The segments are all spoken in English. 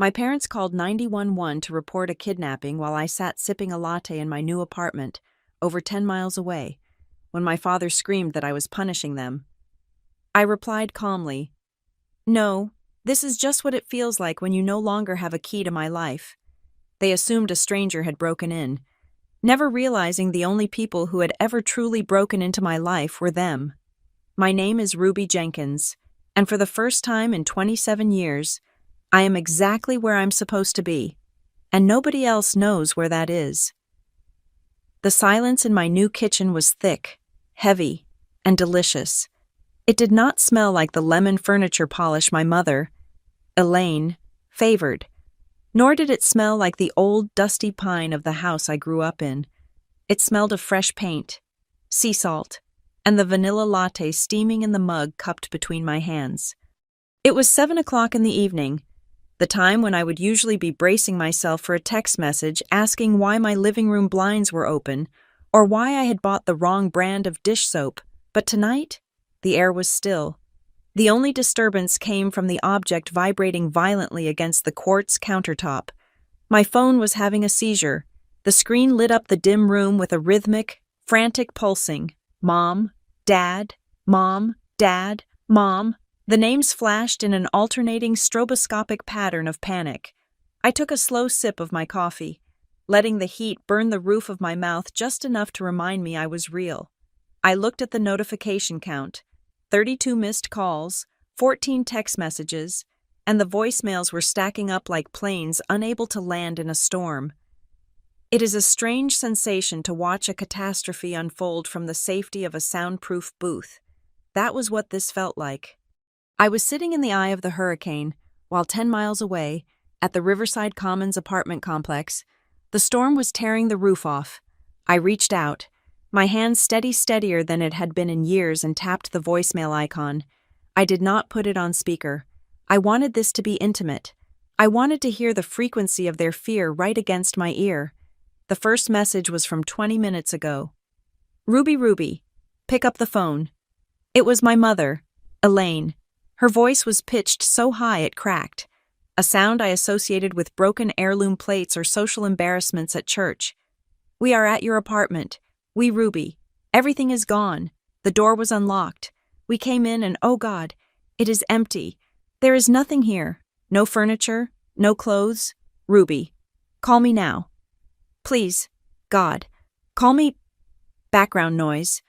My parents called 911 to report a kidnapping while I sat sipping a latte in my new apartment, over 10 miles away, when my father screamed that I was punishing them. I replied calmly, "No, this is just what it feels like when you no longer have a key to my life." They assumed a stranger had broken in, never realizing the only people who had ever truly broken into my life were them. My name is Ruby Jenkins, and for the first time in 27 years, I am exactly where I'm supposed to be, and nobody else knows where that is. The silence in my new kitchen was thick, heavy, and delicious. It did not smell like the lemon furniture polish my mother, Elaine, favored, nor did it smell like the old, dusty pine of the house I grew up in. It smelled of fresh paint, sea salt, and the vanilla latte steaming in the mug cupped between my hands. It was 7 o'clock in the evening, the time when I would usually be bracing myself for a text message asking why my living room blinds were open or why I had bought the wrong brand of dish soap, but tonight, the air was still. The only disturbance came from the object vibrating violently against the quartz countertop. My phone was having a seizure. The screen lit up the dim room with a rhythmic, frantic pulsing. Mom, Dad, Mom, Dad, Mom. The names flashed in an alternating stroboscopic pattern of panic. I took a slow sip of my coffee, letting the heat burn the roof of my mouth just enough to remind me I was real. I looked at the notification count. 32 missed calls, 14 text messages, and the voicemails were stacking up like planes unable to land in a storm. It is a strange sensation to watch a catastrophe unfold from the safety of a soundproof booth. That was what this felt like. I was sitting in the eye of the hurricane, while 10 miles away, at the Riverside Commons apartment complex, the storm was tearing the roof off. I reached out, my hand steadier than it had been in years, and tapped the voicemail icon. I did not put it on speaker. I wanted this to be intimate. I wanted to hear the frequency of their fear right against my ear. The first message was from 20 minutes ago. Ruby, pick up the phone." It was my mother, Elaine. Her voice was pitched so high it cracked, a sound I associated with broken heirloom plates or social embarrassments at church. "We are at your apartment. Ruby. Everything is gone. The door was unlocked. We came in and oh God, it is empty. There is nothing here. No furniture, no clothes. Ruby. Call me now. Please, God. Call me." Background noise.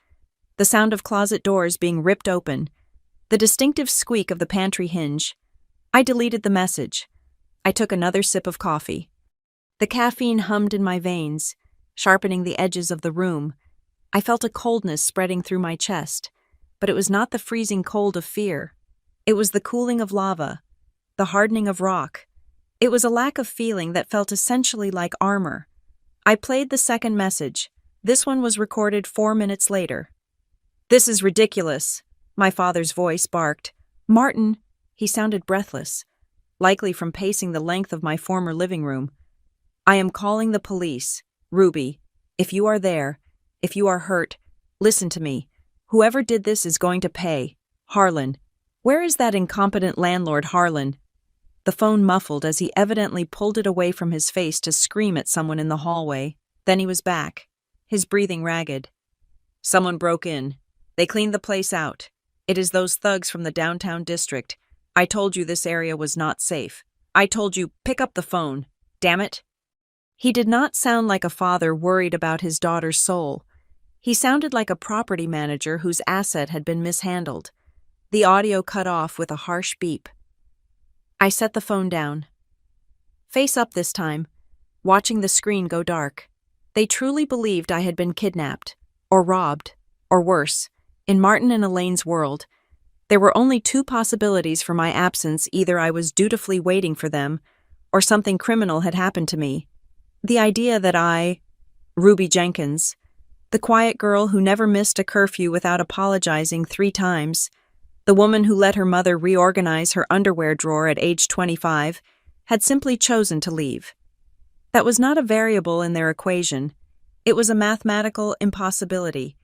The sound of closet doors being ripped open. The distinctive squeak of the pantry hinge. I deleted the message. I took another sip of coffee. The caffeine hummed in my veins, sharpening the edges of the room. I felt a coldness spreading through my chest, but it was not the freezing cold of fear. It was the cooling of lava, the hardening of rock. It was a lack of feeling that felt essentially like armor. I played the second message. This one was recorded 4 minutes later. "This is ridiculous," my father's voice barked. "Martin," he sounded breathless, likely from pacing the length of my former living room. "I am calling the police. Ruby, if you are there, if you are hurt, listen to me. Whoever did this is going to pay. Harlan. Where is that incompetent landlord, Harlan?" The phone muffled as he evidently pulled it away from his face to scream at someone in the hallway. Then he was back, his breathing ragged. "Someone broke in. They cleaned the place out. It is those thugs from the downtown district. I told you this area was not safe. I told you, pick up the phone. Damn it." He did not sound like a father worried about his daughter's soul. He sounded like a property manager whose asset had been mishandled. The audio cut off with a harsh beep. I set the phone down. Face up this time, watching the screen go dark. They truly believed I had been kidnapped, or robbed, or worse. In Martin and Elaine's world, there were only 2 possibilities for my absence. Either I was dutifully waiting for them, or something criminal had happened to me. The idea that I, Ruby Jenkins, the quiet girl who never missed a curfew without apologizing 3 times, the woman who let her mother reorganize her underwear drawer at age 25, had simply chosen to leave. That was not a variable in their equation. It was a mathematical impossibility.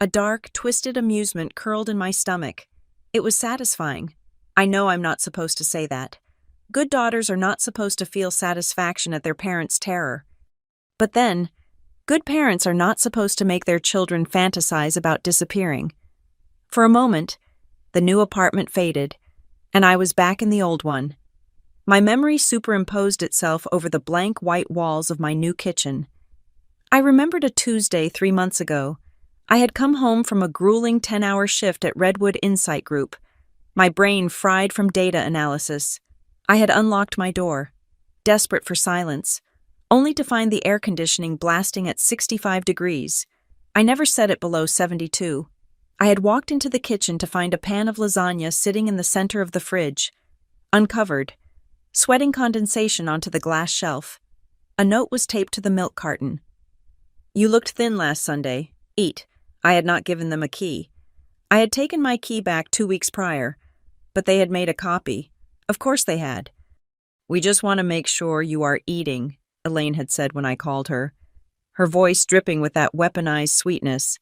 A dark, twisted amusement curled in my stomach. It was satisfying. I know I'm not supposed to say that. Good daughters are not supposed to feel satisfaction at their parents' terror. But then, good parents are not supposed to make their children fantasize about disappearing. For a moment, the new apartment faded, and I was back in the old one. My memory superimposed itself over the blank white walls of my new kitchen. I remembered a Tuesday 3 months ago. I had come home from a grueling 10-hour shift at Redwood Insight Group, my brain fried from data analysis. I had unlocked my door, desperate for silence, only to find the air conditioning blasting at 65 degrees. I never set it below 72. I had walked into the kitchen to find a pan of lasagna sitting in the center of the fridge, uncovered, sweating condensation onto the glass shelf. A note was taped to the milk carton. "You looked thin last Sunday. Eat." I had not given them a key. I had taken my key back 2 weeks prior, but they had made a copy. Of course they had. "We just want to make sure you are eating," Elaine had said when I called her, her voice dripping with that weaponized sweetness.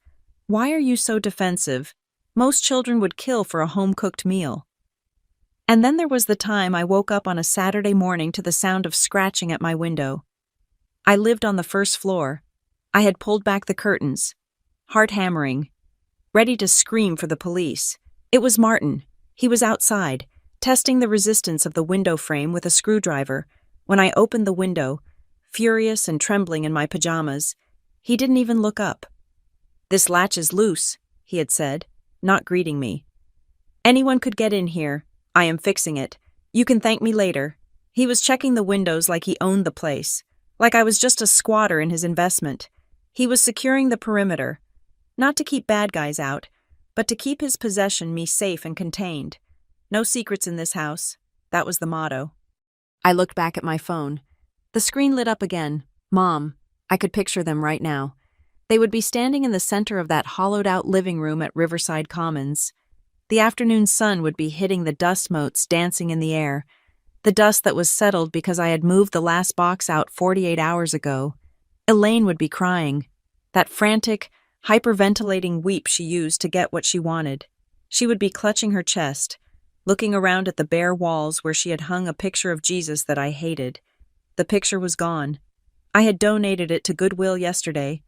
"Why are you so defensive? Most children would kill for a home-cooked meal." And then there was the time I woke up on a Saturday morning to the sound of scratching at my window. I lived on the first floor. I had pulled back the curtains, heart hammering, ready to scream for the police. It was Martin. He was outside, testing the resistance of the window frame with a screwdriver. When I opened the window, furious and trembling in my pajamas, he didn't even look up. "This latch is loose," he had said, not greeting me. "Anyone could get in here. I am fixing it. You can thank me later." He was checking the windows like he owned the place, like I was just a squatter in his investment. He was securing the perimeter, not to keep bad guys out, but to keep his possession me safe and contained. No secrets in this house. That was the motto. I looked back at my phone. The screen lit up again. Mom. I could picture them right now. They would be standing in the center of that hollowed-out living room at Riverside Commons. The afternoon sun would be hitting the dust motes dancing in the air, the dust that was settled because I had moved the last box out 48 hours ago. Elaine would be crying, that frantic, hyperventilating weep she used to get what she wanted. She would be clutching her chest, looking around at the bare walls where she had hung a picture of Jesus that I hated. The picture was gone. I had donated it to Goodwill yesterday.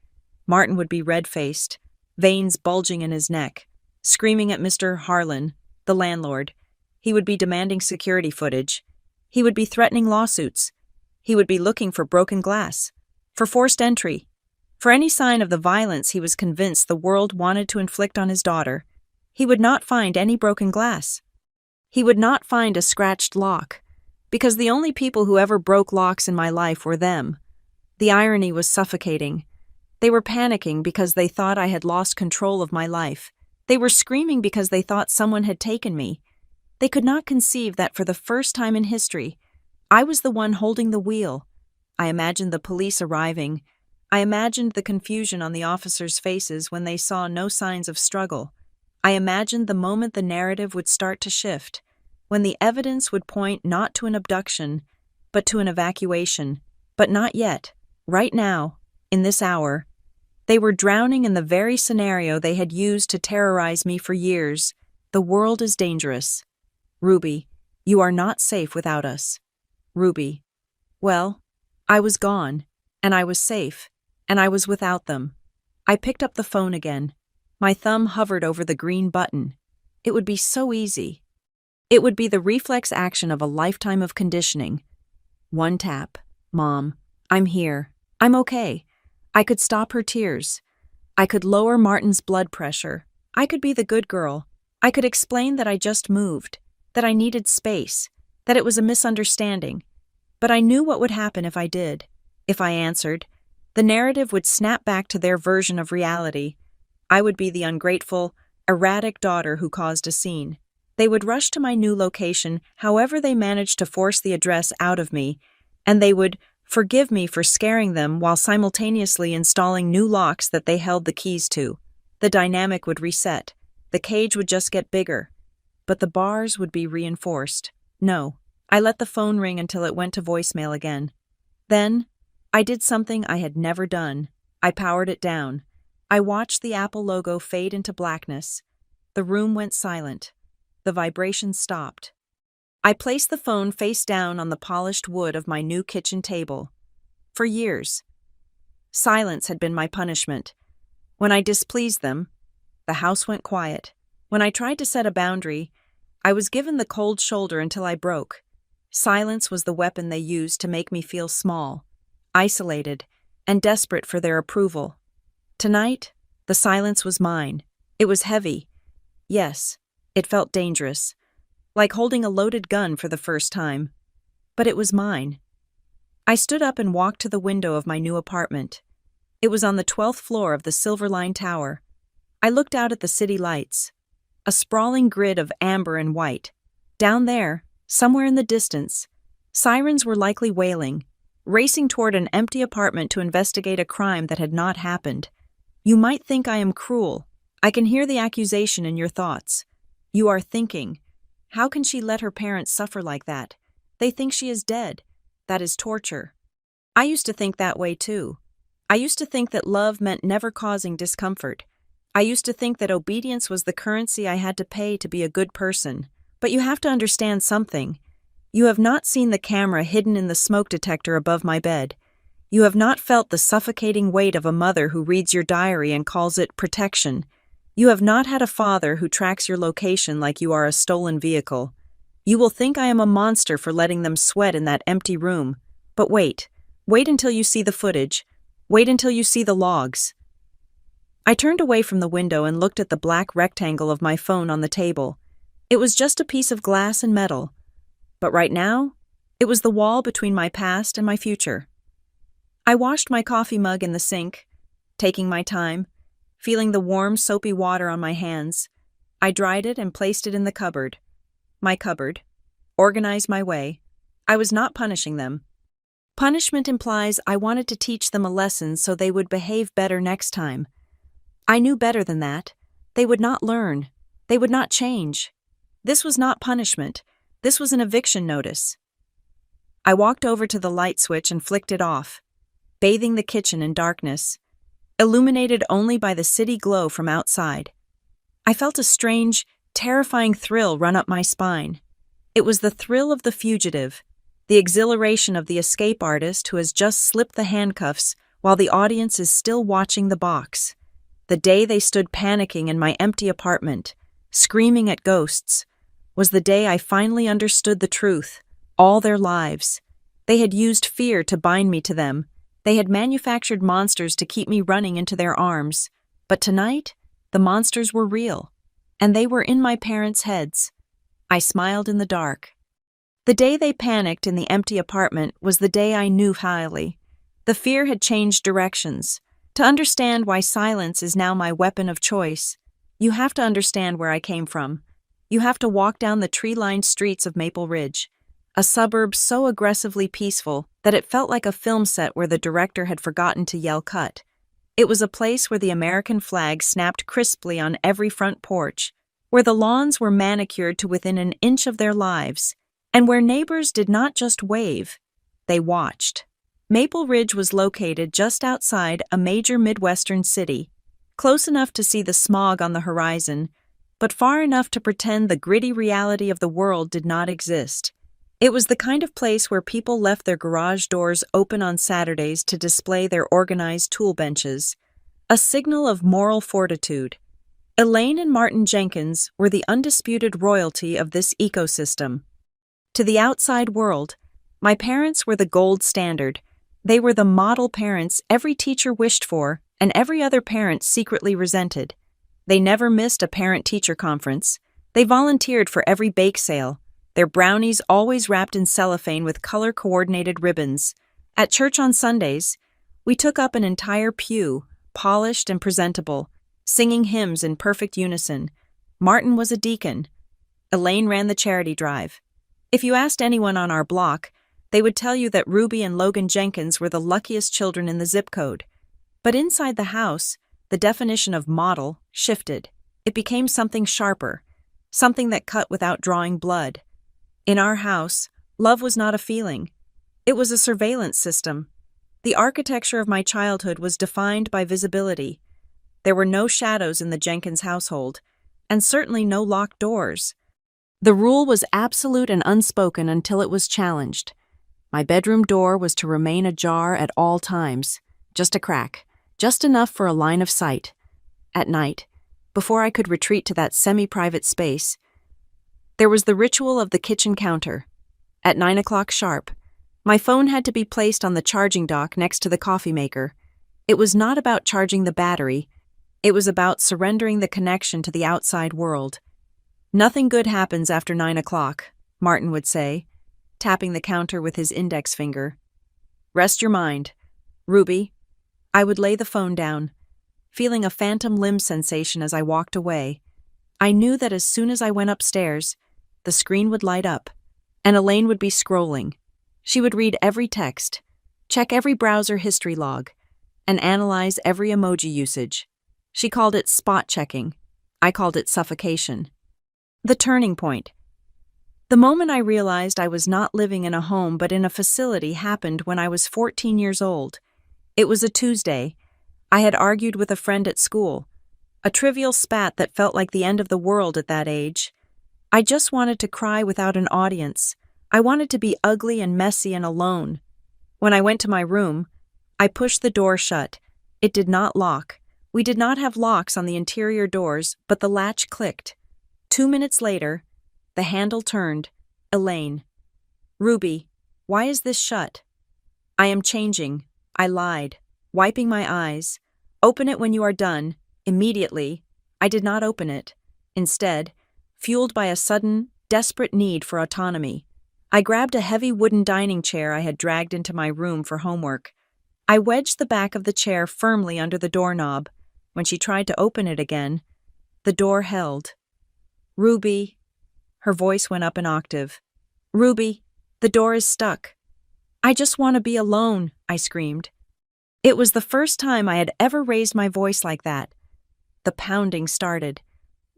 Martin would be red-faced, veins bulging in his neck, screaming at Mr. Harlan, the landlord. He would be demanding security footage. He would be threatening lawsuits. He would be looking for broken glass, for forced entry, for any sign of the violence he was convinced the world wanted to inflict on his daughter. He would not find any broken glass. He would not find a scratched lock, because the only people who ever broke locks in my life were them. The irony was suffocating. They were panicking because they thought I had lost control of my life. They were screaming because they thought someone had taken me. They could not conceive that for the first time in history, I was the one holding the wheel. I imagined the police arriving. I imagined the confusion on the officers' faces when they saw no signs of struggle. I imagined the moment the narrative would start to shift, when the evidence would point not to an abduction, but to an evacuation. But not yet. Right now, in this hour, they were drowning in the very scenario they had used to terrorize me for years. The world is dangerous. Ruby, you are not safe without us. Ruby. Well, I was gone, and I was safe, and I was without them. I picked up the phone again. My thumb hovered over the green button. It would be so easy. It would be the reflex action of a lifetime of conditioning. One tap. Mom, I'm here. I'm okay. I could stop her tears. I could lower Martin's blood pressure. I could be the good girl. I could explain that I just moved, that I needed space, that it was a misunderstanding. But I knew what would happen if I did. If I answered, the narrative would snap back to their version of reality. I would be the ungrateful, erratic daughter who caused a scene. They would rush to my new location however they managed to force the address out of me, and they would forgive me for scaring them while simultaneously installing new locks that they held the keys to. The dynamic would reset. The cage would just get bigger. But the bars would be reinforced. No, I let the phone ring until it went to voicemail again. Then, I did something I had never done. I powered it down. I watched the Apple logo fade into blackness. The room went silent. The vibration stopped. I placed the phone face down on the polished wood of my new kitchen table. For years, silence had been my punishment. When I displeased them, the house went quiet. When I tried to set a boundary, I was given the cold shoulder until I broke. Silence was the weapon they used to make me feel small, isolated, and desperate for their approval. Tonight, the silence was mine. It was heavy. Yes, it felt dangerous, like holding a loaded gun for the first time. But it was mine. I stood up and walked to the window of my new apartment. It was on the 12th floor of the Silver Line Tower. I looked out at the city lights, a sprawling grid of amber and white. Down there, somewhere in the distance, sirens were likely wailing, racing toward an empty apartment to investigate a crime that had not happened. You might think I am cruel. I can hear the accusation in your thoughts. You are thinking, how can she let her parents suffer like that? They think she is dead. That is torture. I used to think that way too. I used to think that love meant never causing discomfort. I used to think that obedience was the currency I had to pay to be a good person. But you have to understand something. You have not seen the camera hidden in the smoke detector above my bed. You have not felt the suffocating weight of a mother who reads your diary and calls it protection. You have not had a father who tracks your location like you are a stolen vehicle. You will think I am a monster for letting them sweat in that empty room. But wait. Wait until you see the footage. Wait until you see the logs. I turned away from the window and looked at the black rectangle of my phone on the table. It was just a piece of glass and metal. But right now, it was the wall between my past and my future. I washed my coffee mug in the sink, taking my time, feeling the warm, soapy water on my hands. I dried it and placed it in the cupboard. My cupboard. Organized my way. I was not punishing them. Punishment implies I wanted to teach them a lesson so they would behave better next time. I knew better than that. They would not learn. They would not change. This was not punishment. This was an eviction notice. I walked over to the light switch and flicked it off, bathing the kitchen in darkness, illuminated only by the city glow from outside. I felt a strange, terrifying thrill run up my spine. It was the thrill of the fugitive, the exhilaration of the escape artist who has just slipped the handcuffs while the audience is still watching the box. The day they stood panicking in my empty apartment, screaming at ghosts, was the day I finally understood the truth. All their lives, they had used fear to bind me to them. They had manufactured monsters to keep me running into their arms. But tonight, the monsters were real, and they were in my parents' heads. I smiled in the dark. The day they panicked in the empty apartment was the day I knew highly. The fear had changed directions. To understand why silence is now my weapon of choice, you have to understand where I came from. You have to walk down the tree-lined streets of Maple Ridge, a suburb so aggressively peaceful that it felt like a film set where the director had forgotten to yell cut. It was a place where the American flag snapped crisply on every front porch, where the lawns were manicured to within an inch of their lives, and where neighbors did not just wave, they watched. Maple Ridge was located just outside a major Midwestern city, close enough to see the smog on the horizon, but far enough to pretend the gritty reality of the world did not exist. It was the kind of place where people left their garage doors open on Saturdays to display their organized tool benches, a signal of moral fortitude. Elaine and Martin Jenkins were the undisputed royalty of this ecosystem. To the outside world, my parents were the gold standard. They were the model parents every teacher wished for and every other parent secretly resented. They never missed a parent-teacher conference. They volunteered for every bake sale, their brownies always wrapped in cellophane with color-coordinated ribbons. At church on Sundays, we took up an entire pew, polished and presentable, singing hymns in perfect unison. Martin was a deacon. Elaine ran the charity drive. If you asked anyone on our block, they would tell you that Ruby and Logan Jenkins were the luckiest children in the zip code. But inside the house, the definition of model shifted. It became something sharper, something that cut without drawing blood. In our house, love was not a feeling. It was a surveillance system. The architecture of my childhood was defined by visibility. There were no shadows in the Jenkins household, and certainly no locked doors. The rule was absolute and unspoken until it was challenged. My bedroom door was to remain ajar at all times, just a crack, just enough for a line of sight. At night, before I could retreat to that semi-private space, there was the ritual of the kitchen counter. At 9 o'clock sharp, my phone had to be placed on the charging dock next to the coffee maker. It was not about charging the battery, it was about surrendering the connection to the outside world. "Nothing good happens after 9 o'clock, Martin would say, tapping the counter with his index finger. "Rest your mind, Ruby." I would lay the phone down, feeling a phantom limb sensation as I walked away. I knew that as soon as I went upstairs, the screen would light up, and Elaine would be scrolling. She would read every text, check every browser history log, and analyze every emoji usage. She called it spot checking. I called it suffocation. The turning point. The moment I realized I was not living in a home but in a facility happened when I was 14 years old. It was a Tuesday. I had argued with a friend at school. A trivial spat that felt like the end of the world at that age. I just wanted to cry without an audience. I wanted to be ugly and messy and alone. When I went to my room, I pushed the door shut. It did not lock. We did not have locks on the interior doors, but the latch clicked. 2 minutes later, the handle turned. Elaine. "Ruby, why is this shut?" "I am changing," I lied, wiping my eyes. "Open it when you are done." Immediately, I did not open it. Instead, fueled by a sudden, desperate need for autonomy, I grabbed a heavy wooden dining chair I had dragged into my room for homework. I wedged the back of the chair firmly under the doorknob. When she tried to open it again, the door held. "Ruby," her voice went up an octave. "Ruby, the door is stuck." "I just want to be alone," I screamed. It was the first time I had ever raised my voice like that. The pounding started.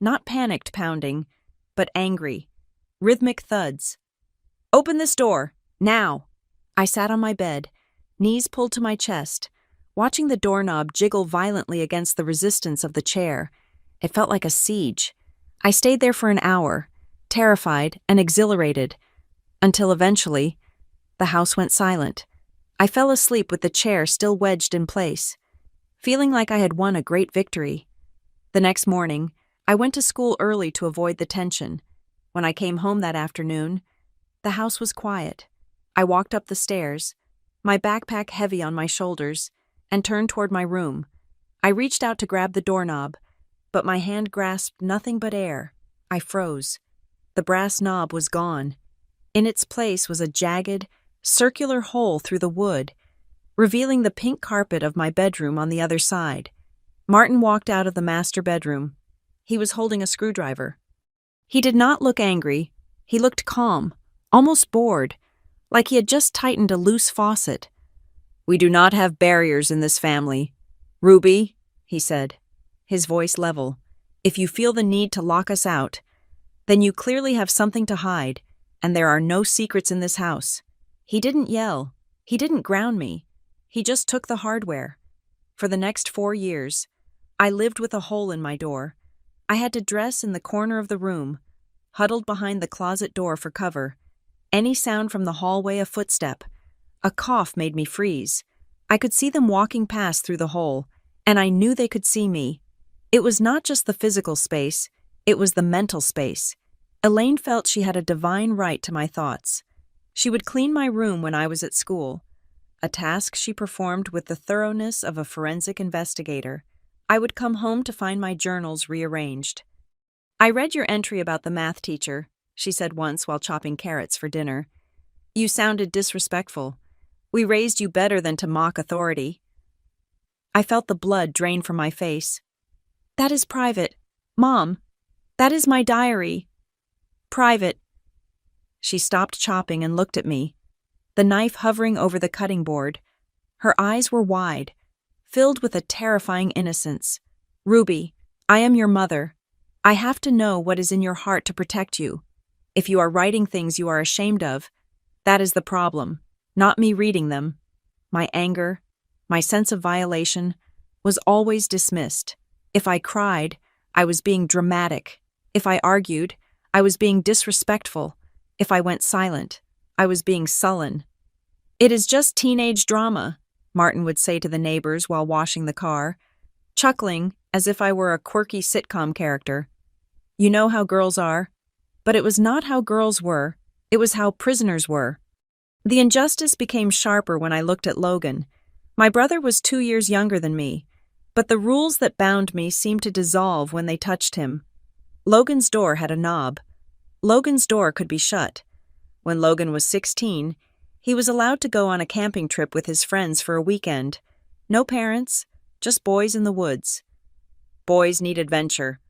Not panicked pounding, but angry. Rhythmic thuds. "Open this door, now!" I sat on my bed, knees pulled to my chest, watching the doorknob jiggle violently against the resistance of the chair. It felt like a siege. I stayed there for an hour, terrified and exhilarated, until eventually, the house went silent. I fell asleep with the chair still wedged in place, feeling like I had won a great victory. The next morning, I went to school early to avoid the tension. When I came home that afternoon, the house was quiet. I walked up the stairs, my backpack heavy on my shoulders, and turned toward my room. I reached out to grab the doorknob, but my hand grasped nothing but air. I froze. The brass knob was gone. In its place was a jagged, circular hole through the wood, revealing the pink carpet of my bedroom on the other side. Martin walked out of the master bedroom. He was holding a screwdriver. He did not look angry. He looked calm, almost bored, like he had just tightened a loose faucet. "We do not have barriers in this family. Ruby," he said, his voice level, "if you feel the need to lock us out, then you clearly have something to hide, and there are no secrets in this house." He didn't yell. He didn't ground me. He just took the hardware. For the next 4 years, I lived with a hole in my door. I had to dress in the corner of the room, huddled behind the closet door for cover. Any sound from the hallway a footstep, a cough made me freeze. I could see them walking past through the hole, and I knew they could see me. It was not just the physical space, it was the mental space. Elaine felt she had a divine right to my thoughts. She would clean my room when I was at school, a task she performed with the thoroughness of a forensic investigator. I would come home to find my journals rearranged. "I read your entry about the math teacher," she said once while chopping carrots for dinner. "You sounded disrespectful. We raised you better than to mock authority." I felt the blood drain from my face. "That is private. Mom, that is my diary." "Private." She stopped chopping and looked at me, the knife hovering over the cutting board. Her eyes were wide, filled with a terrifying innocence. "Ruby, I am your mother. I have to know what is in your heart to protect you. If you are writing things you are ashamed of, that is the problem, not me reading them." My anger, my sense of violation, was always dismissed. If I cried, I was being dramatic. If I argued, I was being disrespectful. If I went silent, I was being sullen. "It is just teenage drama," Martin would say to the neighbors while washing the car, chuckling as if I were a quirky sitcom character. "You know how girls are." But it was not how girls were, it was how prisoners were. The injustice became sharper when I looked at Logan. My brother was 2 years younger than me, but the rules that bound me seemed to dissolve when they touched him. Logan's door had a knob. Logan's door could be shut. When Logan was 16, he was allowed to go on a camping trip with his friends for a weekend. No parents, just boys in the woods. "Boys need adventure,"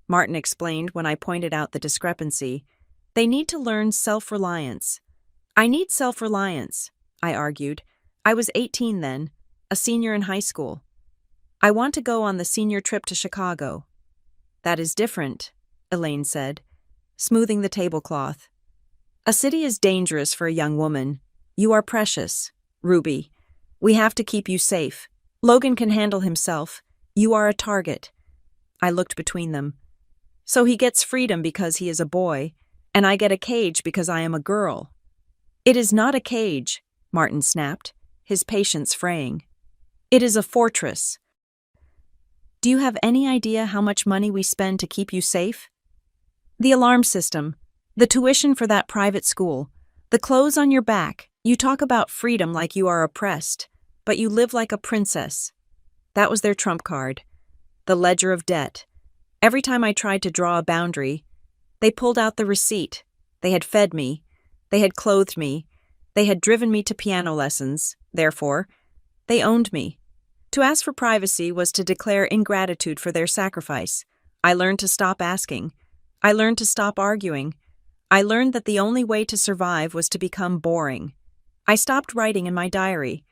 Martin explained when I pointed out the discrepancy. "They need to learn self-reliance." "I need self-reliance," I argued. I was 18 then, a senior in high school. "I want to go on the senior trip to Chicago." "That is different," Elaine said, smoothing the tablecloth. "A city is dangerous for a young woman. You are precious, Ruby. We have to keep you safe. Logan can handle himself. You are a target." I looked between them. "So he gets freedom because he is a boy, and I get a cage because I am a girl." "It is not a cage," Martin snapped, his patience fraying. "It is a fortress." "Do you have any idea how much money we spend to keep you safe? The alarm system, the tuition for that private school, the clothes on your back. You talk about freedom like you are oppressed, but you live like a princess." That was their trump card, the ledger of debt. Every time I tried to draw a boundary, they pulled out the receipt. They had fed me. They had clothed me. They had driven me to piano lessons. Therefore, they owned me. To ask for privacy was to declare ingratitude for their sacrifice. I learned to stop asking. I learned to stop arguing. I learned that the only way to survive was to become boring. I stopped writing in my diary.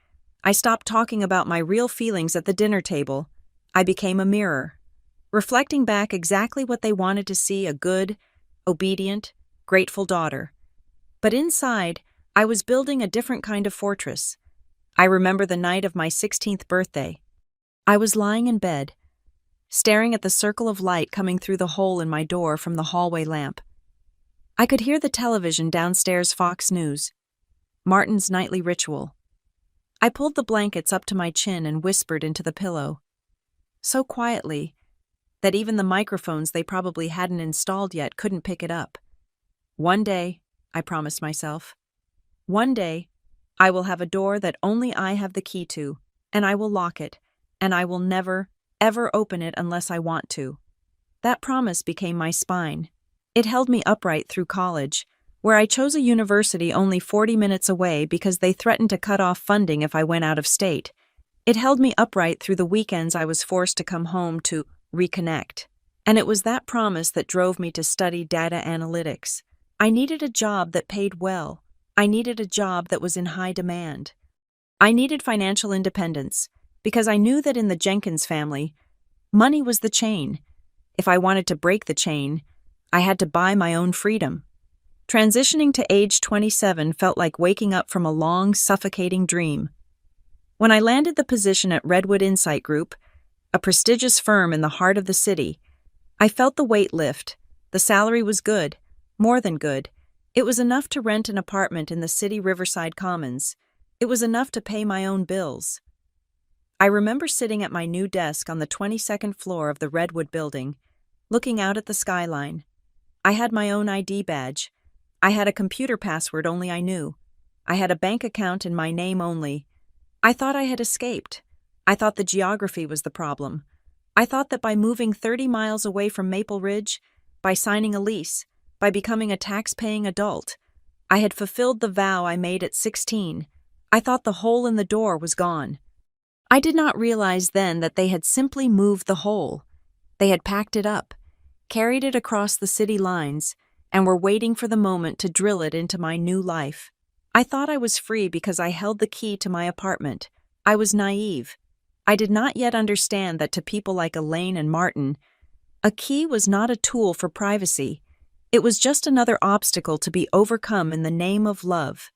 I stopped talking about my real feelings at the dinner table. I became a mirror, reflecting back exactly what they wanted to see: a good, obedient, grateful daughter. But inside, I was building a different kind of fortress. I remember the night of my 16th birthday. I was lying in bed, staring at the circle of light coming through the hole in my door from the hallway lamp. I could hear the television downstairs, Fox News, Martin's nightly ritual. I pulled the blankets up to my chin and whispered into the pillow, so quietly that even the microphones they probably hadn't installed yet couldn't pick it up. "One day," I promised myself, "one day, I will have a door that only I have the key to, and I will lock it, and I will never, ever open it unless I want to." That promise became my spine. It held me upright through college, where I chose a university only 40 minutes away because they threatened to cut off funding if I went out of state. It held me upright through the weekends I was forced to come home to reconnect. And it was that promise that drove me to study data analytics. I needed a job that paid well. I needed a job that was in high demand. I needed financial independence because I knew that in the Jenkins family, money was the chain. If I wanted to break the chain, I had to buy my own freedom. Transitioning to age 27 felt like waking up from a long, suffocating dream. When I landed the position at Redwood Insight Group, a prestigious firm in the heart of the city, I felt the weight lift. The salary was good, more than good. It was enough to rent an apartment in the city Riverside Commons. It was enough to pay my own bills. I remember sitting at my new desk on the 22nd floor of the Redwood building, looking out at the skyline. I had my own ID badge. I had a computer password only I knew. I had a bank account in my name only. I thought I had escaped. I thought the geography was the problem. I thought that by moving 30 miles away from Maple Ridge, by signing a lease, by becoming a tax-paying adult, I had fulfilled the vow I made at 16. I thought the hole in the door was gone. I did not realize then that they had simply moved the hole. They had packed it up, carried it across the city lines, and were waiting for the moment to drill it into my new life. I thought I was free because I held the key to my apartment. I was naive. I did not yet understand that to people like Elaine and Martin, a key was not a tool for privacy. It was just another obstacle to be overcome in the name of love.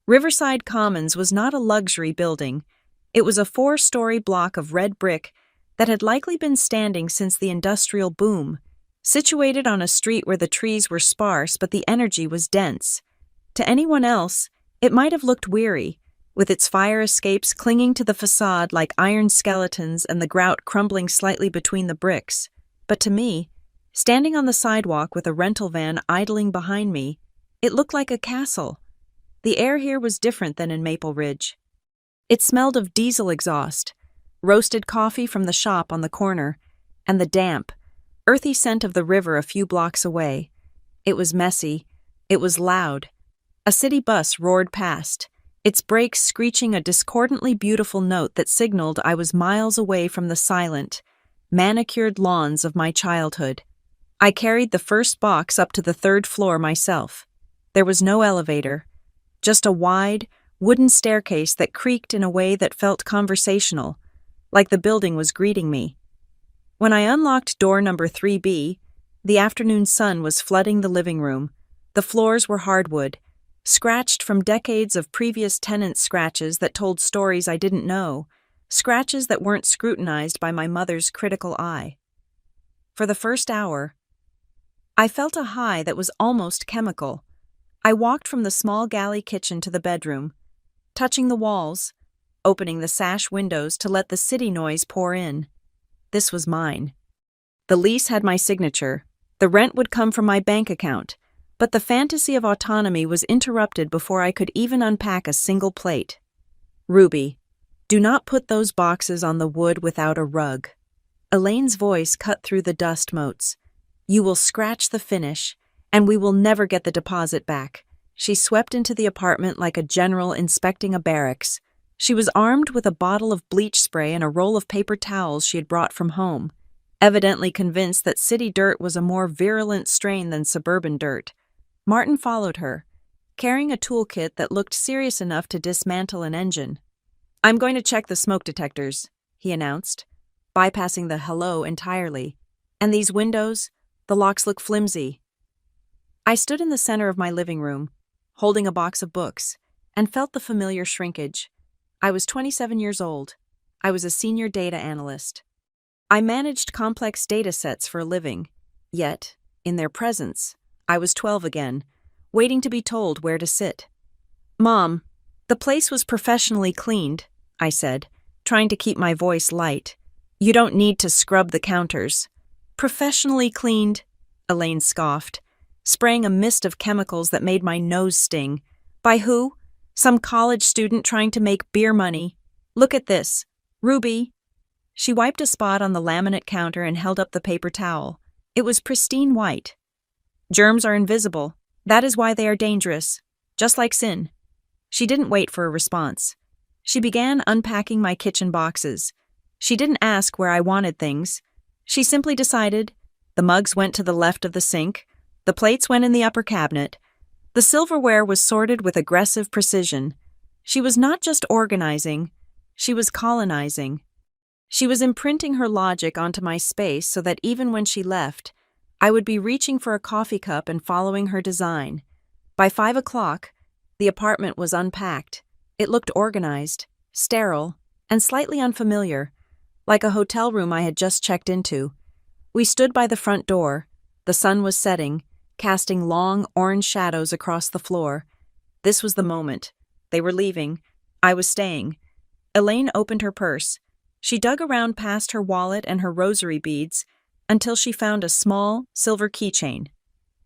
Riverside Commons was not a luxury building. It was a 4-story block of red brick that had likely been standing since the industrial boom, situated on a street where the trees were sparse but the energy was dense. To anyone else, it might have looked weary, with its fire escapes clinging to the facade like iron skeletons and the grout crumbling slightly between the bricks. But to me, standing on the sidewalk with a rental van idling behind me, it looked like a castle. The air here was different than in Maple Ridge. It smelled of diesel exhaust, roasted coffee from the shop on the corner, and the damp, earthy scent of the river a few blocks away. It was messy. It was loud. A city bus roared past, its brakes screeching a discordantly beautiful note that signaled I was miles away from the silent, manicured lawns of my childhood. I carried the first box up to the third floor myself. There was no elevator, just a wide, wooden staircase that creaked in a way that felt conversational, like the building was greeting me. When I unlocked door number 3B, the afternoon sun was flooding the living room. The floors were hardwood, scratched from decades of previous tenants' scratches that told stories I didn't know, scratches that weren't scrutinized by my mother's critical eye. For the first hour, I felt a high that was almost chemical. I walked from the small galley kitchen to the bedroom, touching the walls, opening the sash windows to let the city noise pour in. This was mine. The lease had my signature. The rent would come from my bank account, but the fantasy of autonomy was interrupted before I could even unpack a single plate. Ruby, do not put those boxes on the wood without a rug. Elaine's voice cut through the dust motes. You will scratch the finish, and we will never get the deposit back. She swept into the apartment like a general inspecting a barracks. She was armed with a bottle of bleach spray and a roll of paper towels she had brought from home, evidently convinced that city dirt was a more virulent strain than suburban dirt. Martin followed her, carrying a toolkit that looked serious enough to dismantle an engine. I'm going to check the smoke detectors, he announced, bypassing the hello entirely. And these windows, the locks look flimsy. I stood in the center of my living room, holding a box of books, and felt the familiar shrinkage. I was 27 years old. I was a senior data analyst. I managed complex data sets for a living, yet, in their presence, I was 12 again, waiting to be told where to sit. Mom, the place was professionally cleaned, I said, trying to keep my voice light. You don't need to scrub the counters. Professionally cleaned, Elaine scoffed, spraying a mist of chemicals that made my nose sting. By who? Some college student trying to make beer money. Look at this. Ruby. She wiped a spot on the laminate counter and held up the paper towel. It was pristine white. Germs are invisible. That is why they are dangerous. Just like sin. She didn't wait for a response. She began unpacking my kitchen boxes. She didn't ask where I wanted things. She simply decided. The mugs went to the left of the sink. The plates went in the upper cabinet. The silverware was sorted with aggressive precision. She was not just organizing, she was colonizing. She was imprinting her logic onto my space so that even when she left, I would be reaching for a coffee cup and following her design. By 5 o'clock, the apartment was unpacked. It looked organized, sterile, and slightly unfamiliar, like a hotel room I had just checked into. We stood by the front door. The sun was setting, casting long orange shadows across the floor. This was the moment. They were leaving. I was staying. Elaine opened her purse. She dug around past her wallet and her rosary beads until she found a small, silver keychain.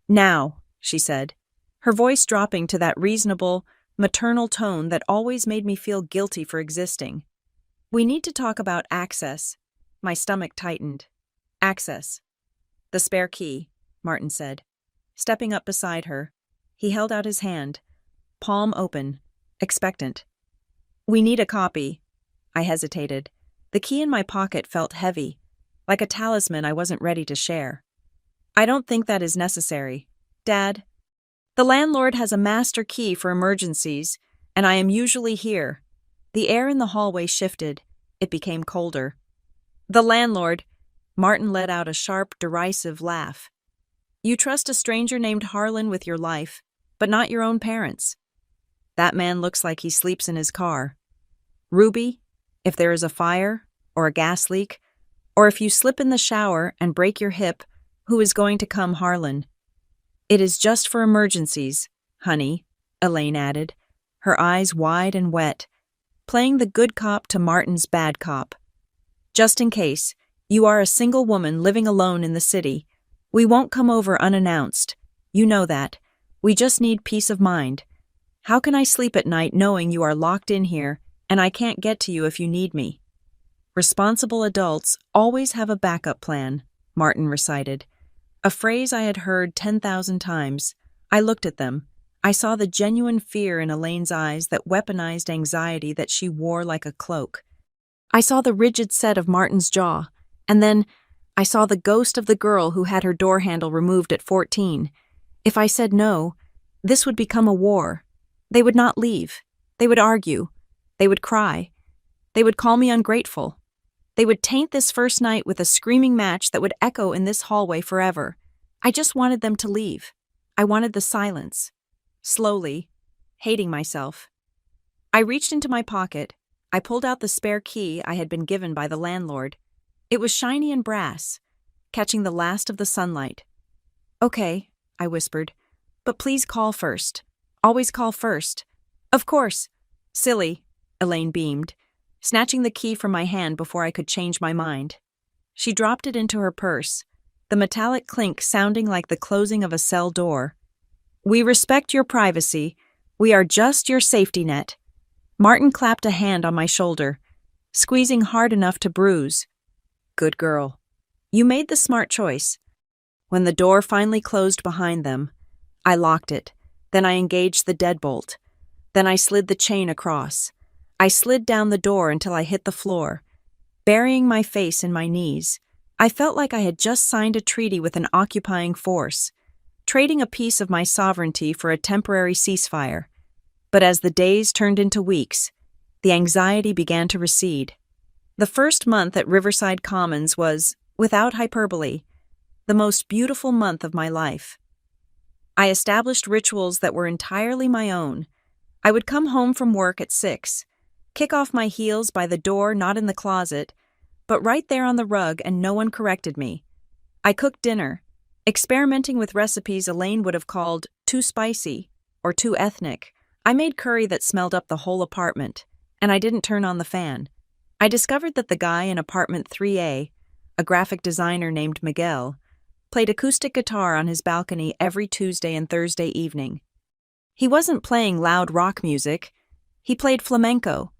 Now, she said, her voice dropping to that reasonable, maternal tone that always made me feel guilty for existing. We need to talk about access. My stomach tightened. Access. The spare key, Martin said. Stepping up beside her, he held out his hand, palm open, expectant. We need a copy. I hesitated. The key in my pocket felt heavy, like a talisman I wasn't ready to share. I don't think that is necessary. Dad, the landlord has a master key for emergencies, and I am usually here. The air in the hallway shifted. It became colder. The landlord, Martin let out a sharp, derisive laugh. You trust a stranger named Harlan with your life, but not your own parents. That man looks like he sleeps in his car. Ruby, if there is a fire, or a gas leak, or if you slip in the shower and break your hip, Who is going to come, Harlan? It is just for emergencies, honey, Elaine added, her eyes wide and wet, playing the good cop to Martin's bad cop. Just in case, you are a single woman living alone in the city. We won't come over unannounced. You know that. We just need peace of mind. How can I sleep at night knowing you are locked in here and I can't get to you if you need me? Responsible adults always have a backup plan, Martin recited. A phrase I had heard 10,000 times. I looked at them. I saw the genuine fear in Elaine's eyes, that weaponized anxiety that she wore like a cloak. I saw the rigid set of Martin's jaw, and then I saw the ghost of the girl who had her door handle removed at 14. If I said no, this would become a war. They would not leave. They would argue. They would cry. They would call me ungrateful. They would taint this first night with a screaming match that would echo in this hallway forever. I just wanted them to leave. I wanted the silence. Slowly, hating myself, I reached into my pocket. I pulled out the spare key I had been given by the landlord. It was shiny and brass, catching the last of the sunlight. Okay, I whispered, but please call first. Always call first. Of course. Silly, Elaine beamed, snatching the key from my hand before I could change my mind. She dropped it into her purse, the metallic clink sounding like the closing of a cell door. We respect your privacy. We are just your safety net. Martin clapped a hand on my shoulder, squeezing hard enough to bruise. Good girl. You made the smart choice. When the door finally closed behind them, I locked it. Then I engaged the deadbolt. Then I slid the chain across. I slid down the door until I hit the floor, burying my face in my knees. I felt like I had just signed a treaty with an occupying force, trading a piece of my sovereignty for a temporary ceasefire. But as the days turned into weeks, the anxiety began to recede. The first month at Riverside Commons was, without hyperbole, the most beautiful month of my life. I established rituals that were entirely my own. I would come home from work at 6, kick off my heels by the door, not in the closet, but right there on the rug, and no one corrected me. I cooked dinner, experimenting with recipes Elaine would have called too spicy or too ethnic. I made curry that smelled up the whole apartment, and I didn't turn on the fan. I discovered that the guy in apartment 3A, a graphic designer named Miguel, played acoustic guitar on his balcony every Tuesday and Thursday evening. He wasn't playing loud rock music. He played flamenco,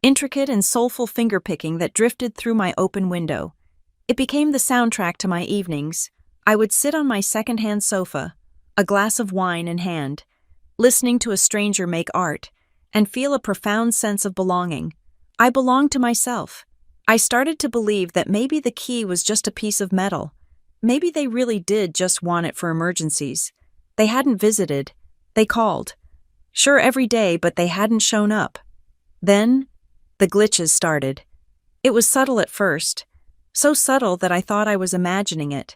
intricate and soulful finger-picking that drifted through my open window. It became the soundtrack to my evenings. I would sit on my second-hand sofa, a glass of wine in hand, listening to a stranger make art, and feel a profound sense of belonging. I belonged to myself. I started to believe that maybe the key was just a piece of metal. Maybe they really did just want it for emergencies. They hadn't visited. They called. Sure, every day, but they hadn't shown up. Then, the glitches started. It was subtle at first, so subtle that I thought I was imagining it.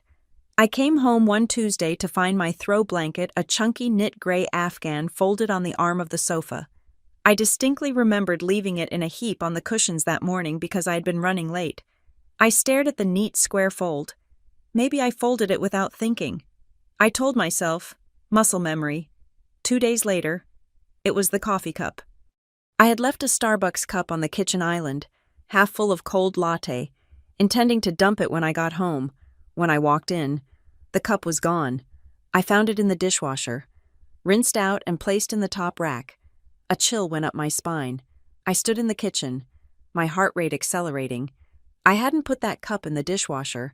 I came home one Tuesday to find my throw blanket, a chunky knit gray Afghan, folded on the arm of the sofa. I distinctly remembered leaving it in a heap on the cushions that morning because I had been running late. I stared at the neat square fold. Maybe I folded it without thinking. I told myself, muscle memory. 2 days later, it was the coffee cup. I had left a Starbucks cup on the kitchen island, half full of cold latte, intending to dump it when I got home. When I walked in, the cup was gone. I found it in the dishwasher, rinsed out and placed in the top rack. A chill went up my spine. I stood in the kitchen, my heart rate accelerating. I hadn't put that cup in the dishwasher.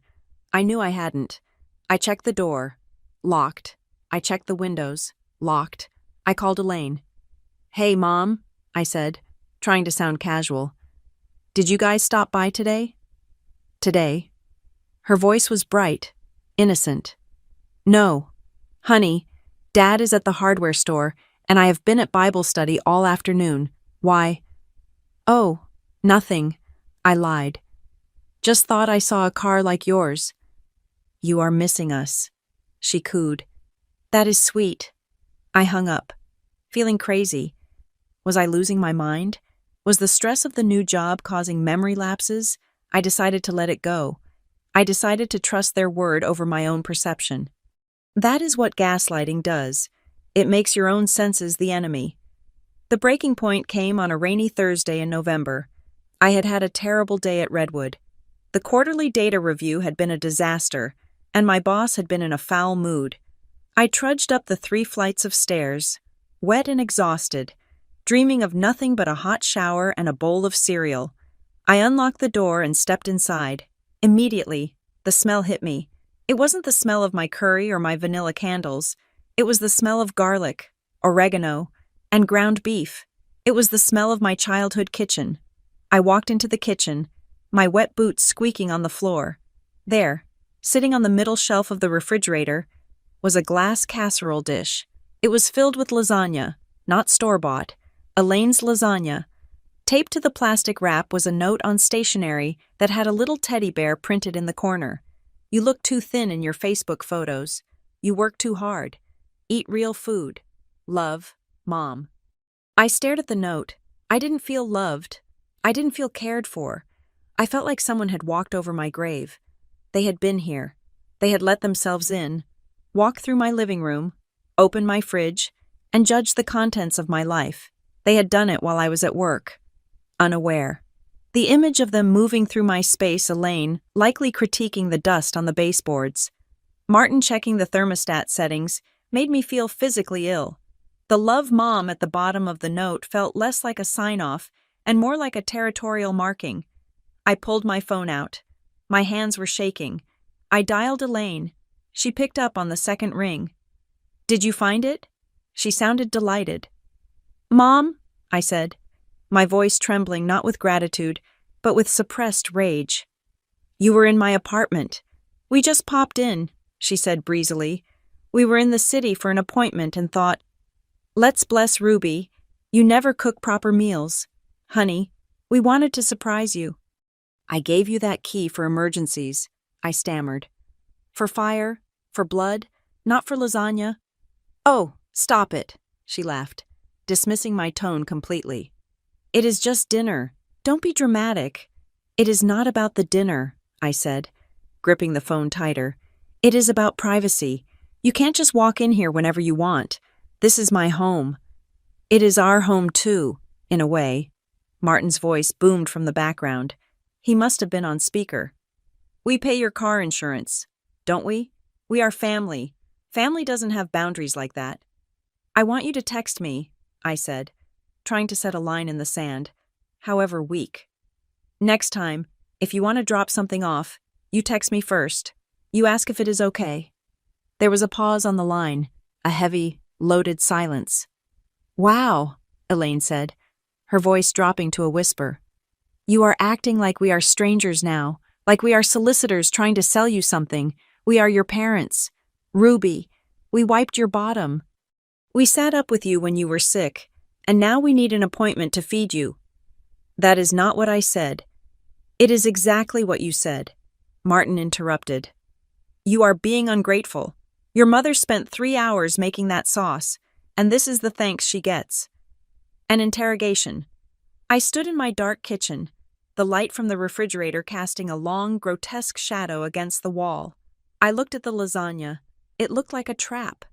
I knew I hadn't. I checked the door. Locked. I checked the windows. Locked. I called Elaine. Hey, Mom, I said, trying to sound casual. Did you guys stop by today? Today. Her voice was bright, innocent. No. Honey, Dad is at the hardware store, and I have been at Bible study all afternoon. Why? Oh, nothing, I lied. Just thought I saw a car like yours. You are missing us, she cooed. That is sweet. I hung up, feeling crazy. Was I losing my mind? Was the stress of the new job causing memory lapses? I decided to let it go. I decided to trust their word over my own perception. That is what gaslighting does. It makes your own senses the enemy. The breaking point came on a rainy Thursday in November. I had had a terrible day at Redwood. The quarterly data review had been a disaster, and my boss had been in a foul mood. I trudged up the 3 flights of stairs, wet and exhausted, dreaming of nothing but a hot shower and a bowl of cereal. I unlocked the door and stepped inside. Immediately, the smell hit me. It wasn't the smell of my curry or my vanilla candles. It was the smell of garlic, oregano, and ground beef. It was the smell of my childhood kitchen. I walked into the kitchen, my wet boots squeaking on the floor. There, sitting on the middle shelf of the refrigerator, was a glass casserole dish. It was filled with lasagna, not store-bought, Elaine's lasagna. Taped to the plastic wrap was a note on stationery that had a little teddy bear printed in the corner. You look too thin in your Facebook photos. You work too hard. Eat real food. Love, Mom. I stared at the note. I didn't feel loved. I didn't feel cared for. I felt like someone had walked over my grave. They had been here. They had let themselves in, walked through my living room, opened my fridge, and judged the contents of my life. They had done it while I was at work, unaware. The image of them moving through my space, Elaine, likely critiquing the dust on the baseboards, Martin checking the thermostat settings, made me feel physically ill. The love mom at the bottom of the note felt less like a sign-off and more like a territorial marking. I pulled my phone out. My hands were shaking. I dialed Elaine. She picked up on the second ring. "Did you find it?" She sounded delighted. "Mom," I said, my voice trembling not with gratitude, but with suppressed rage. "You were in my apartment. We just popped in," she said breezily. "We were in the city for an appointment and thought, let's bless Ruby. You never cook proper meals. Honey, we wanted to surprise you." "I gave you that key for emergencies," I stammered. "For fire, for blood, not for lasagna." "Oh, stop it," she laughed, dismissing my tone completely. "It is just dinner. Don't be dramatic." "It is not about the dinner," I said, gripping the phone tighter. "It is about privacy. You can't just walk in here whenever you want. This is my home." "It is our home too, in a way." Martin's voice boomed from the background. He must have been on speaker. "We pay your car insurance, don't we? We are family. Family doesn't have boundaries like that." "I want you to text me," I said, trying to set a line in the sand, however weak. "Next time, if you want to drop something off, you text me first. You ask if it is okay." There was a pause on the line, a heavy, loaded silence. "Wow," Elaine said, her voice dropping to a whisper. "You are acting like we are strangers now, like we are solicitors trying to sell you something. We are your parents. Ruby, we wiped your bottom. We sat up with you when you were sick, and now we need an appointment to feed you." "That is not what I said." "It is exactly what you said," Martin interrupted. "You are being ungrateful. Your mother spent 3 hours making that sauce, and this is the thanks she gets." An interrogation. I stood in my dark kitchen, the light from the refrigerator casting a long, grotesque shadow against the wall. I looked at the lasagna. It looked like a trap.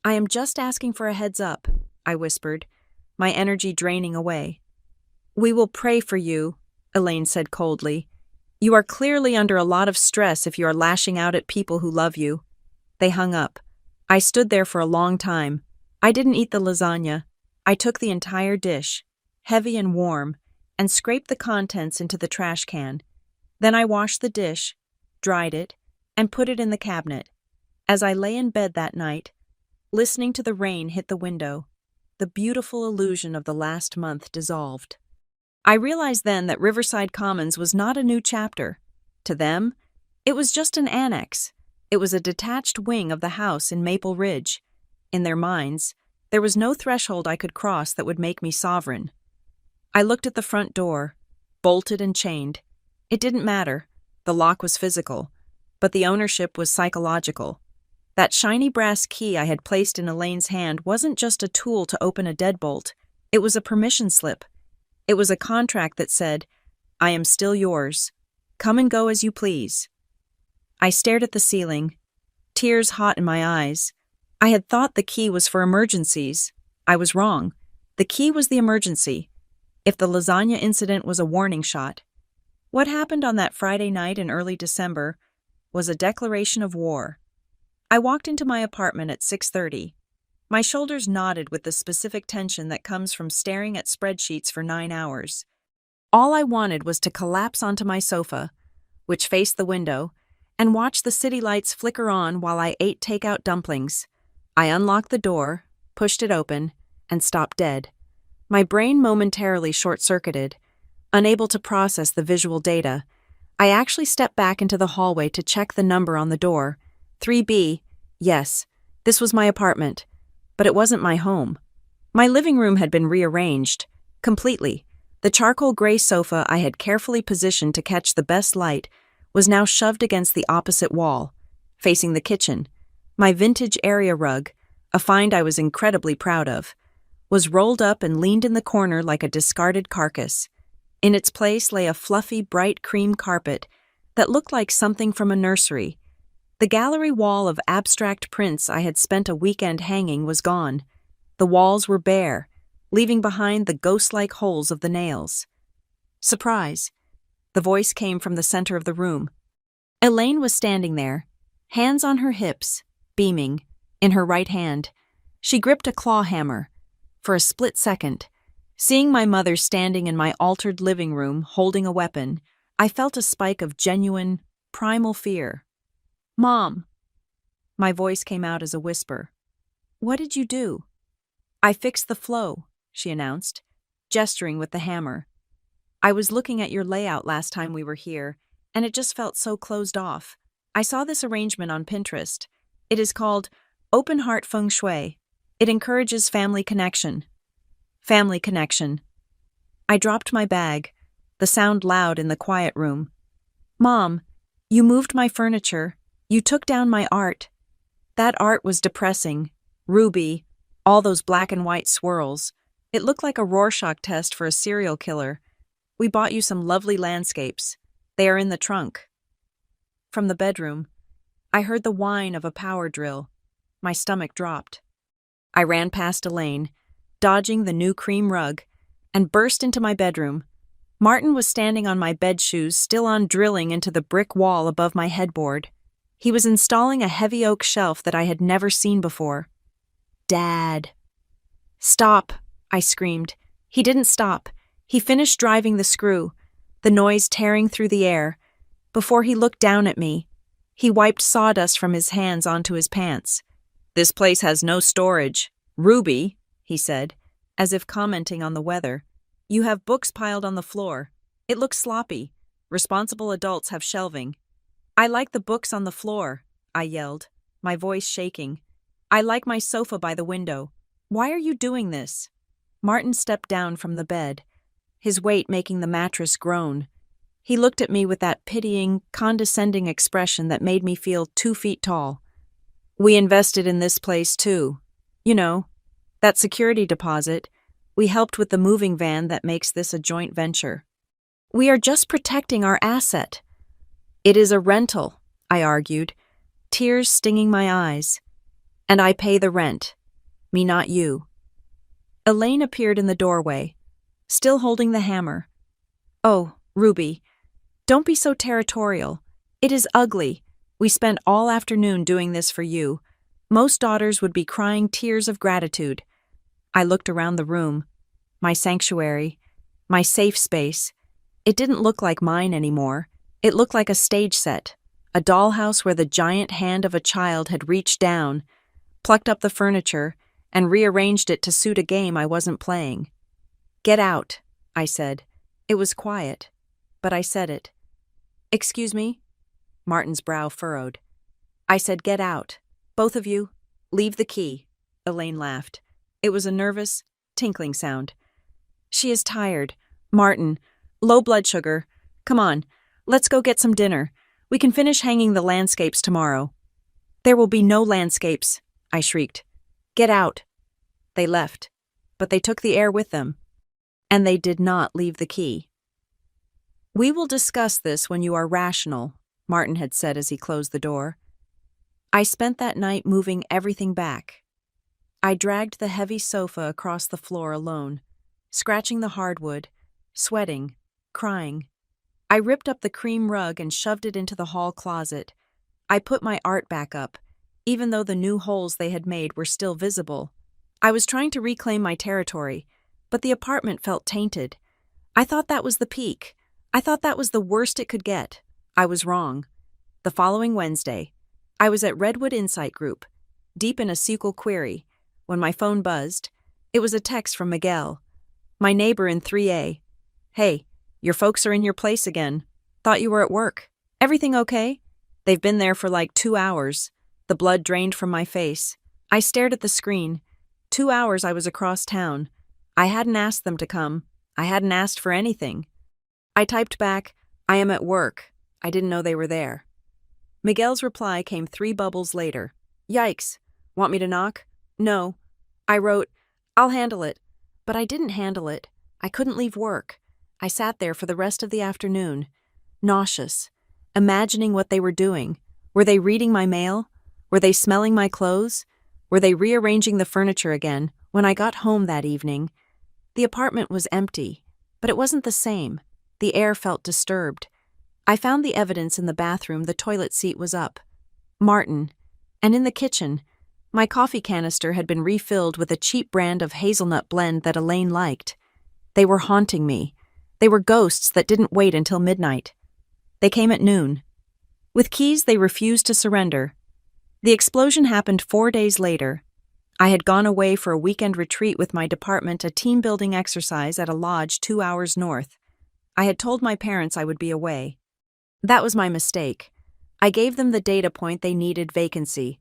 "I am just asking for a heads up," I whispered, my energy draining away. "We will pray for you," Elaine said coldly. "You are clearly under a lot of stress if you are lashing out at people who love you." They hung up. I stood there for a long time. I didn't eat the lasagna. I took the entire dish, heavy and warm, and scraped the contents into the trash can. Then I washed the dish, dried it, and put it in the cabinet. As I lay in bed that night, listening to the rain hit the window, the beautiful illusion of the last month dissolved. I realized then that Riverside Commons was not a new chapter. To them, it was just an annex. It was a detached wing of the house in Maple Ridge. In their minds, there was no threshold I could cross that would make me sovereign. I looked at the front door, bolted and chained. It didn't matter. The lock was physical, but the ownership was psychological. That shiny brass key I had placed in Elaine's hand wasn't just a tool to open a deadbolt. It was a permission slip. It was a contract that said, "I am still yours. Come and go as you please." I stared at the ceiling, tears hot in my eyes. I had thought the key was for emergencies. I was wrong. The key was the emergency. If the lasagna incident was a warning shot, what happened on that Friday night in early December was a declaration of war. I walked into my apartment at 6:30. My shoulders knotted with the specific tension that comes from staring at spreadsheets for 9 hours. All I wanted was to collapse onto my sofa, which faced the window, and watch the city lights flicker on while I ate takeout dumplings. I unlocked the door, pushed it open, and stopped dead. My brain momentarily short-circuited. Unable to process the visual data, I actually stepped back into the hallway to check the number on the door. 3B. Yes, this was my apartment, but it wasn't my home. My living room had been rearranged, completely. The charcoal gray sofa I had carefully positioned to catch the best light was now shoved against the opposite wall, facing the kitchen. My vintage area rug, a find I was incredibly proud of, was rolled up and leaned in the corner like a discarded carcass. In its place lay a fluffy, bright cream carpet that looked like something from a nursery. The gallery wall of abstract prints I had spent a weekend hanging was gone. The walls were bare, leaving behind the ghost-like holes of the nails. Surprise! The voice came from the center of the room. Elaine was standing there, hands on her hips, beaming, in her right hand. She gripped a claw hammer. For a split second, seeing my mother standing in my altered living room holding a weapon, I felt a spike of genuine, primal fear. "Mom!" My voice came out as a whisper. "What did you do?" "I fixed the flow," she announced, gesturing with the hammer. "I was looking at your layout last time we were here, and it just felt so closed off. I saw this arrangement on Pinterest. It is called Open Heart Feng Shui. It encourages family connection." Family connection. I dropped my bag, the sound loud in the quiet room. "Mom, you moved my furniture. You took down my art." That art was depressing. Ruby, all those black and white swirls. It looked like a Rorschach test for a serial killer. "We bought you some lovely landscapes. They are in the trunk." From the bedroom, I heard the whine of a power drill. My stomach dropped. I ran past Elaine, dodging the new cream rug, and burst into my bedroom. Martin was standing on my bed shoes, still on drilling into the brick wall above my headboard. He was installing a heavy oak shelf that I had never seen before. "Dad." "Stop," I screamed. He didn't stop. He finished driving the screw, the noise tearing through the air. Before he looked down at me, he wiped sawdust from his hands onto his pants. "This place has no storage. Ruby," he said, as if commenting on the weather. "You have books piled on the floor. It looks sloppy. Responsible adults have shelving." "I like the books on the floor," I yelled, my voice shaking. "I like my sofa by the window. Why are you doing this?" Martin stepped down from the bed, his weight making the mattress groan. He looked at me with that pitying, condescending expression that made me feel 2 feet tall. "We invested in this place too. You know, that security deposit. We helped with the moving van that makes this a joint venture. We are just protecting our asset." "It is a rental," I argued, tears stinging my eyes. "And I pay the rent. Me, not you." Elaine appeared in the doorway, still holding the hammer. "Oh, Ruby, don't be so territorial. It is ugly. We spent all afternoon doing this for you. Most daughters would be crying tears of gratitude." I looked around the room. My sanctuary, my safe space. It didn't look like mine anymore. It looked like a stage set, a dollhouse where the giant hand of a child had reached down, plucked up the furniture, and rearranged it to suit a game I wasn't playing. "Get out," I said. It was quiet, but I said it. "Excuse me?" Martin's brow furrowed. I said, "Get out. Both of you. Leave the key." Elaine laughed. It was a nervous, tinkling sound. "She is tired. Martin, low blood sugar. Come on, let's go get some dinner. We can finish hanging the landscapes tomorrow." "There will be no landscapes," I shrieked. "Get out." They left, but they took the air with them. And they did not leave the key. "We will discuss this when you are rational," Martin had said as he closed the door. I spent that night moving everything back. I dragged the heavy sofa across the floor alone, scratching the hardwood, sweating, crying. I ripped up the cream rug and shoved it into the hall closet. I put my art back up, even though the new holes they had made were still visible. I was trying to reclaim my territory, but the apartment felt tainted. I thought that was the peak. I thought that was the worst it could get. I was wrong. The following Wednesday, I was at Redwood Insight Group, deep in a SQL query, when my phone buzzed. It was a text from Miguel, my neighbor in 3A. Hey, your folks are in your place again. Thought you were at work. Everything okay? They've been there for like 2 hours. The blood drained from my face. I stared at the screen. 2 hours I was across town. I hadn't asked them to come. I hadn't asked for anything. I typed back, I am at work. I didn't know they were there. Miguel's reply came 3 bubbles later. Yikes. Want me to knock? No. I wrote, I'll handle it. But I didn't handle it. I couldn't leave work. I sat there for the rest of the afternoon, nauseous, imagining what they were doing. Were they reading my mail? Were they smelling my clothes? Were they rearranging the furniture again when I got home that evening? The apartment was empty, but it wasn't the same. The air felt disturbed. I found the evidence in the bathroom. The toilet seat was up. Martin. And in the kitchen, my coffee canister had been refilled with a cheap brand of hazelnut blend that Elaine liked. They were haunting me. They were ghosts that didn't wait until midnight. They came at noon. With keys, they refused to surrender. The explosion happened 4 days later. I had gone away for a weekend retreat with my department, a team-building exercise at a lodge 2 hours north. I had told my parents I would be away. That was my mistake. I gave them the data point they needed: vacancy.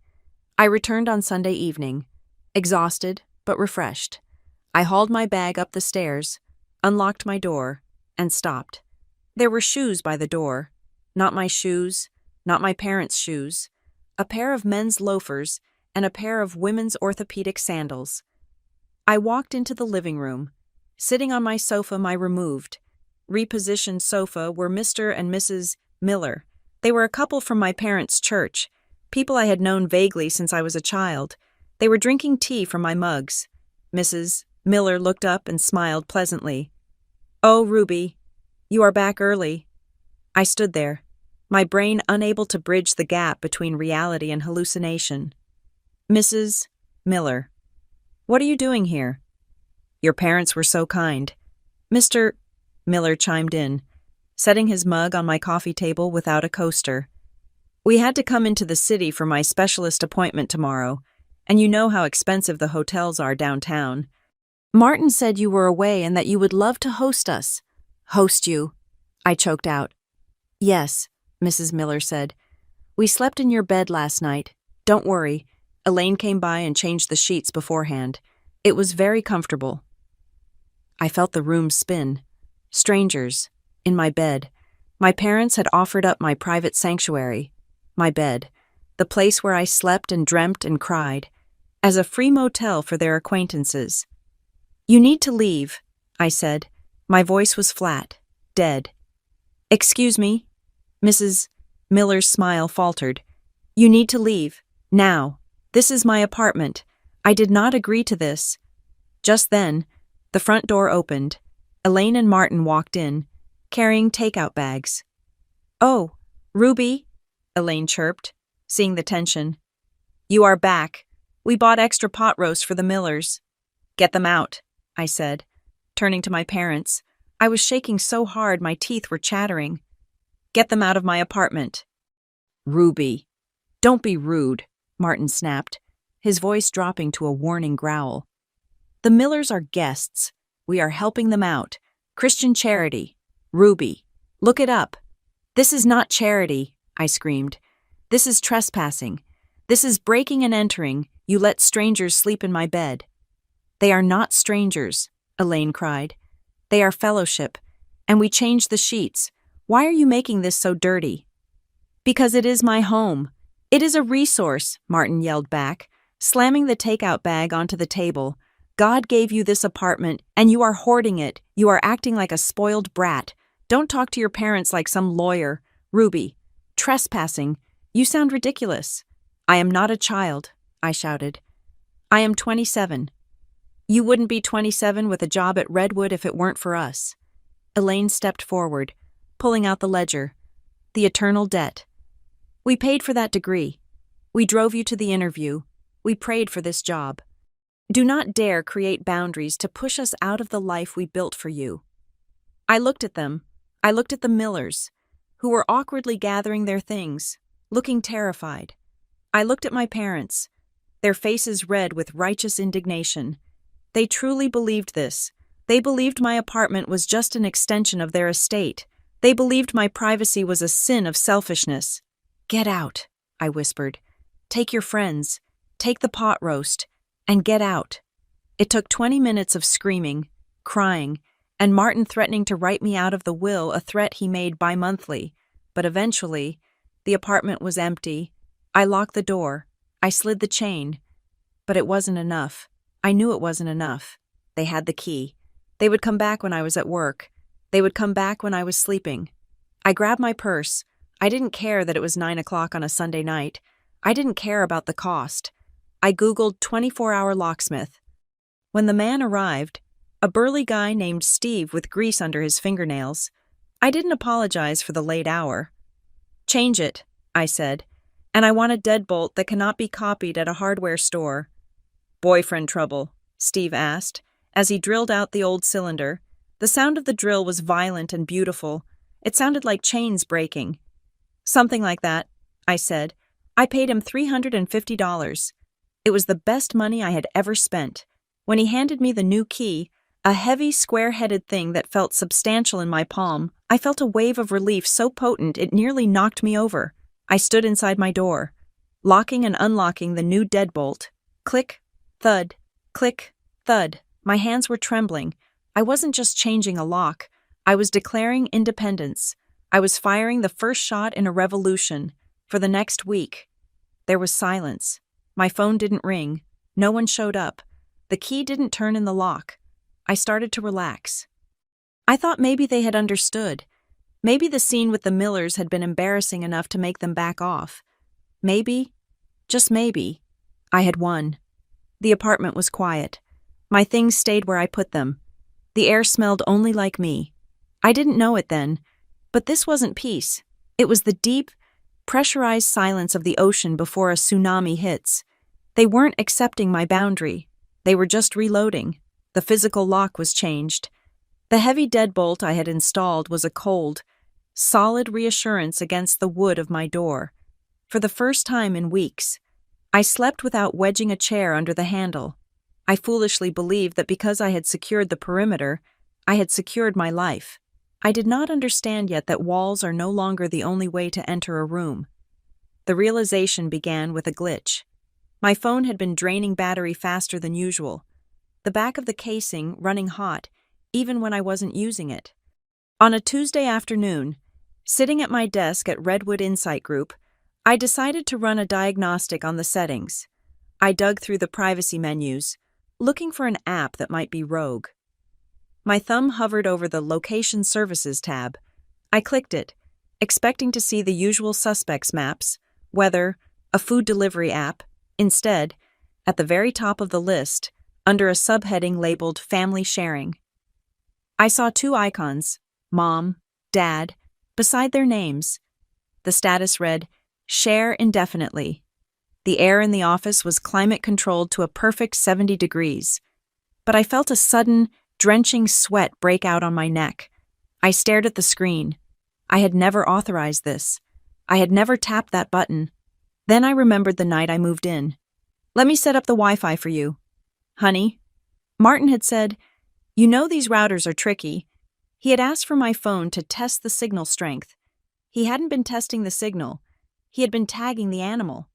I returned on Sunday evening, exhausted but refreshed. I hauled my bag up the stairs, unlocked my door, and stopped. There were shoes by the door. Not my shoes, not my parents' shoes. A pair of men's loafers and a pair of women's orthopedic sandals. I walked into the living room. Sitting on my sofa, my repositioned sofa, were Mr. and Mrs. Miller. They were a couple from my parents' church, people I had known vaguely since I was a child. They were drinking tea from my mugs. Mrs. Miller looked up and smiled pleasantly. Oh, Ruby, you are back early. I stood there, my brain unable to bridge the gap between reality and hallucination. Mrs. Miller, what are you doing here? Your parents were so kind. Mr. Miller chimed in, setting his mug on my coffee table without a coaster. We had to come into the city for my specialist appointment tomorrow, and you know how expensive the hotels are downtown. Martin said you were away and that you would love to host us. Host you? I choked out. Yes, Mrs. Miller said. We slept in your bed last night. Don't worry. Elaine came by and changed the sheets beforehand. It was very comfortable. I felt the room spin. Strangers. In my bed. My parents had offered up my private sanctuary. My bed. The place where I slept and dreamt and cried. As a free motel for their acquaintances. You need to leave, I said. My voice was flat. Dead. Excuse me? Mrs. Miller's smile faltered. You need to leave. Now. This is my apartment. I did not agree to this. Just then, the front door opened. Elaine and Martin walked in, carrying takeout bags. Oh, Ruby, Elaine chirped, seeing the tension. You are back. We bought extra pot roast for the Millers. Get them out, I said, turning to my parents. I was shaking so hard my teeth were chattering. Get them out of my apartment. Ruby, don't be rude, Martin snapped, his voice dropping to a warning growl. The Millers are guests. We are helping them out. Christian charity. Ruby, look it up. This is not charity, I screamed. This is trespassing. This is breaking and entering. You let strangers sleep in my bed. They are not strangers, Elaine cried. They are fellowship. And we changed the sheets. Why are you making this so dirty? Because it is my home. It is a resource, Martin yelled back, slamming the takeout bag onto the table. God gave you this apartment, and you are hoarding it. You are acting like a spoiled brat. Don't talk to your parents like some lawyer. Ruby, Trespassing. You sound ridiculous. I am not a child, I shouted. I am 27. You wouldn't be 27 with a job at Redwood if it weren't for us. Elaine stepped forward, pulling out the ledger. The eternal debt. We paid for that degree. We drove you to the interview. We prayed for this job. Do not dare create boundaries to push us out of the life we built for you. I looked at them. I looked at the Millers, who were awkwardly gathering their things, looking terrified. I looked at my parents, their faces red with righteous indignation. They truly believed this. They believed my apartment was just an extension of their estate. They believed my privacy was a sin of selfishness. Get out, I whispered. Take your friends, take the pot roast, and get out. It took 20 minutes of screaming, crying, and Martin threatening to write me out of the will, a threat he made bi-monthly. But eventually, the apartment was empty. I locked the door. I slid the chain. But it wasn't enough. I knew it wasn't enough. They had the key. They would come back when I was at work. They would come back when I was sleeping. I grabbed my purse. I didn't care that it was 9 o'clock on a Sunday night. I didn't care about the cost. I Googled 24-hour locksmith. When the man arrived, a burly guy named Steve with grease under his fingernails, I didn't apologize for the late hour. Change it, I said, and I want a deadbolt that cannot be copied at a hardware store. Boyfriend trouble, Steve asked, as he drilled out the old cylinder. The sound of the drill was violent and beautiful. It sounded like chains breaking. Something like that, I said. I paid him $350. It was the best money I had ever spent. When he handed me the new key, a heavy, square-headed thing that felt substantial in my palm, I felt a wave of relief so potent it nearly knocked me over. I stood inside my door, locking and unlocking the new deadbolt. Click, thud, click, thud. My hands were trembling. I wasn't just changing a lock. I was declaring independence. I was firing the first shot in a revolution. For the next week, there was silence. My phone didn't ring. No one showed up. The key didn't turn in the lock. I started to relax. I thought maybe they had understood. Maybe the scene with the Millers had been embarrassing enough to make them back off. Maybe, just maybe, I had won. The apartment was quiet. My things stayed where I put them. The air smelled only like me. I didn't know it then, but this wasn't peace. It was the deep, pressurized silence of the ocean before a tsunami hits. They weren't accepting my boundary. They were just reloading. The physical lock was changed. The heavy deadbolt I had installed was a cold, solid reassurance against the wood of my door. For the first time in weeks, I slept without wedging a chair under the handle. I foolishly believed that because I had secured the perimeter, I had secured my life. I did not understand yet that walls are no longer the only way to enter a room. The realization began with a glitch. My phone had been draining battery faster than usual. The back of the casing running hot, even when I wasn't using it. On a Tuesday afternoon, sitting at my desk at Redwood Insight Group, I decided to run a diagnostic on the settings. I dug through the privacy menus, looking for an app that might be rogue. My thumb hovered over the Location Services tab. I clicked it, expecting to see the usual suspects maps, weather, a food delivery app. Instead, at the very top of the list, under a subheading labeled Family Sharing, I saw two icons, Mom, Dad, beside their names. The status read, Share indefinitely. The air in the office was climate-controlled to a perfect 70 degrees. But I felt a sudden, drenching sweat break out on my neck. I stared at the screen. I had never authorized this. I had never tapped that button. Then I remembered the night I moved in. Let me set up the Wi-Fi for you. Honey, Martin had said, you know these routers are tricky. He had asked for my phone to test the signal strength. He hadn't been testing the signal. He had been tagging the animal.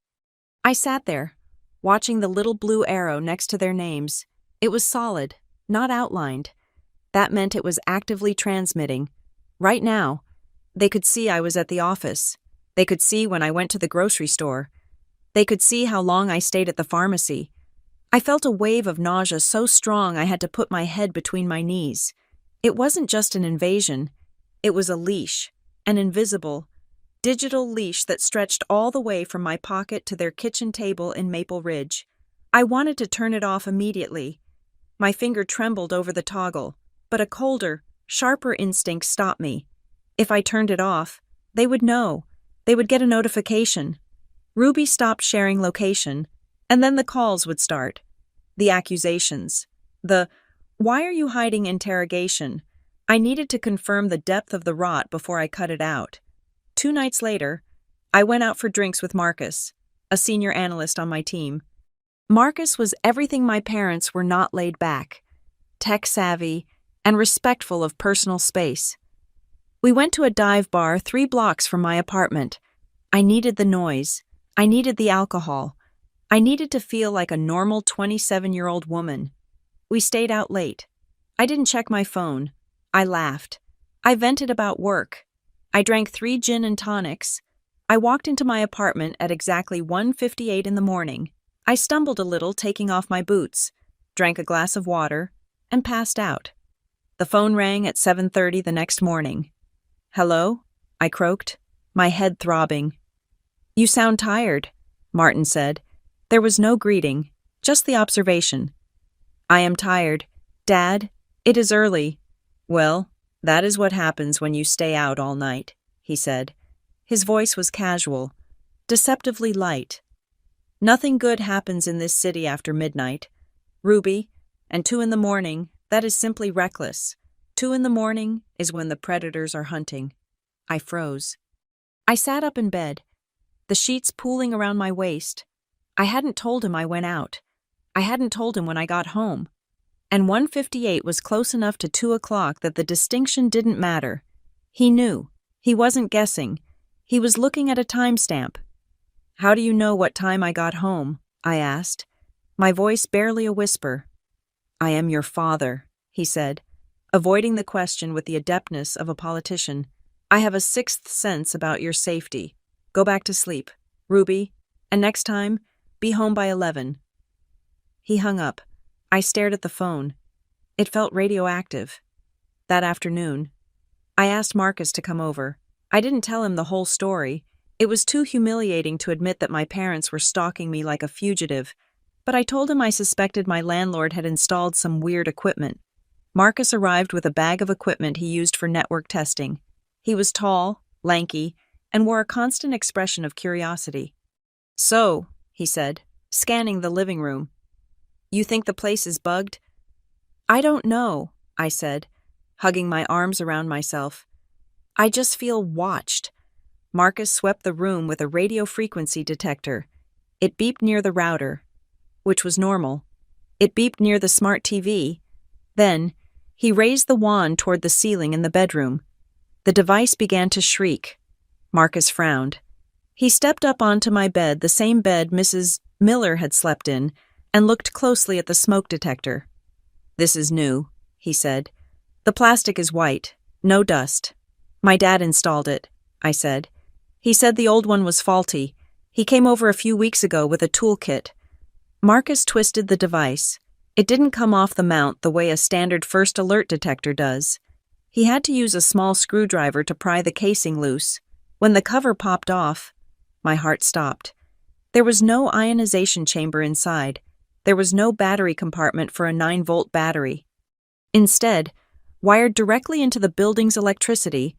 I sat there, watching the little blue arrow next to their names. It was solid, not outlined. That meant it was actively transmitting. Right now, they could see I was at the office. They could see when I went to the grocery store. They could see how long I stayed at the pharmacy. I felt a wave of nausea so strong I had to put my head between my knees. It wasn't just an invasion. It was a leash, an invisible, digital leash that stretched all the way from my pocket to their kitchen table in Maple Ridge. I wanted to turn it off immediately. My finger trembled over the toggle, but a colder, sharper instinct stopped me. If I turned it off, they would know. They would get a notification. Ruby stopped sharing location, and then the calls would start. The accusations. The, "Why are you hiding?" interrogation. I needed to confirm the depth of the rot before I cut it out. 2 nights later, I went out for drinks with Marcus, a senior analyst on my team. Marcus was everything my parents were not: laid back, tech-savvy, and respectful of personal space. We went to a dive bar 3 blocks from my apartment. I needed the noise. I needed the alcohol. I needed to feel like a normal 27-year-old woman. We stayed out late. I didn't check my phone. I laughed. I vented about work. I drank 3 gin and tonics. I walked into my apartment at exactly 1:58 in the morning. I stumbled a little, taking off my boots, drank a glass of water, and passed out. The phone rang at 7:30 the next morning. "Hello?" I croaked, my head throbbing. "You sound tired," Martin said. There was no greeting, just the observation. "I am tired. Dad, it is early." "Well, that is what happens when you stay out all night," he said. His voice was casual, deceptively light. "Nothing good happens in this city after midnight. Ruby, and 2 in the morning, that is simply reckless. 2 in the morning is when the predators are hunting." I froze. I sat up in bed, the sheets pooling around my waist. I hadn't told him I went out. I hadn't told him when I got home. And 1:58 was close enough to 2 o'clock that the distinction didn't matter. He knew. He wasn't guessing. He was looking at a timestamp. "How do you know what time I got home?" I asked, my voice barely a whisper. "I am your father," he said, avoiding the question with the adeptness of a politician. "I have a 6th sense about your safety. Go back to sleep, Ruby, and next time, be home by 11. He hung up. I stared at the phone. It felt radioactive. That afternoon, I asked Marcus to come over. I didn't tell him the whole story. It was too humiliating to admit that my parents were stalking me like a fugitive, but I told him I suspected my landlord had installed some weird equipment. Marcus arrived with a bag of equipment he used for network testing. He was tall, lanky, and wore a constant expression of curiosity. "So," he said, scanning the living room, "you think the place is bugged?" "I don't know," I said, hugging my arms around myself. "I just feel watched." Marcus swept the room with a radio frequency detector. It beeped near the router, which was normal. It beeped near the smart TV. Then, he raised the wand toward the ceiling in the bedroom. The device began to shriek. Marcus frowned. He stepped up onto my bed, the same bed Mrs. Miller had slept in, and looked closely at the smoke detector. "This is new," he said. "The plastic is white, no dust. My dad installed it," I said. "He said the old one was faulty. He came over a few weeks ago with a toolkit." Marcus twisted the device. It didn't come off the mount the way a standard first alert detector does. He had to use a small screwdriver to pry the casing loose. When the cover popped off, my heart stopped. There was no ionization chamber inside. There was no battery compartment for a 9-volt battery. Instead, wired directly into the building's electricity,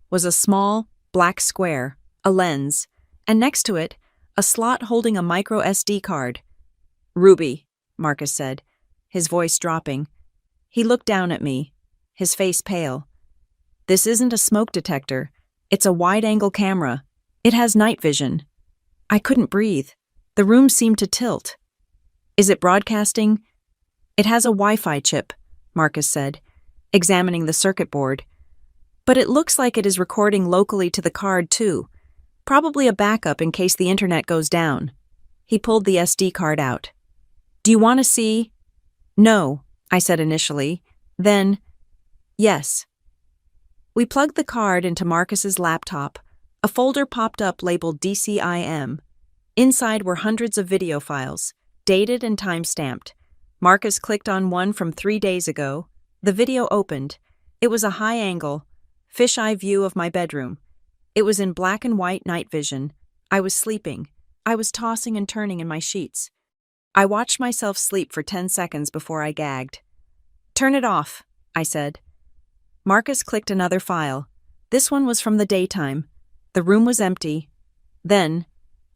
was a small, black square, a lens, and next to it, a slot holding a micro SD card. "Ruby," Marcus said, his voice dropping. He looked down at me, his face pale. "This isn't a smoke detector. It's a wide-angle camera. It has night vision." I couldn't breathe. The room seemed to tilt. "Is it broadcasting?" "It has a Wi-Fi chip," Marcus said, examining the circuit board. "But it looks like it is recording locally to the card, too. Probably a backup in case the internet goes down." He pulled the SD card out. "Do you want to see?" "No," I said initially. Then, "Yes." We plugged the card into Marcus's laptop. A folder popped up labeled DCIM. Inside were hundreds of video files, dated and time-stamped. Marcus clicked on one from 3 days ago. The video opened. It was a high-angle, fisheye view of my bedroom. It was in black and white night vision. I was sleeping. I was tossing and turning in my sheets. I watched myself sleep for 10 seconds before I gagged. "Turn it off," I said. Marcus clicked another file. This one was from the daytime. The room was empty. Then,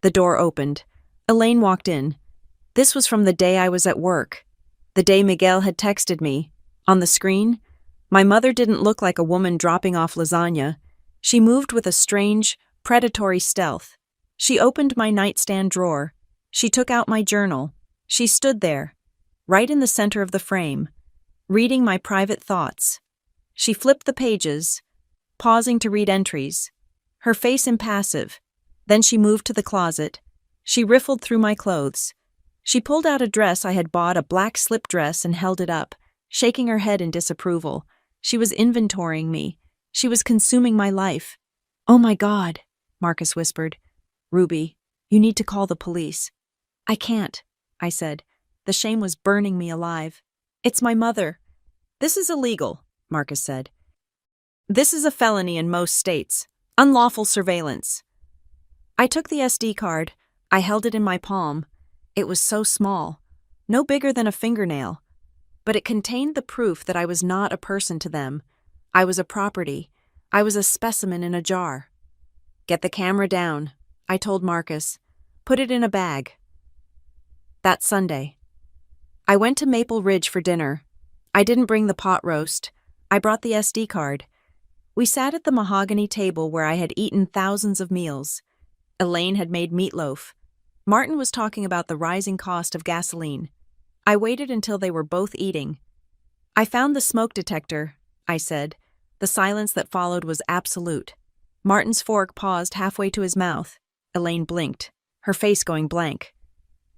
the door opened. Elaine walked in. This was from the day I was at work. The day Miguel had texted me. On the screen, my mother didn't look like a woman dropping off lasagna. She moved with a strange, predatory stealth. She opened my nightstand drawer. She took out my journal. She stood there, right in the center of the frame, reading my private thoughts. She flipped the pages, pausing to read entries, her face impassive. Then she moved to the closet. She riffled through my clothes. She pulled out a dress I had bought, a black slip dress, and held it up, shaking her head in disapproval. She was inventorying me. She was consuming my life. "Oh my God," Marcus whispered. "Ruby, you need to call the police." "I can't," I said. The shame was burning me alive. "It's my mother." "This is illegal," Marcus said. "This is a felony in most states. Unlawful surveillance." I took the SD card. I held it in my palm. It was so small, no bigger than a fingernail. But it contained the proof that I was not a person to them. I was a property. I was a specimen in a jar. "Get the camera down," I told Marcus. "Put it in a bag." That Sunday, I went to Maple Ridge for dinner. I didn't bring the pot roast. I brought the SD card. We sat at the mahogany table where I had eaten thousands of meals. Elaine had made meatloaf. Martin was talking about the rising cost of gasoline. I waited until they were both eating. "I found the smoke detector," I said. The silence that followed was absolute. Martin's fork paused halfway to his mouth. Elaine blinked, her face going blank.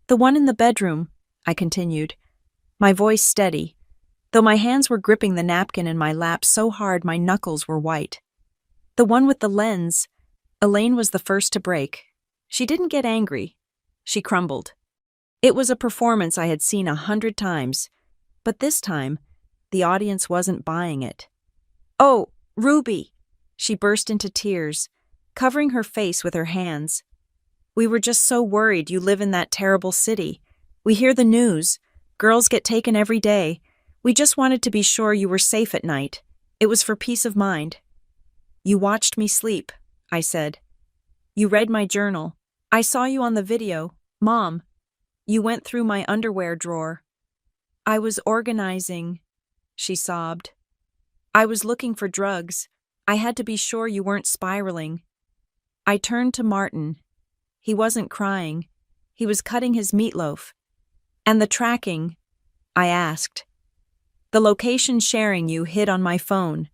"The one in the bedroom," I continued, my voice steady, though my hands were gripping the napkin in my lap so hard my knuckles were white. "The one with the lens." Elaine was the first to break. She didn't get angry. She crumbled. It was a performance I had seen 100 times, but this time, the audience wasn't buying it. "Oh, Ruby!" She burst into tears, covering her face with her hands. "We were just so worried. You live in that terrible city. We hear the news. Girls get taken every day. We just wanted to be sure you were safe at night. It was for peace of mind." "You watched me sleep," I said. "You read my journal. I saw you on the video. Mom, you went through my underwear drawer." "I was organizing," she sobbed. "I was looking for drugs. I had to be sure you weren't spiraling." I turned to Martin. He wasn't crying. He was cutting his meatloaf. "And the tracking?" I asked. "The location sharing you hid on my phone."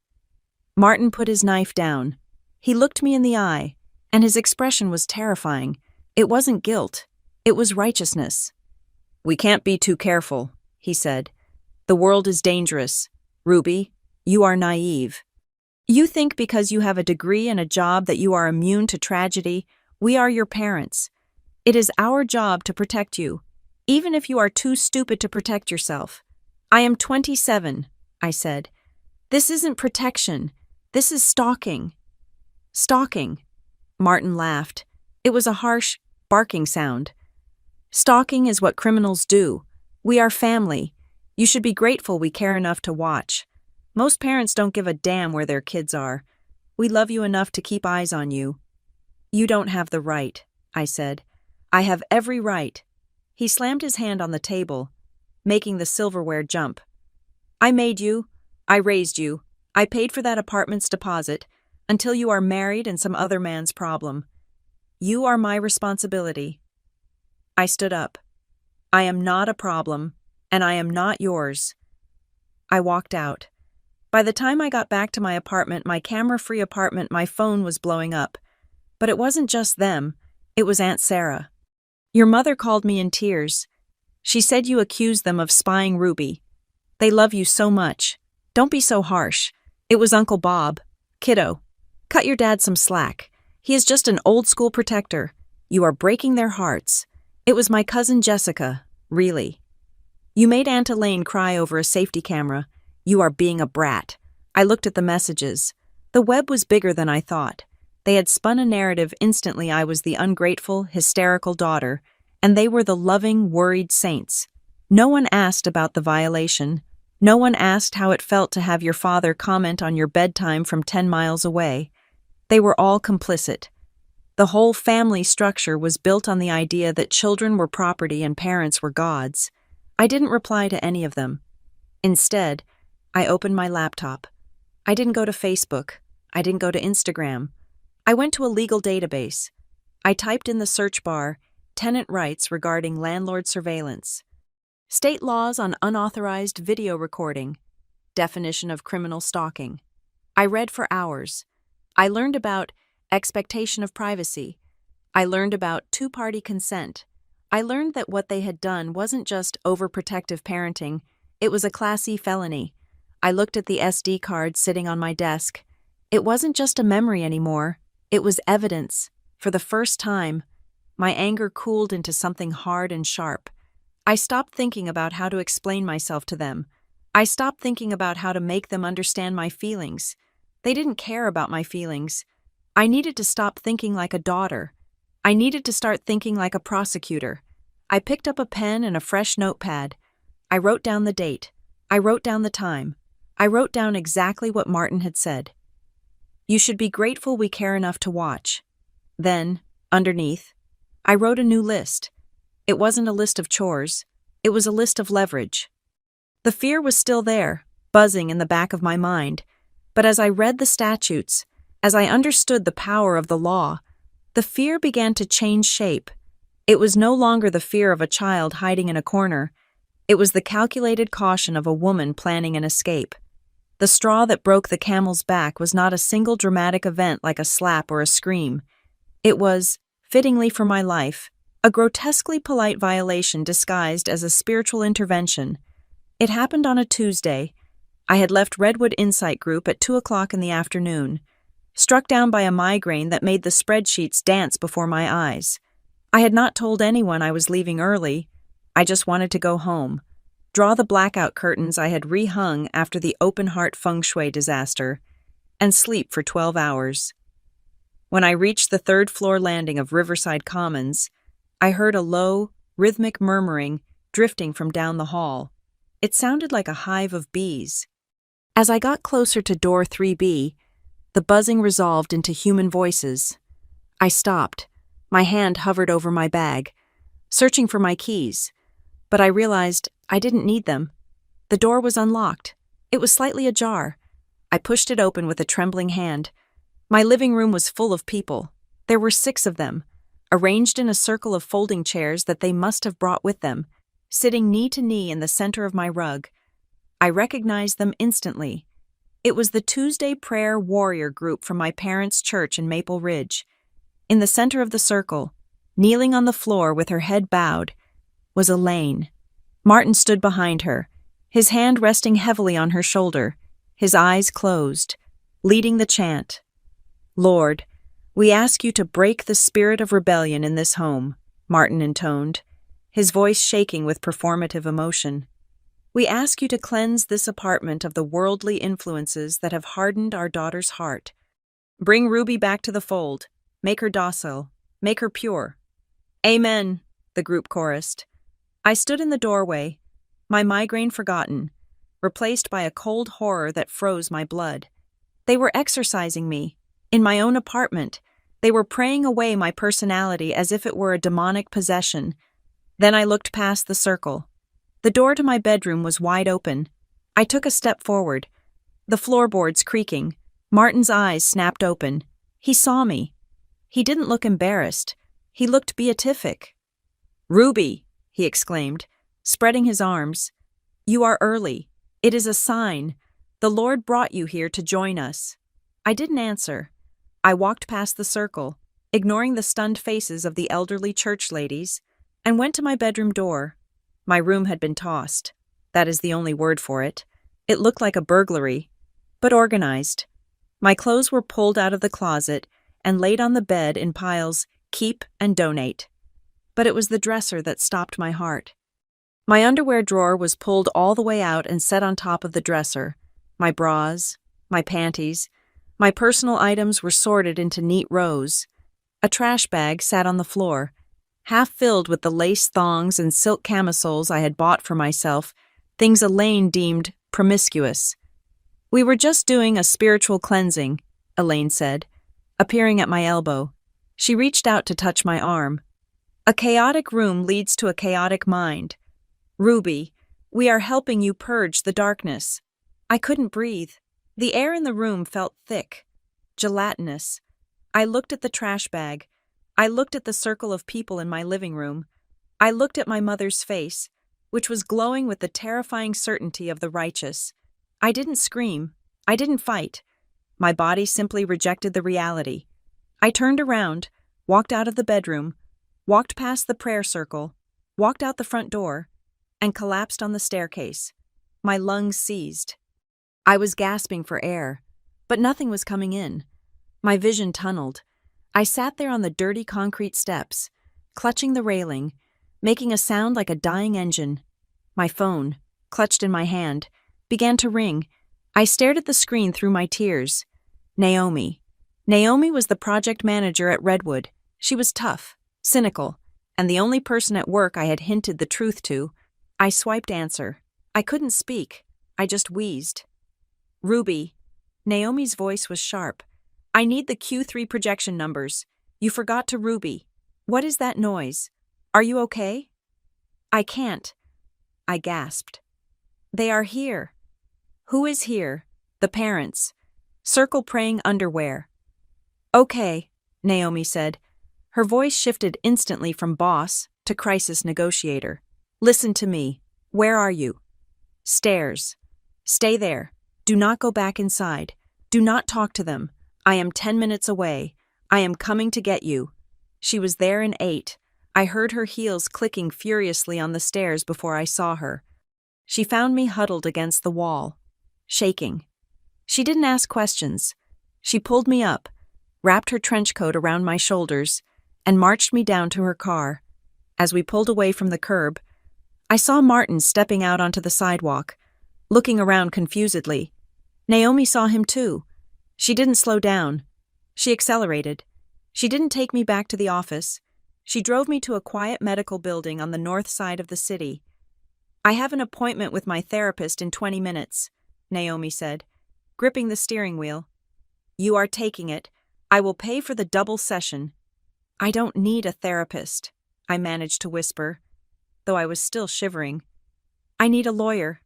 Martin put his knife down. He looked me in the eye, and his expression was terrifying. It wasn't guilt. It was righteousness. "We can't be too careful," he said. "The world is dangerous. Ruby, you are naive. You think because you have a degree and a job that you are immune to tragedy. We are your parents. It is our job to protect you, even if you are too stupid to protect yourself." "I am 27, I said. "This isn't protection. This is stalking." "Stalking?" Martin laughed. It was a harsh, barking sound. "Stalking is what criminals do. We are family. You should be grateful we care enough to watch. Most parents don't give a damn where their kids are. We love you enough to keep eyes on you." "You don't have the right," I said. "I have every right." He slammed his hand on the table, making the silverware jump. "I made you. I raised you. I paid for that apartment's deposit until you are married and some other man's problem. You are my responsibility." I stood up. "I am not a problem, and I am not yours." I walked out. By the time I got back to my apartment, my camera-free apartment, my phone was blowing up. But it wasn't just them. It was Aunt Sarah. "Your mother called me in tears. She said you accused them of spying Ruby. They love you so much. Don't be so harsh. It was Uncle Bob. Kiddo, cut your dad some slack. He is just an old-school protector. You are breaking their hearts. It was my cousin Jessica, really. You made Aunt Elaine cry over a safety camera. You are being a brat." I looked at the messages. The web was bigger than I thought. They had spun a narrative instantly I was the ungrateful, hysterical daughter, and they were the loving, worried saints. No one asked about the violation. No one asked how it felt to have your father comment on your bedtime from 10 miles away. They were all complicit. The whole family structure was built on the idea that children were property and parents were gods. I didn't reply to any of them. Instead, I opened my laptop. I didn't go to Facebook. I didn't go to Instagram. I went to a legal database. I typed in the search bar, tenant rights regarding landlord surveillance, state laws on unauthorized video recording, definition of criminal stalking. I read for hours. I learned about expectation of privacy. I learned about two-party consent. I learned that what they had done wasn't just overprotective parenting, it was a classy felony. I looked at the SD card sitting on my desk. It wasn't just a memory anymore, it was evidence. For the first time, my anger cooled into something hard and sharp. I stopped thinking about how to explain myself to them. I stopped thinking about how to make them understand my feelings. They didn't care about my feelings. I needed to stop thinking like a daughter. I needed to start thinking like a prosecutor. I picked up a pen and a fresh notepad. I wrote down the date. I wrote down the time. I wrote down exactly what Martin had said. You should be grateful we care enough to watch. Then, underneath, I wrote a new list. It wasn't a list of chores. It was a list of leverage. The fear was still there, buzzing in the back of my mind. But as I read the statutes, as I understood the power of the law, the fear began to change shape. It was no longer the fear of a child hiding in a corner. It was the calculated caution of a woman planning an escape. The straw that broke the camel's back was not a single dramatic event like a slap or a scream. It was, fittingly for my life, a grotesquely polite violation disguised as a spiritual intervention. It happened on a Tuesday. I had left Redwood Insight Group at 2:00 in the afternoon, struck down by a migraine that made the spreadsheets dance before my eyes. I had not told anyone I was leaving early. I just wanted to go home, draw the blackout curtains I had rehung after the open heart feng shui disaster, and sleep for 12 hours. When I reached the third-floor landing of Riverside Commons, I heard a low, rhythmic murmuring drifting from down the hall. It sounded like a hive of bees. As I got closer to door 3B, the buzzing resolved into human voices. I stopped. My hand hovered over my bag, searching for my keys, but I realized I didn't need them. The door was unlocked. It was slightly ajar. I pushed it open with a trembling hand. My living room was full of people. There were 6 of them, arranged in a circle of folding chairs that they must have brought with them, sitting knee to knee in the center of my rug. I recognized them instantly. It was the Tuesday Prayer Warrior group from my parents' church in Maple Ridge. In the center of the circle, kneeling on the floor with her head bowed, was Elaine. Martin stood behind her, his hand resting heavily on her shoulder, his eyes closed, leading the chant. Lord, we ask you to break the spirit of rebellion in this home, Martin intoned, his voice shaking with performative emotion. We ask you to cleanse this apartment of the worldly influences that have hardened our daughter's heart. Bring Ruby back to the fold. Make her docile. Make her pure. Amen, the group chorused. I stood in the doorway, my migraine forgotten, replaced by a cold horror that froze my blood. They were exorcising me. In my own apartment, they were praying away my personality as if it were a demonic possession. Then I looked past the circle. The door to my bedroom was wide open. I took a step forward, the floorboards creaking. Martin's eyes snapped open. He saw me. He didn't look embarrassed. He looked beatific. Ruby, he exclaimed, spreading his arms. You are early. It is a sign. The Lord brought you here to join us. I didn't answer. I walked past the circle, ignoring the stunned faces of the elderly church ladies, and went to my bedroom door. My room had been tossed. That is the only word for it. It looked like a burglary, but organized. My clothes were pulled out of the closet and laid on the bed in piles, keep and donate. But it was the dresser that stopped my heart. My underwear drawer was pulled all the way out and set on top of the dresser. My bras, my panties, My personal items were sorted into neat rows. A trash bag sat on the floor, half filled with the lace thongs and silk camisoles I had bought for myself, things Elaine deemed promiscuous. "We were just doing a spiritual cleansing," Elaine said, appearing at my elbow. She reached out to touch my arm. "A chaotic room leads to a chaotic mind. Ruby, we are helping you purge the darkness." I couldn't breathe. The air in the room felt thick, gelatinous. I looked at the trash bag. I looked at the circle of people in my living room. I looked at my mother's face, which was glowing with the terrifying certainty of the righteous. I didn't scream. I didn't fight. My body simply rejected the reality. I turned around, walked out of the bedroom, walked past the prayer circle, walked out the front door, and collapsed on the staircase. My lungs seized. I was gasping for air, but nothing was coming in. My vision tunneled. I sat there on the dirty concrete steps, clutching the railing, making a sound like a dying engine. My phone, clutched in my hand, began to ring. I stared at the screen through my tears. Naomi. Naomi was the project manager at Redwood. She was tough, cynical, and the only person at work I had hinted the truth to. I swiped answer. I couldn't speak. I just wheezed. "Ruby." Naomi's voice was sharp. "I need the Q3 projection numbers. You forgot to Ruby. What is that noise? Are you okay?" "I can't." I gasped. "They are here." "Who is here?" "The parents. Circle praying underwear." "Okay," Naomi said. Her voice shifted instantly from boss to crisis negotiator. "Listen to me. Where are you?" "Stairs." "Stay there. Do not go back inside. Do not talk to them. I am 10 minutes away. I am coming to get you." She was there in 8. I heard her heels clicking furiously on the stairs before I saw her. She found me huddled against the wall, shaking. She didn't ask questions. She pulled me up, wrapped her trench coat around my shoulders, and marched me down to her car. As we pulled away from the curb, I saw Martin stepping out onto the sidewalk, looking around confusedly. Naomi saw him too. She didn't slow down. She accelerated. She didn't take me back to the office. She drove me to a quiet medical building on the north side of the city. "I have an appointment with my therapist in 20 minutes, Naomi said, gripping the steering wheel. "You are taking it. I will pay for the double session." "I don't need a therapist," I managed to whisper, though I was still shivering. "I need a lawyer."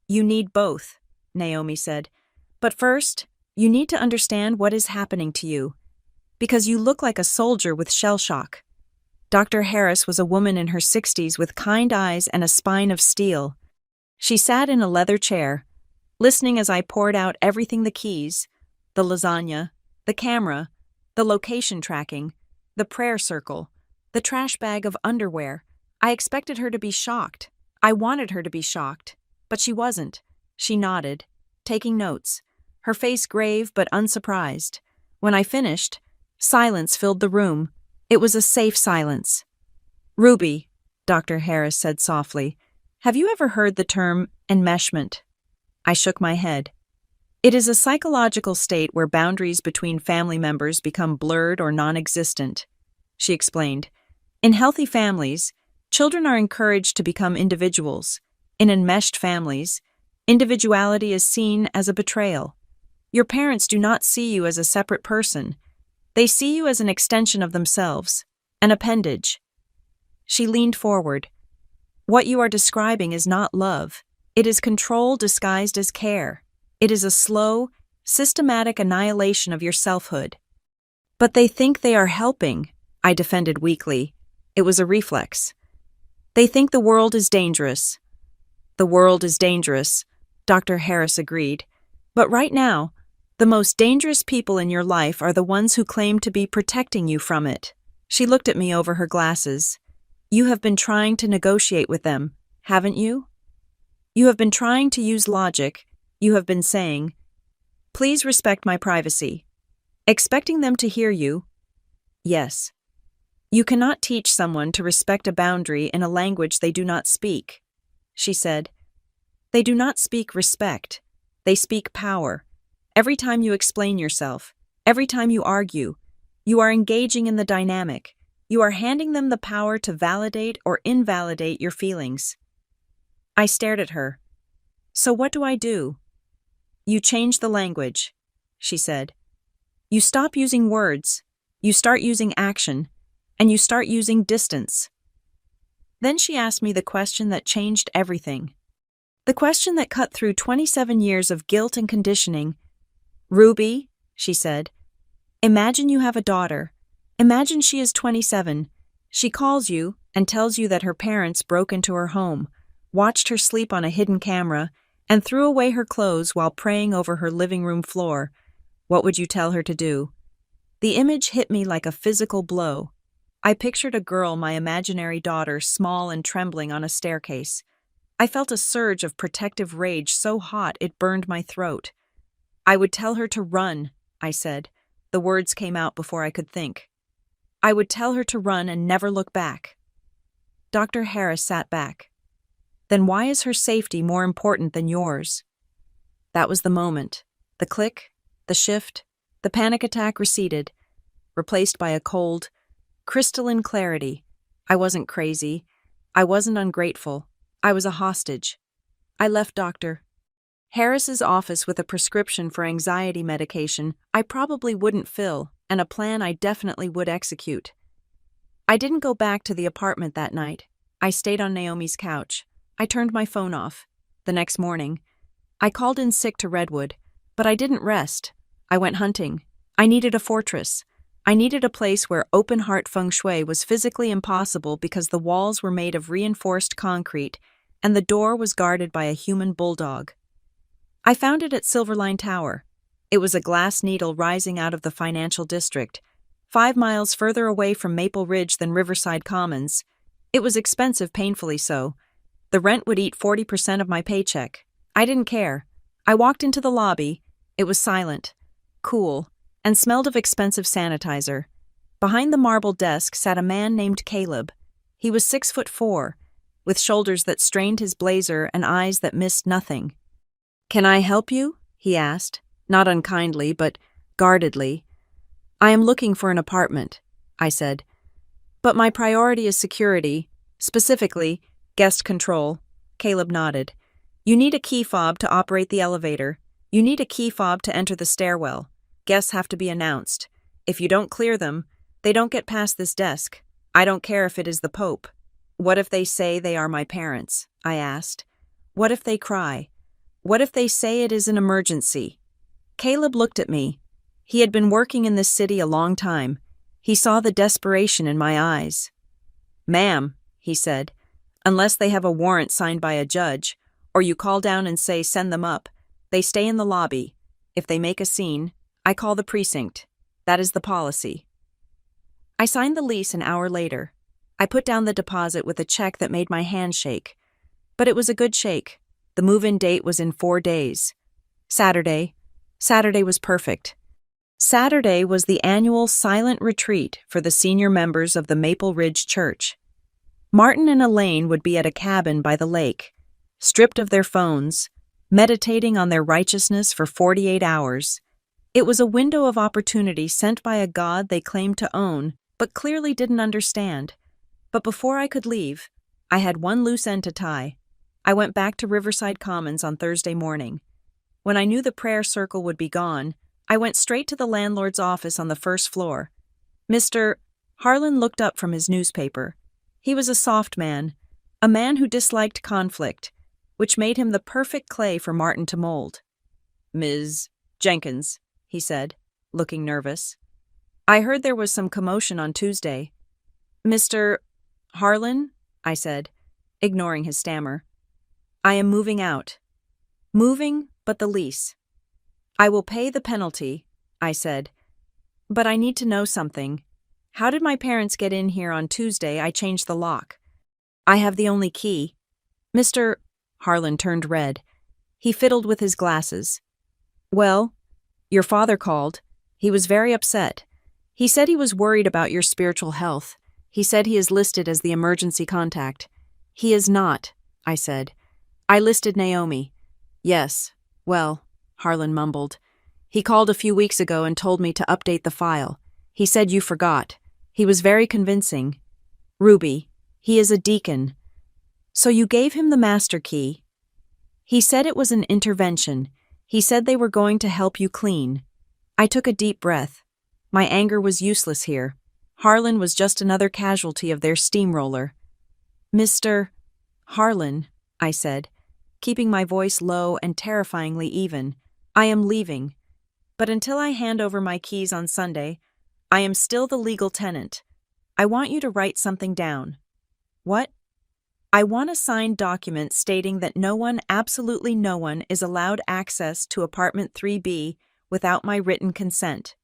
"You need both," Naomi said. "But first, you need to understand what is happening to you, because you look like a soldier with shell shock." Dr. Harris was a woman in her 60s with kind eyes and a spine of steel. She sat in a leather chair, listening as I poured out everything: the keys, the lasagna, the camera, the location tracking, the prayer circle, the trash bag of underwear. I expected her to be shocked. I wanted her to be shocked, but she wasn't. She nodded, taking notes, her face grave but unsurprised. When I finished, silence filled the room. It was a safe silence. "Ruby," Dr. Harris said softly, "have you ever heard the term enmeshment?" I shook my head. "It is a psychological state where boundaries between family members become blurred or non-existent," she explained. "In healthy families, children are encouraged to become individuals. In enmeshed families, individuality is seen as a betrayal. Your parents do not see you as a separate person. They see you as an extension of themselves, an appendage." She leaned forward. "What you are describing is not love. It is control disguised as care. It is a slow, systematic annihilation of your selfhood." "But they think they are helping," I defended weakly. It was a reflex. "They think the world is dangerous." "The world is dangerous," Dr. Harris agreed. "But right now, the most dangerous people in your life are the ones who claim to be protecting you from it." She looked at me over her glasses. "You have been trying to negotiate with them, haven't you? You have been trying to use logic. You have been saying, 'Please respect my privacy,' expecting them to hear you." "Yes." "You cannot teach someone to respect a boundary in a language they do not speak," she said. "They do not speak respect. They speak power. Every time you explain yourself, every time you argue, you are engaging in the dynamic. You are handing them the power to validate or invalidate your feelings. I stared at her. So what do I do? You change the language, she said. You stop using words, you start using action, and you start using distance. Then she asked me the question that changed everything. The question that cut through 27 years of guilt and conditioning. Ruby, she said, imagine you have a daughter. Imagine she is 27. She calls you and tells you that her parents broke into her home, watched her sleep on a hidden camera, and threw away her clothes while praying over her living room floor. What would you tell her to do? The image hit me like a physical blow. I pictured a girl, my imaginary daughter, small and trembling on a staircase. I felt a surge of protective rage so hot it burned my throat. I would tell her to run, I said. The words came out before I could think. I would tell her to run and never look back. Dr. Harris sat back. Then why is her safety more important than yours? That was the moment. The click, the shift, the panic attack receded, replaced by a cold, crystalline clarity. I wasn't crazy. I wasn't ungrateful. I was a hostage. I left Dr. Harris's office with a prescription for anxiety medication I probably wouldn't fill and a plan I definitely would execute. I didn't go back to the apartment that night. I stayed on Naomi's couch. I turned my phone off. The next morning, I called in sick to Redwood, but I didn't rest. I went hunting. I needed a fortress. I needed a place where open-heart feng shui was physically impossible because the walls were made of reinforced concrete and the door was guarded by a human bulldog. I found it at Silverline Tower. It was a glass needle rising out of the financial district, 5 miles further away from Maple Ridge than Riverside Commons. It was expensive, painfully so. The rent would eat 40% of my paycheck. I didn't care. I walked into the lobby. It was silent, cool, and smelled of expensive sanitizer. Behind the marble desk sat a man named Caleb. He was 6'4", with shoulders that strained his blazer and eyes that missed nothing. "Can I help you?" he asked, not unkindly, but guardedly. "I am looking for an apartment," I said. "But my priority is security, specifically, guest control." Caleb nodded. "You need a key fob to operate the elevator. You need a key fob to enter the stairwell. Guests have to be announced. If you don't clear them, they don't get past this desk. I don't care if it is the Pope." "What if they say they are my parents?" I asked. "What if they cry? What if they say it is an emergency?" Caleb looked at me. He had been working in this city a long time. He saw the desperation in my eyes. "Ma'am," he said, "unless they have a warrant signed by a judge, or you call down and say send them up, they stay in the lobby. If they make a scene, I call the precinct. That is the policy." I signed the lease an hour later. I put down the deposit with a check that made my hand shake. But it was a good shake. The move-in date was in 4 days. Saturday was perfect. Saturday was the annual silent retreat for the senior members of the Maple Ridge Church. Martin and Elaine would be at a cabin by the lake, stripped of their phones, meditating on their righteousness for 48 hours. It was a window of opportunity sent by a God they claimed to own, but clearly didn't understand. But before I could leave, I had one loose end to tie. I went back to Riverside Commons on Thursday morning. When I knew the prayer circle would be gone, I went straight to the landlord's office on the first floor. Mr. Harlan looked up from his newspaper. He was a soft man, a man who disliked conflict, which made him the perfect clay for Martin to mold. "Ms. Jenkins," he said, looking nervous. "I heard there was some commotion on Tuesday." "Mr. Harlan?" I said, ignoring his stammer. "I am moving out. Moving, but the lease. I will pay the penalty," I said. "But I need to know something. How did my parents get in here on Tuesday? I changed the lock. I have the only key." Mr. Harlan turned red. He fiddled with his glasses. "Well, your father called. He was very upset. He said he was worried about your spiritual health. He said he is listed as the emergency contact." "He is not," I said. "I listed Naomi." "Yes, well," Harlan mumbled. He called a few weeks ago and told me to update the file. He said you forgot. He was very convincing. Ruby, he is a deacon. So you gave him the master key? He said it was an intervention. He said they were going to help you clean. I took a deep breath. My anger was useless here. Harlan was just another casualty of their steamroller. Mr. Harlan, I said, keeping my voice low and terrifyingly even, I am leaving. But until I hand over my keys on Sunday, I am still the legal tenant. I want you to write something down. What? I want a signed document stating that no one, absolutely no one, is allowed access to apartment 3B without my written consent.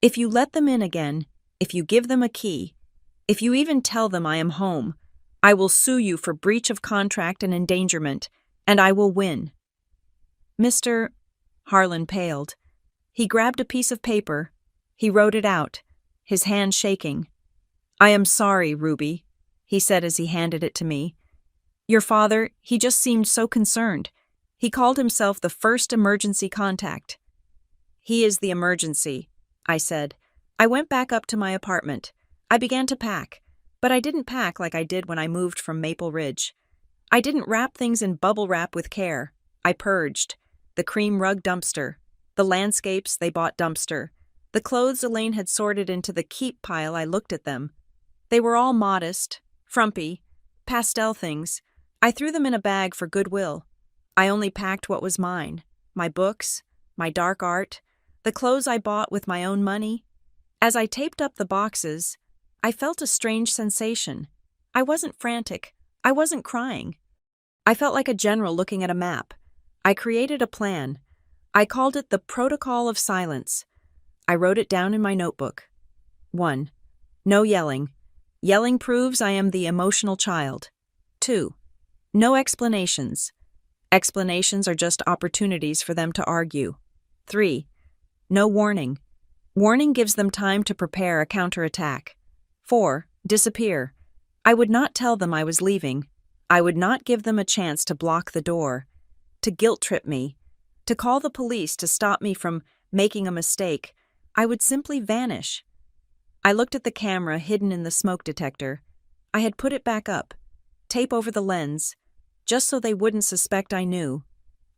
If you let them in again, if you give them a key, if you even tell them I am home, I will sue you for breach of contract and endangerment, and I will win. Mr. Harlan paled. He grabbed a piece of paper. He wrote it out, his hand shaking. I am sorry, Ruby, he said as he handed it to me. Your father, he just seemed so concerned. He called himself the first emergency contact. He is the emergency, I said. I went back up to my apartment. I began to pack, but I didn't pack like I did when I moved from Maple Ridge. I didn't wrap things in bubble wrap with care. I purged. The cream rug dumpster. The landscapes they bought dumpster. The clothes Elaine had sorted into the keep pile. I looked at them. They were all modest, frumpy, pastel things. I threw them in a bag for goodwill. I only packed what was mine. My books, my dark art, the clothes I bought with my own money. As I taped up the boxes, I felt a strange sensation. I wasn't frantic. I wasn't crying. I felt like a general looking at a map. I created a plan. I called it the Protocol of Silence. I wrote it down in my notebook. 1. No yelling. Yelling proves I am the emotional child. 2. No explanations. Explanations are just opportunities for them to argue. 3. No warning. Warning gives them time to prepare a counterattack. 4. Disappear. I would not tell them I was leaving. I would not give them a chance to block the door, to guilt-trip me, to call the police to stop me from making a mistake. I would simply vanish. I looked at the camera hidden in the smoke detector. I had put it back up, tape over the lens, just so they wouldn't suspect I knew.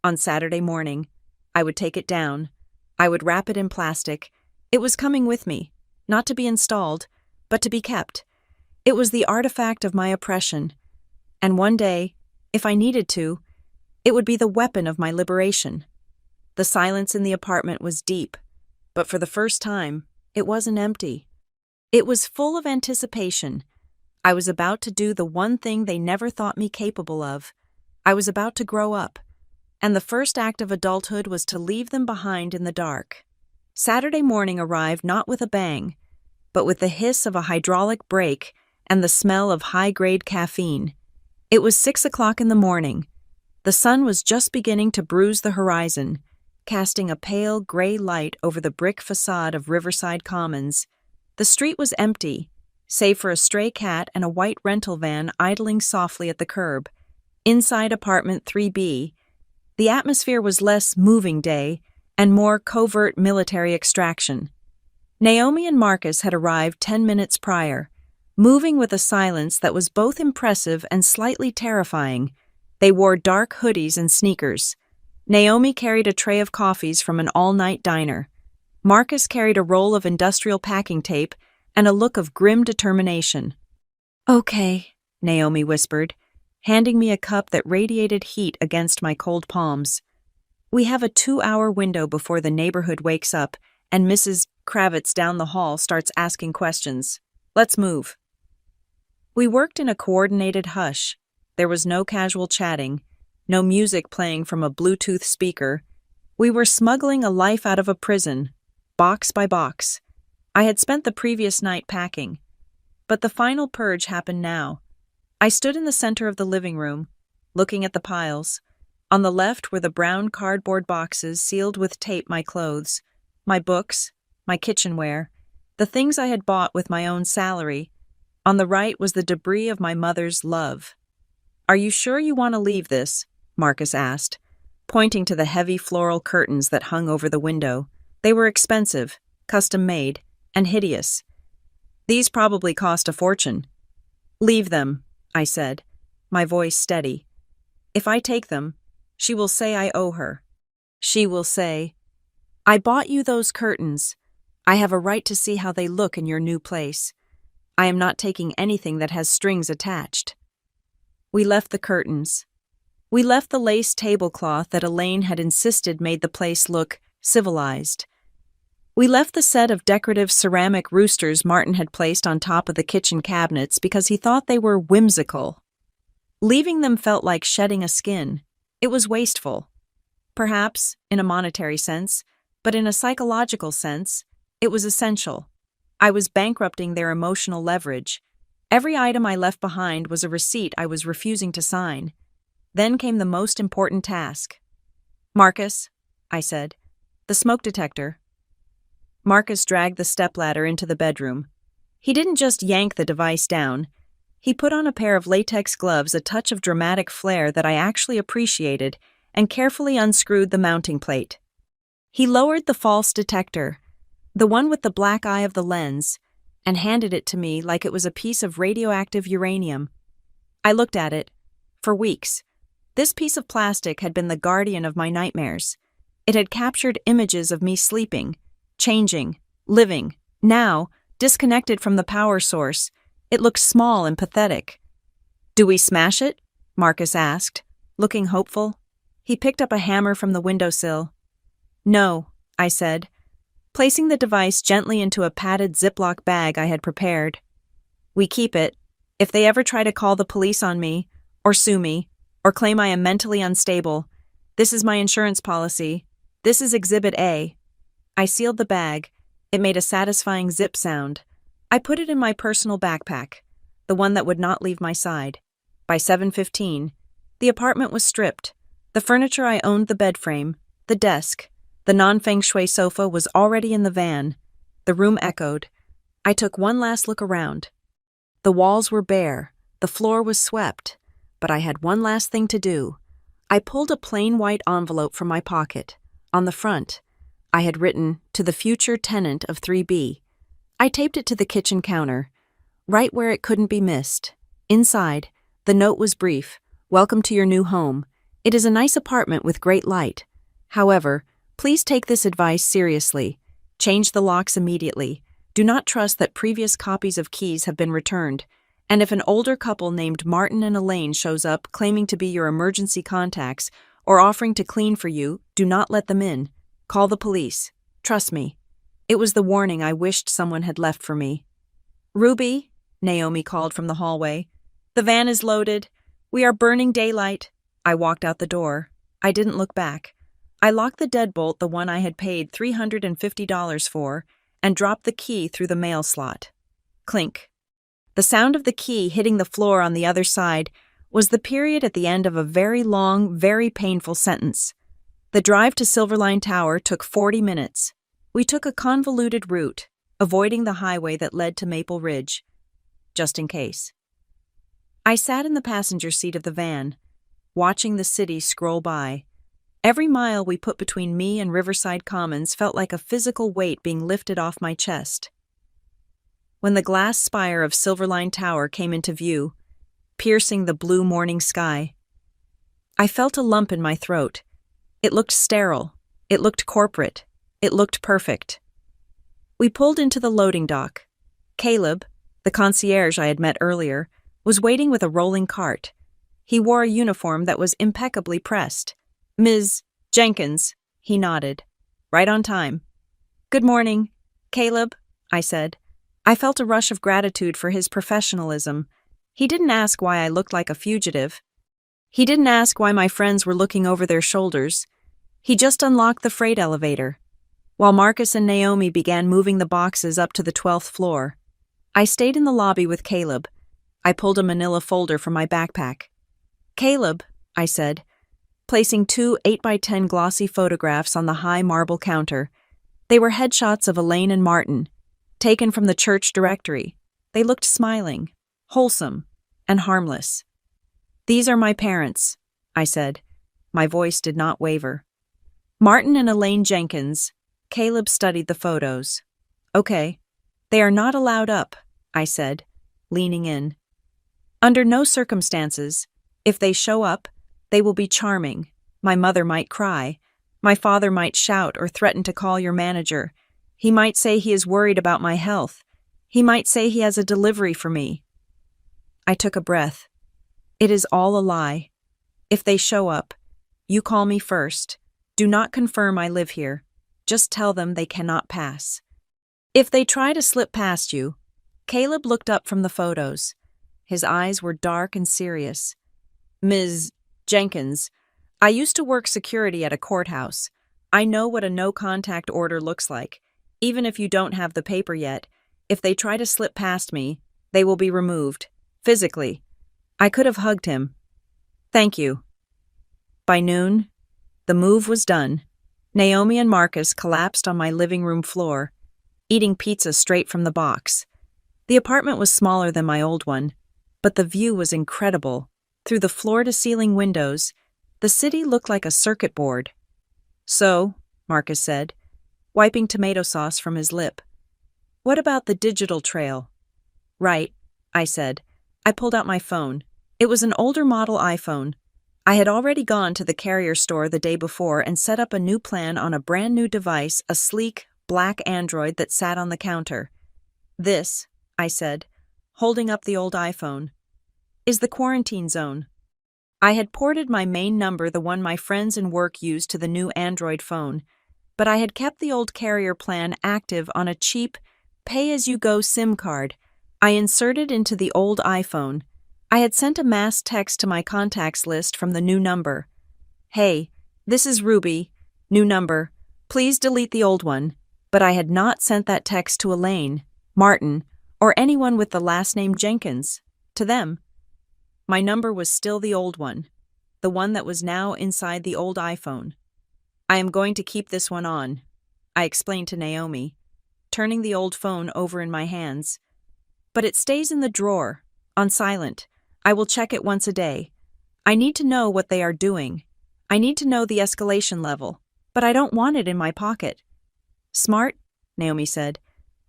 On Saturday morning, I would take it down. I would wrap it in plastic. It was coming with me, not to be installed, but to be kept. It was the artifact of my oppression. And one day, if I needed to, it would be the weapon of my liberation. The silence in the apartment was deep, but for the first time, it wasn't empty. It was full of anticipation. I was about to do the one thing they never thought me capable of. I was about to grow up, and the first act of adulthood was to leave them behind in the dark. Saturday morning arrived not with a bang, but with the hiss of a hydraulic brake and the smell of high-grade caffeine. It was 6 o'clock in the morning. The sun was just beginning to bruise the horizon, casting a pale gray light over the brick facade of Riverside Commons. The street was empty, save for a stray cat and a white rental van idling softly at the curb. Inside apartment 3B, the atmosphere was less moving day and more covert military extraction. Naomi and Marcus had arrived 10 minutes prior, moving with a silence that was both impressive and slightly terrifying. They wore dark hoodies and sneakers. Naomi carried a tray of coffees from an all-night diner. Marcus carried a roll of industrial packing tape and a look of grim determination. "Okay," Naomi whispered, handing me a cup that radiated heat against my cold palms. "We have a 2-hour window before the neighborhood wakes up and Mrs. Kravitz down the hall starts asking questions. Let's move." We worked in a coordinated hush. There was no casual chatting, no music playing from a Bluetooth speaker. We were smuggling a life out of a prison, box by box. I had spent the previous night packing, but the final purge happened now. I stood in the center of the living room, looking at the piles. On the left were the brown cardboard boxes sealed with tape my clothes, my books, my kitchenware, the things I had bought with my own salary. On the right was the debris of my mother's love. "Are you sure you want to leave this?" Marcus asked, pointing to the heavy floral curtains that hung over the window. They were expensive, custom-made, and hideous. These probably cost a fortune. "Leave them," I said, my voice steady. "If I take them, she will say I owe her. She will say, 'I bought you those curtains. I have a right to see how they look in your new place. I am not taking anything that has strings attached.'" We left the curtains. We left the lace tablecloth that Elaine had insisted made the place look civilized. We left the set of decorative ceramic roosters Martin had placed on top of the kitchen cabinets because he thought they were whimsical. Leaving them felt like shedding a skin. It was wasteful. Perhaps, in a monetary sense, but in a psychological sense, it was essential. I was bankrupting their emotional leverage. Every item I left behind was a receipt I was refusing to sign. Then came the most important task. "Marcus," I said, "the smoke detector." Marcus dragged the stepladder into the bedroom. He didn't just yank the device down. He put on a pair of latex gloves, a touch of dramatic flair that I actually appreciated, and carefully unscrewed the mounting plate. He lowered the false detector, the one with the black eye of the lens, and handed it to me like it was a piece of radioactive uranium. I looked at it. For weeks, this piece of plastic had been the guardian of my nightmares. It had captured images of me sleeping, changing, living. Now, disconnected from the power source, it looked small and pathetic. "Do we smash it?" Marcus asked, looking hopeful. He picked up a hammer from the windowsill. "No," I said, placing the device gently into a padded Ziploc bag I had prepared. "We keep it. If they ever try to call the police on me, or sue me, or claim I am mentally unstable, this is my insurance policy. This is Exhibit A." I sealed the bag. It made a satisfying zip sound. I put it in my personal backpack, the one that would not leave my side. By 7:15, the apartment was stripped. The furniture I owned, the bed frame, the desk, the non-feng shui sofa was already in the van. The room echoed. I took one last look around. The walls were bare, the floor was swept, but I had one last thing to do. I pulled a plain white envelope from my pocket. On the front, I had written, "To the future tenant of 3B. I taped it to the kitchen counter, right where it couldn't be missed. Inside, the note was brief. "Welcome to your new home. It is a nice apartment with great light. However, please take this advice seriously. Change the locks immediately. Do not trust that previous copies of keys have been returned. And if an older couple named Martin and Elaine shows up claiming to be your emergency contacts or offering to clean for you, do not let them in. Call the police. Trust me." It was the warning I wished someone had left for me. "Ruby," Naomi called from the hallway. "The van is loaded. We are burning daylight." I walked out the door. I didn't look back. I locked the deadbolt, the one I had paid $350 for, and dropped the key through the mail slot. Clink. The sound of the key hitting the floor on the other side was the period at the end of a very long, very painful sentence. The drive to Silverline Tower took 40 minutes. We took a convoluted route, avoiding the highway that led to Maple Ridge, just in case. I sat in the passenger seat of the van, watching the city scroll by. Every mile we put between me and Riverside Commons felt like a physical weight being lifted off my chest. When the glass spire of Silverline Tower came into view, piercing the blue morning sky, I felt a lump in my throat. It looked sterile. It looked corporate. It looked perfect. We pulled into the loading dock. Caleb, the concierge I had met earlier, was waiting with a rolling cart. He wore a uniform that was impeccably pressed. "Ms. Jenkins," he nodded. "Right on time." "Good morning, Caleb," I said. I felt a rush of gratitude for his professionalism. He didn't ask why I looked like a fugitive. He didn't ask why my friends were looking over their shoulders. He just unlocked the freight elevator, while Marcus and Naomi began moving the boxes up to the 12th floor. I stayed in the lobby with Caleb. I pulled a manila folder from my backpack. "Caleb," I said, placing two 8x10 glossy photographs on the high marble counter. They were headshots of Elaine and Martin, taken from the church directory. They looked smiling, wholesome, and harmless. "These are my parents," I said. My voice did not waver. "Martin and Elaine Jenkins, Caleb studied the photos. Okay. They are not allowed up, I said, leaning in. Under no circumstances. If they show up, they will be charming. My mother might cry. My father might shout or threaten to call your manager. He might say he is worried about my health. He might say he has a delivery for me. I took a breath. It is all a lie. If they show up, you call me first. Do not confirm I live here. Just tell them they cannot pass. If they try to slip past you, Caleb looked up from the photos. His eyes were dark and serious. Ms. Jenkins, I used to work security at a courthouse. I know what a no-contact order looks like. Even if you don't have the paper yet, if they try to slip past me, they will be removed. Physically. I could have hugged him. Thank you. By noon, the move was done. Naomi and Marcus collapsed on my living room floor, eating pizza straight from the box. The apartment was smaller than my old one, but the view was incredible. Through the floor-to-ceiling windows, the city looked like a circuit board. So, Marcus said, wiping tomato sauce from his lip. What about the digital trail? Right, I said. I pulled out my phone. It was an older model iPhone. I had already gone to the carrier store the day before and set up a new plan on a brand new device, a sleek, black Android that sat on the counter. This, I said, holding up the old iPhone, is the quarantine zone. I had ported my main number, the one my friends and work used, to the new Android phone, but I had kept the old carrier plan active on a cheap, pay-as-you-go SIM card I inserted into the old iPhone. I had sent a mass text to my contacts list from the new number. Hey, this is Ruby, new number. Please delete the old one. But I had not sent that text to Elaine, Martin, or anyone with the last name Jenkins. To them. My number was still the old one, the one that was now inside the old iPhone. I am going to keep this one on, I explained to Naomi, turning the old phone over in my hands. But it stays in the drawer, on silent. I will check it once a day. I need to know what they are doing. I need to know the escalation level, but I don't want it in my pocket. Smart, Naomi said.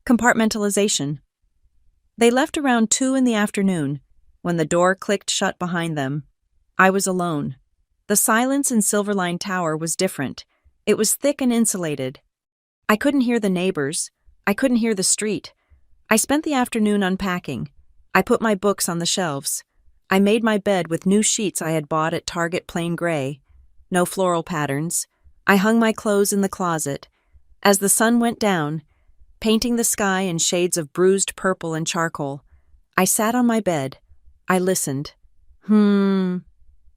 Compartmentalization. They left around 2 in the afternoon, when the door clicked shut behind them. I was alone. The silence in Silverline Tower was different. It was thick and insulated. I couldn't hear the neighbors. I couldn't hear the street. I spent the afternoon unpacking. I put my books on the shelves. I made my bed with new sheets I had bought at Target, plain gray. No floral patterns. I hung my clothes in the closet. As the sun went down, painting the sky in shades of bruised purple and charcoal, I sat on my bed. I listened. The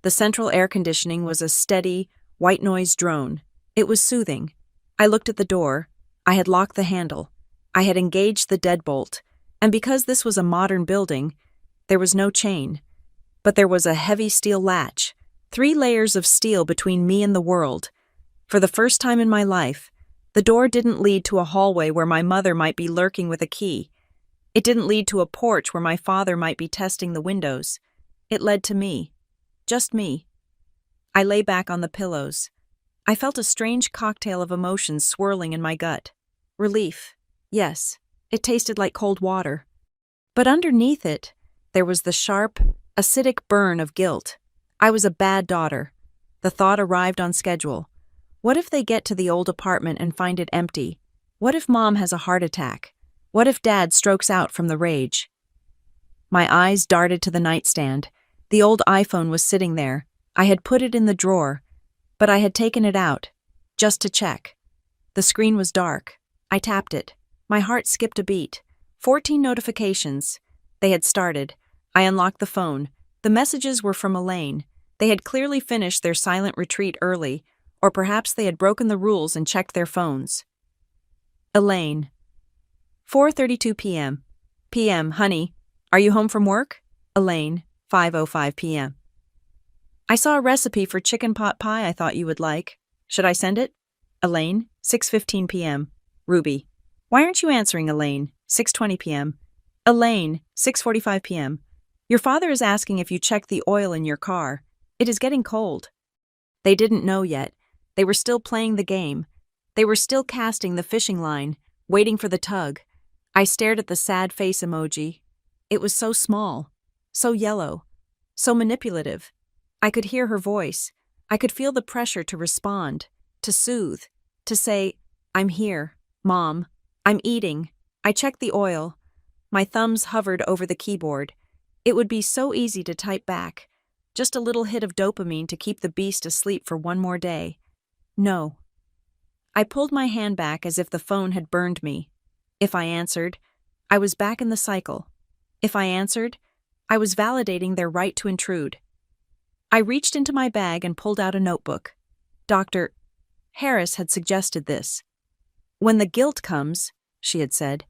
central air conditioning was a steady, white noise drone. It was soothing. I looked at the door. I had locked the handle. I had engaged the deadbolt. And because this was a modern building, there was no chain. But there was a heavy steel latch, 3 layers of steel between me and the world. For the first time in my life, the door didn't lead to a hallway where my mother might be lurking with a key. It didn't lead to a porch where my father might be testing the windows. It led to me. Just me. I lay back on the pillows. I felt a strange cocktail of emotions swirling in my gut. Relief. Yes, it tasted like cold water. But underneath it, there was the sharp, acidic burn of guilt. I was a bad daughter. The thought arrived on schedule. What if they get to the old apartment and find it empty? What if Mom has a heart attack? What if Dad strokes out from the rage? My eyes darted to the nightstand. The old iPhone was sitting there. I had put it in the drawer, but I had taken it out, just to check. The screen was dark. I tapped it. My heart skipped a beat. 14 notifications. They had started. I unlocked the phone. The messages were from Elaine. They had clearly finished their silent retreat early, or perhaps they had broken the rules and checked their phones. Elaine. 4:32 p.m. P.m. Honey, are you home from work? Elaine. 5:05 p.m. I saw a recipe for chicken pot pie I thought you would like. Should I send it? Elaine. 6:15 p.m. Ruby. Why aren't you answering, Elaine? 6:20 p.m. Elaine. 6:45 p.m. Your father is asking if you checked the oil in your car. It is getting cold. They didn't know yet. They were still playing the game. They were still casting the fishing line, waiting for the tug. I stared at the sad face emoji. It was so small, so yellow, so manipulative. I could hear her voice. I could feel the pressure to respond, to soothe, to say, "I'm here, Mom. I'm eating." I checked the oil. My thumbs hovered over the keyboard. It would be so easy to type back. Just a little hit of dopamine to keep the beast asleep for one more day. No. I pulled my hand back as if the phone had burned me. If I answered, I was back in the cycle. If I answered, I was validating their right to intrude. I reached into my bag and pulled out a notebook. Dr. Harris had suggested this. "When the guilt comes," she had said,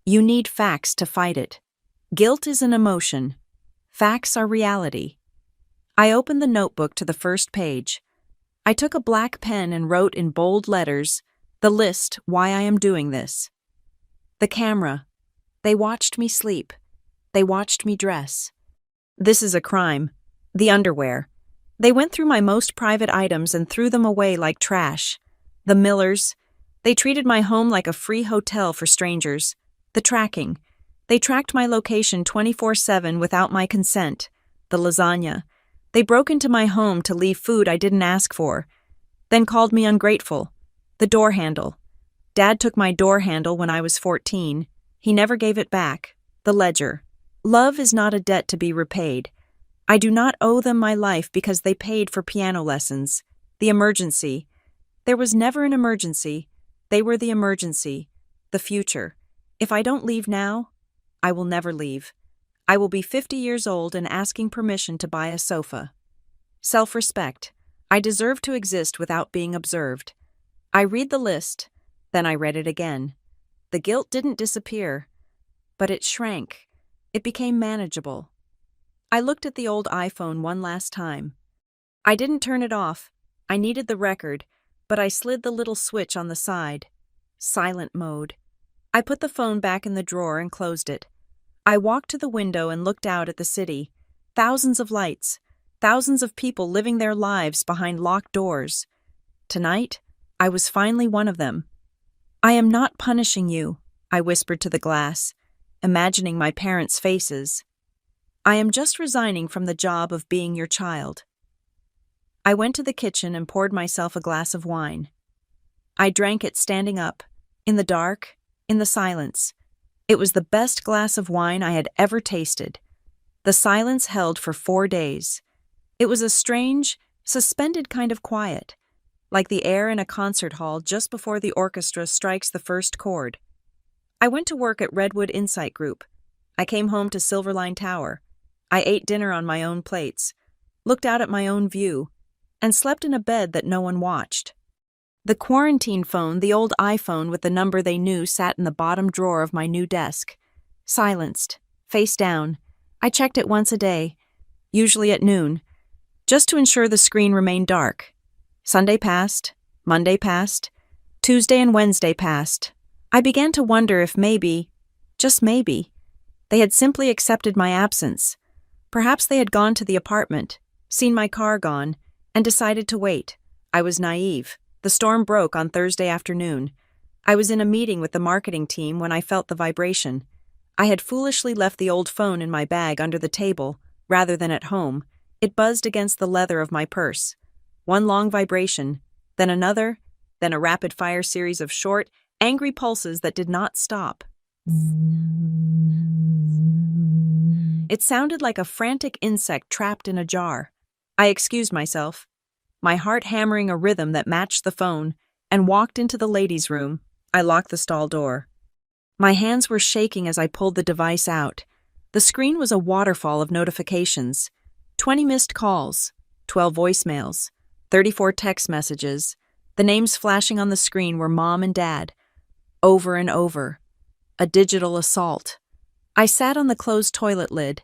"you need facts to fight it. Guilt is an emotion. Facts are reality." I opened the notebook to the first page. I took a black pen and wrote in bold letters the list why I am doing this. The camera. They watched me sleep. They watched me dress. This is a crime. The underwear. They went through my most private items and threw them away like trash. The Millers. They treated my home like a free hotel for strangers. The tracking. They tracked my location 24/7 without my consent. The lasagna. They broke into my home to leave food I didn't ask for, then called me ungrateful. The door handle. Dad took my door handle when I was 14. He never gave it back. The ledger. Love is not a debt to be repaid. I do not owe them my life because they paid for piano lessons. The emergency. There was never an emergency. They were the emergency. The future. If I don't leave now, I will never leave. I will be 50 years old and asking permission to buy a sofa. Self-respect. I deserve to exist without being observed. I read the list, then I read it again. The guilt didn't disappear, but it shrank. It became manageable. I looked at the old iPhone one last time. I didn't turn it off. I needed the record, but I slid the little switch on the side. Silent mode. I put the phone back in the drawer and closed it. I walked to the window and looked out at the city. Thousands of lights. Thousands of people living their lives behind locked doors. Tonight, I was finally one of them. "I am not punishing you," I whispered to the glass, imagining my parents' faces. "I am just resigning from the job of being your child." I went to the kitchen and poured myself a glass of wine. I drank it standing up, in the dark, in the silence. It was the best glass of wine I had ever tasted. The silence held for 4 days. It was a strange, suspended kind of quiet, like the air in a concert hall just before the orchestra strikes the first chord. I went to work at Redwood Insight Group. I came home to Silverline Tower. I ate dinner on my own plates, looked out at my own view, and slept in a bed that no one watched. The quarantine phone, the old iPhone with the number they knew, sat in the bottom drawer of my new desk. Silenced, face down. I checked it once a day, usually at noon, just to ensure the screen remained dark. Sunday passed, Monday passed, Tuesday and Wednesday passed. I began to wonder if maybe, just maybe, they had simply accepted my absence. Perhaps they had gone to the apartment, seen my car gone, and decided to wait. I was naive. The storm broke on Thursday afternoon. I was in a meeting with the marketing team when I felt the vibration. I had foolishly left the old phone in my bag under the table, rather than at home. It buzzed against the leather of my purse. One long vibration, then another, then a rapid-fire series of short, angry pulses that did not stop. It sounded like a frantic insect trapped in a jar. I excused myself, my heart hammering a rhythm that matched the phone, and walked into the ladies' room. I locked the stall door. My hands were shaking as I pulled the device out. The screen was a waterfall of notifications. 20 missed calls, 12 voicemails, 34 text messages. The names flashing on the screen were Mom and Dad. Over and over. A digital assault. I sat on the closed toilet lid,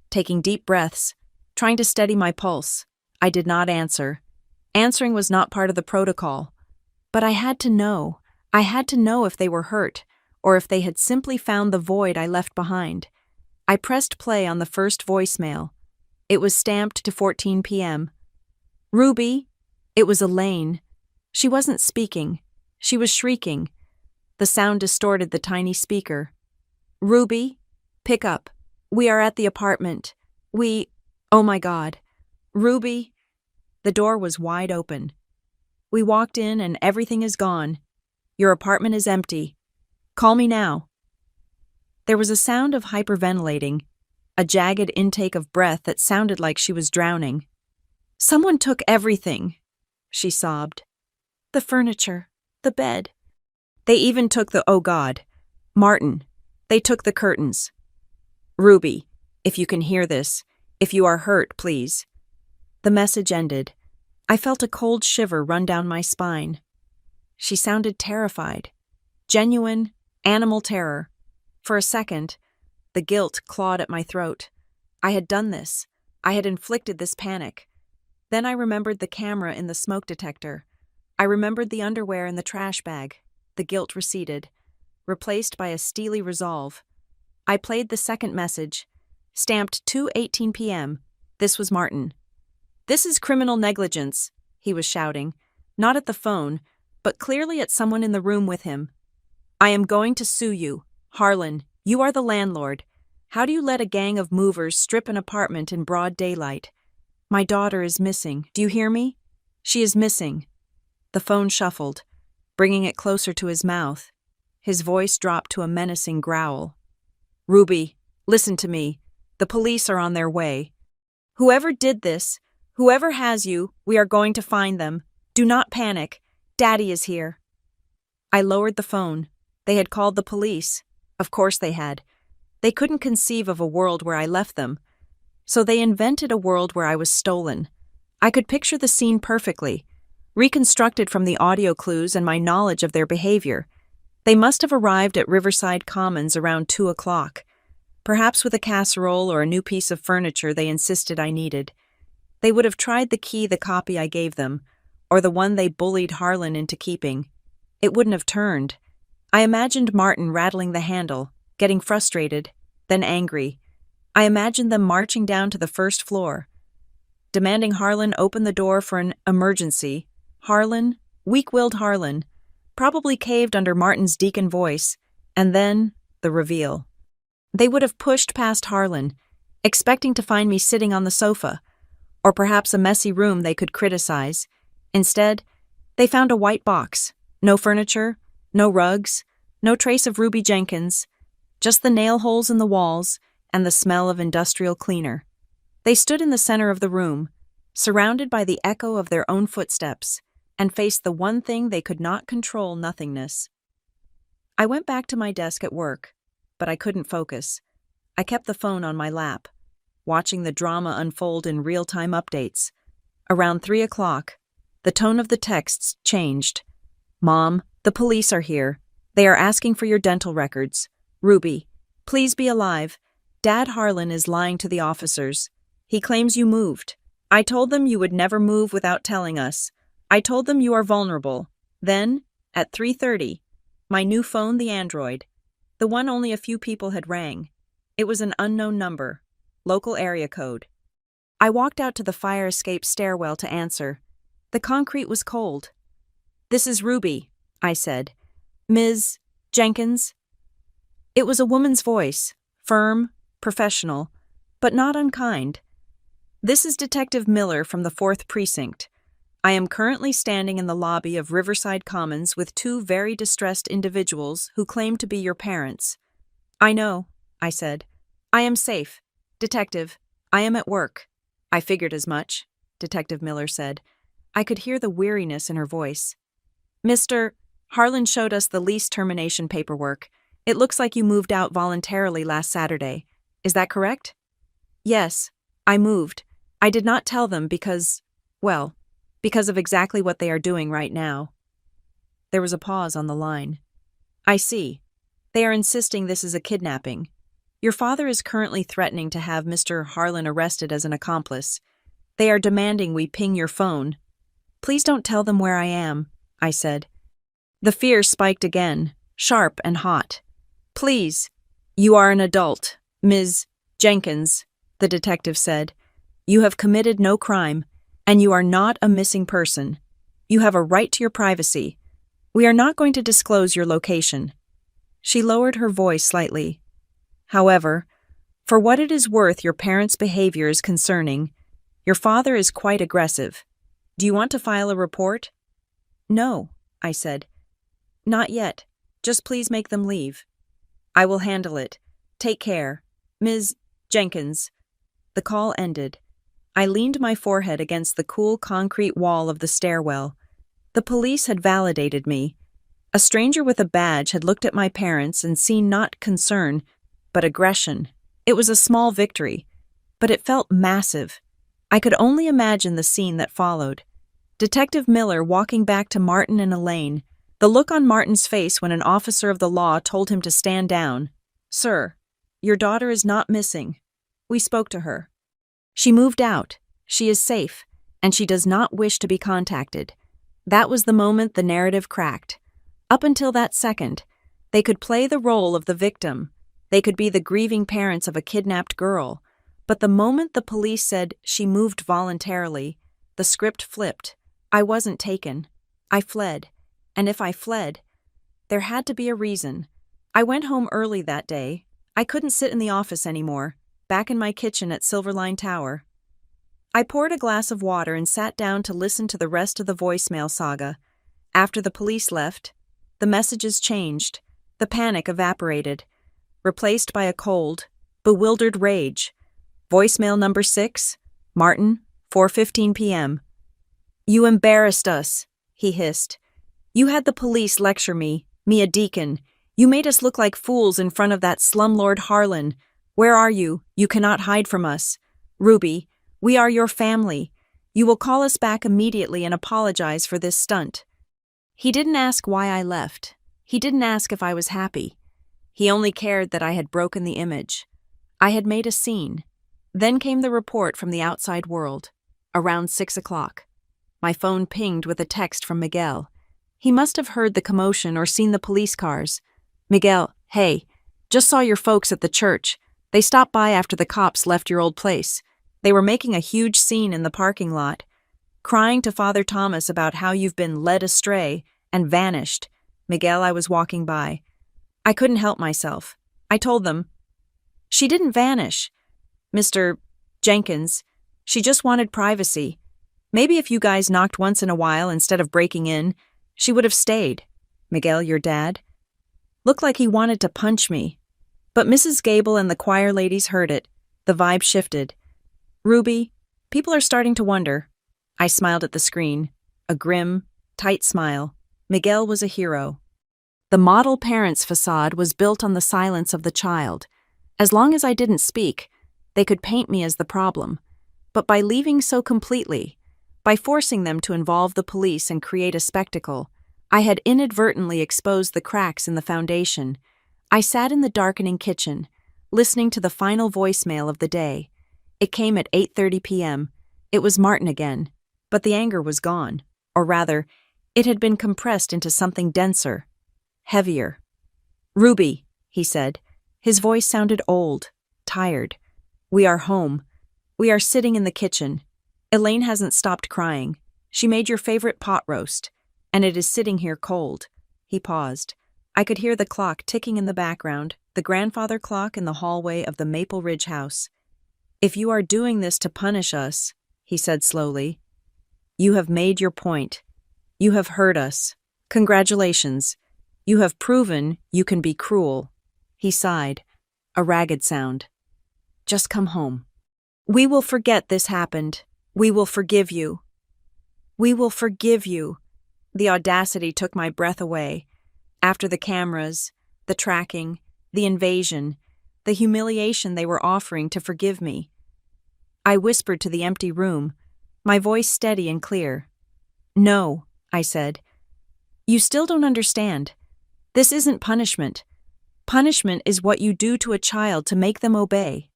taking deep breaths, trying to steady my pulse. I did not answer. Answering was not part of the protocol. But I had to know. I had to know if they were hurt, or if they had simply found the void I left behind. I pressed play on the first voicemail. It was stamped to 14 p.m. "Ruby?" It was Elaine. She wasn't speaking. She was shrieking. The sound distorted the tiny speaker. "Ruby, pick up. We are at the apartment. Oh my God. Ruby." The door was wide open. "We walked in and everything is gone. Your apartment is empty. Call me now." There was a sound of hyperventilating, a jagged intake of breath that sounded like she was drowning. "Someone took everything," she sobbed. "The furniture, the bed. They even took oh God, Martin, they took the curtains. Ruby, if you can hear this, if you are hurt, please." The message ended. I felt a cold shiver run down my spine. She sounded terrified. Genuine, animal terror. For a second, the guilt clawed at my throat. I had done this. I had inflicted this panic. Then I remembered the camera in the smoke detector. I remembered the underwear in the trash bag. The guilt receded, replaced by a steely resolve. I played the second message, stamped 2:18 p.m. This was Martin. "This is criminal negligence," he was shouting, not at the phone, but clearly at someone in the room with him. "I am going to sue you. Harlan, you are the landlord. How do you let a gang of movers strip an apartment in broad daylight? My daughter is missing. Do you hear me? She is missing." The phone shuffled, bringing it closer to his mouth. His voice dropped to a menacing growl. "Ruby, listen to me. The police are on their way. Whoever did this, whoever has you, we are going to find them. Do not panic. Daddy is here." I lowered the phone. They had called the police. Of course they had. They couldn't conceive of a world where I left them. So they invented a world where I was stolen. I could picture the scene perfectly, reconstructed from the audio clues and my knowledge of their behavior. They must have arrived at Riverside Commons around 2 o'clock, perhaps with a casserole or a new piece of furniture they insisted I needed. They would have tried the copy I gave them, or the one they bullied Harlan into keeping. It wouldn't have turned. I imagined Martin rattling the handle, getting frustrated, then angry. I imagined them marching down to the first floor, demanding Harlan open the door for an emergency. Harlan, weak-willed Harlan, probably caved under Martin's deacon voice, and then the reveal. They would have pushed past Harlan, expecting to find me sitting on the sofa, or perhaps a messy room they could criticize. Instead, they found a white box, no furniture, no rugs, no trace of Ruby Jenkins, just the nail holes in the walls and the smell of industrial cleaner. They stood in the center of the room, surrounded by the echo of their own footsteps, and faced the one thing they could not control: nothingness. I went back to my desk at work, but I couldn't focus. I kept the phone on my lap, watching the drama unfold in real-time updates. Around 3 o'clock, the tone of the texts changed. "Mom, the police are here. They are asking for your dental records. Ruby, please be alive. Dad Harlan is lying to the officers. He claims you moved. I told them you would never move without telling us. I told them you are vulnerable." Then, at 3:30, my new phone, the Android, the one only a few people had rang. It was an unknown number, local area code. I walked out to the fire escape stairwell to answer. The concrete was cold. "This is Ruby," I said. "Ms. Jenkins?" It was a woman's voice, firm, professional, but not unkind. "This is Detective Miller from the 4th Precinct. I am currently standing in the lobby of Riverside Commons with 2 very distressed individuals who claim to be your parents." "I know," I said. "I am safe. Detective, I am at work." "I figured as much," Detective Miller said. I could hear the weariness in her voice. "Mr. Harlan showed us the lease termination paperwork. It looks like you moved out voluntarily last Saturday. Is that correct?" "Yes, I moved. I did not tell them because of exactly what they are doing right now." There was a pause on the line. "I see. They are insisting this is a kidnapping. Your father is currently threatening to have Mr. Harlan arrested as an accomplice. They are demanding we ping your phone." "Please don't tell them where I am," I said. The fear spiked again, sharp and hot. "Please, you are an adult, Ms. Jenkins," the detective said. "You have committed no crime, and you are not a missing person. You have a right to your privacy. We are not going to disclose your location. She lowered her voice slightly. However, for what it is worth, your parents' behavior is concerning. Your father is quite aggressive. Do you want to file a report? No, I said. Not yet. Just please make them leave. I will handle it. Take care. Ms. Jenkins. The call ended. I leaned my forehead against the cool concrete wall of the stairwell. The police had validated me. A stranger with a badge had looked at my parents and seen not concern, but aggression. It was a small victory, but it felt massive. I could only imagine the scene that followed. Detective Miller walking back to Martin and Elaine, the look on Martin's face when an officer of the law told him to stand down. Sir, your daughter is not missing. We spoke to her. She moved out. She is safe, and she does not wish to be contacted. That was the moment the narrative cracked. Up until that second, they could play the role of the victim. They could be the grieving parents of a kidnapped girl. But the moment the police said she moved voluntarily, the script flipped. I wasn't taken. I fled. And if I fled, there had to be a reason. I went home early that day. I couldn't sit in the office anymore, back in my kitchen at Silverline Tower. I poured a glass of water and sat down to listen to the rest of the voicemail saga. After the police left, the messages changed. The panic evaporated, replaced by a cold, bewildered rage. Voicemail number 6, Martin, 4:15 p.m. You embarrassed us, he hissed. You had the police lecture me, a deacon. You made us look like fools in front of that slumlord Harlan. Where are you? You cannot hide from us. Ruby, we are your family. You will call us back immediately and apologize for this stunt. He didn't ask why I left. He didn't ask if I was happy. He only cared that I had broken the image. I had made a scene. Then came the report from the outside world. Around 6 o'clock. My phone pinged with a text from Miguel. He must have heard the commotion or seen the police cars. Miguel, hey, just saw your folks at the church. They stopped by after the cops left your old place. They were making a huge scene in the parking lot, crying to Father Thomas about how you've been led astray and vanished. Miguel, I was walking by. I couldn't help myself. I told them. She didn't vanish. Mr. Jenkins, she just wanted privacy. Maybe if you guys knocked once in a while instead of breaking in, she would have stayed. Miguel, your dad? Looked like he wanted to punch me. But Mrs. Gable and the choir ladies heard it. The vibe shifted. Ruby, people are starting to wonder. I smiled at the screen. A grim, tight smile. Miguel was a hero. The model parent's facade was built on the silence of the child. As long as I didn't speak, they could paint me as the problem. But by leaving so completely, by forcing them to involve the police and create a spectacle, I had inadvertently exposed the cracks in the foundation. I sat in the darkening kitchen, listening to the final voicemail of the day. It came at 8:30 p.m. It was Martin again, but the anger was gone. Or rather, it had been compressed into something denser, heavier. Ruby, he said. His voice sounded old, tired. We are home. We are sitting in the kitchen. Elaine hasn't stopped crying. She made your favorite pot roast, and it is sitting here cold. He paused. I could hear the clock ticking in the background, the grandfather clock in the hallway of the Maple Ridge house. If you are doing this to punish us, he said slowly, you have made your point. You have hurt us. Congratulations. You have proven you can be cruel. He sighed, a ragged sound. Just come home. We will forget this happened. We will forgive you. We will forgive you. The audacity took my breath away. After the cameras, the tracking, the invasion, the humiliation they were offering to forgive me. I whispered to the empty room, my voice steady and clear. No, I said. You still don't understand. This isn't punishment. Punishment is what you do to a child to make them obey.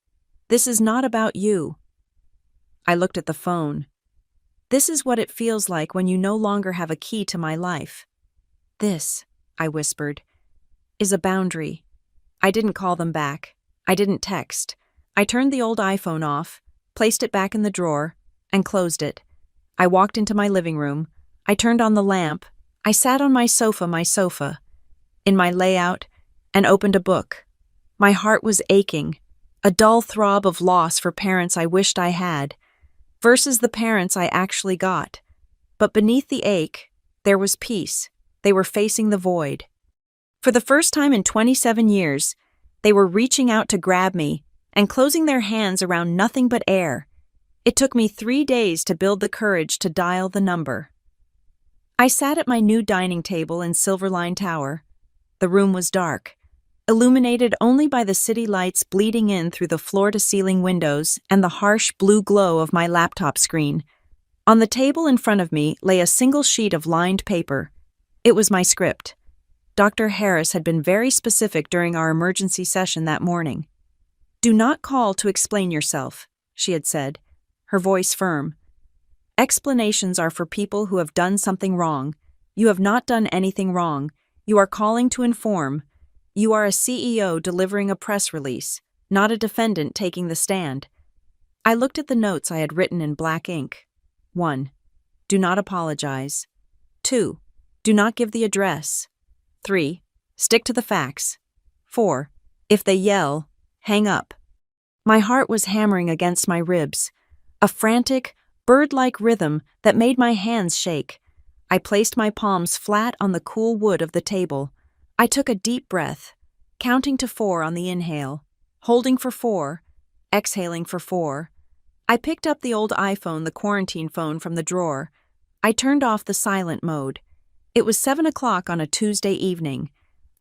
This is not about you. I looked at the phone. This is what it feels like when you no longer have a key to my life. This, I whispered, is a boundary. I didn't call them back. I didn't text. I turned the old iPhone off, placed it back in the drawer, and closed it. I walked into my living room. I turned on the lamp. I sat on my sofa, in my layout, and opened a book. My heart was aching, a dull throb of loss for parents I wished I had, versus the parents I actually got. But beneath the ache, there was peace. They were facing the void. For the first time in 27 years, they were reaching out to grab me and closing their hands around nothing but air. It took me 3 days to build the courage to dial the number. I sat at my new dining table in Silverline Tower. The room was dark, illuminated only by the city lights bleeding in through the floor-to-ceiling windows and the harsh blue glow of my laptop screen. On the table in front of me lay a single sheet of lined paper. It was my script. Dr. Harris had been very specific during our emergency session that morning. "Do not call to explain yourself," she had said, her voice firm. "Explanations are for people who have done something wrong. You have not done anything wrong. You are calling to inform. You are a CEO delivering a press release, not a defendant taking the stand." I looked at the notes I had written in black ink. 1. Do not apologize. 2. Do not give the address. 3. Stick to the facts. 4. If they yell, hang up. My heart was hammering against my ribs, a frantic, bird-like rhythm that made my hands shake. I placed my palms flat on the cool wood of the table. I took a deep breath, counting to 4 on the inhale, holding for 4, exhaling for 4. I picked up the old iPhone, the quarantine phone, from the drawer. I turned off the silent mode. It was 7 o'clock on a Tuesday evening.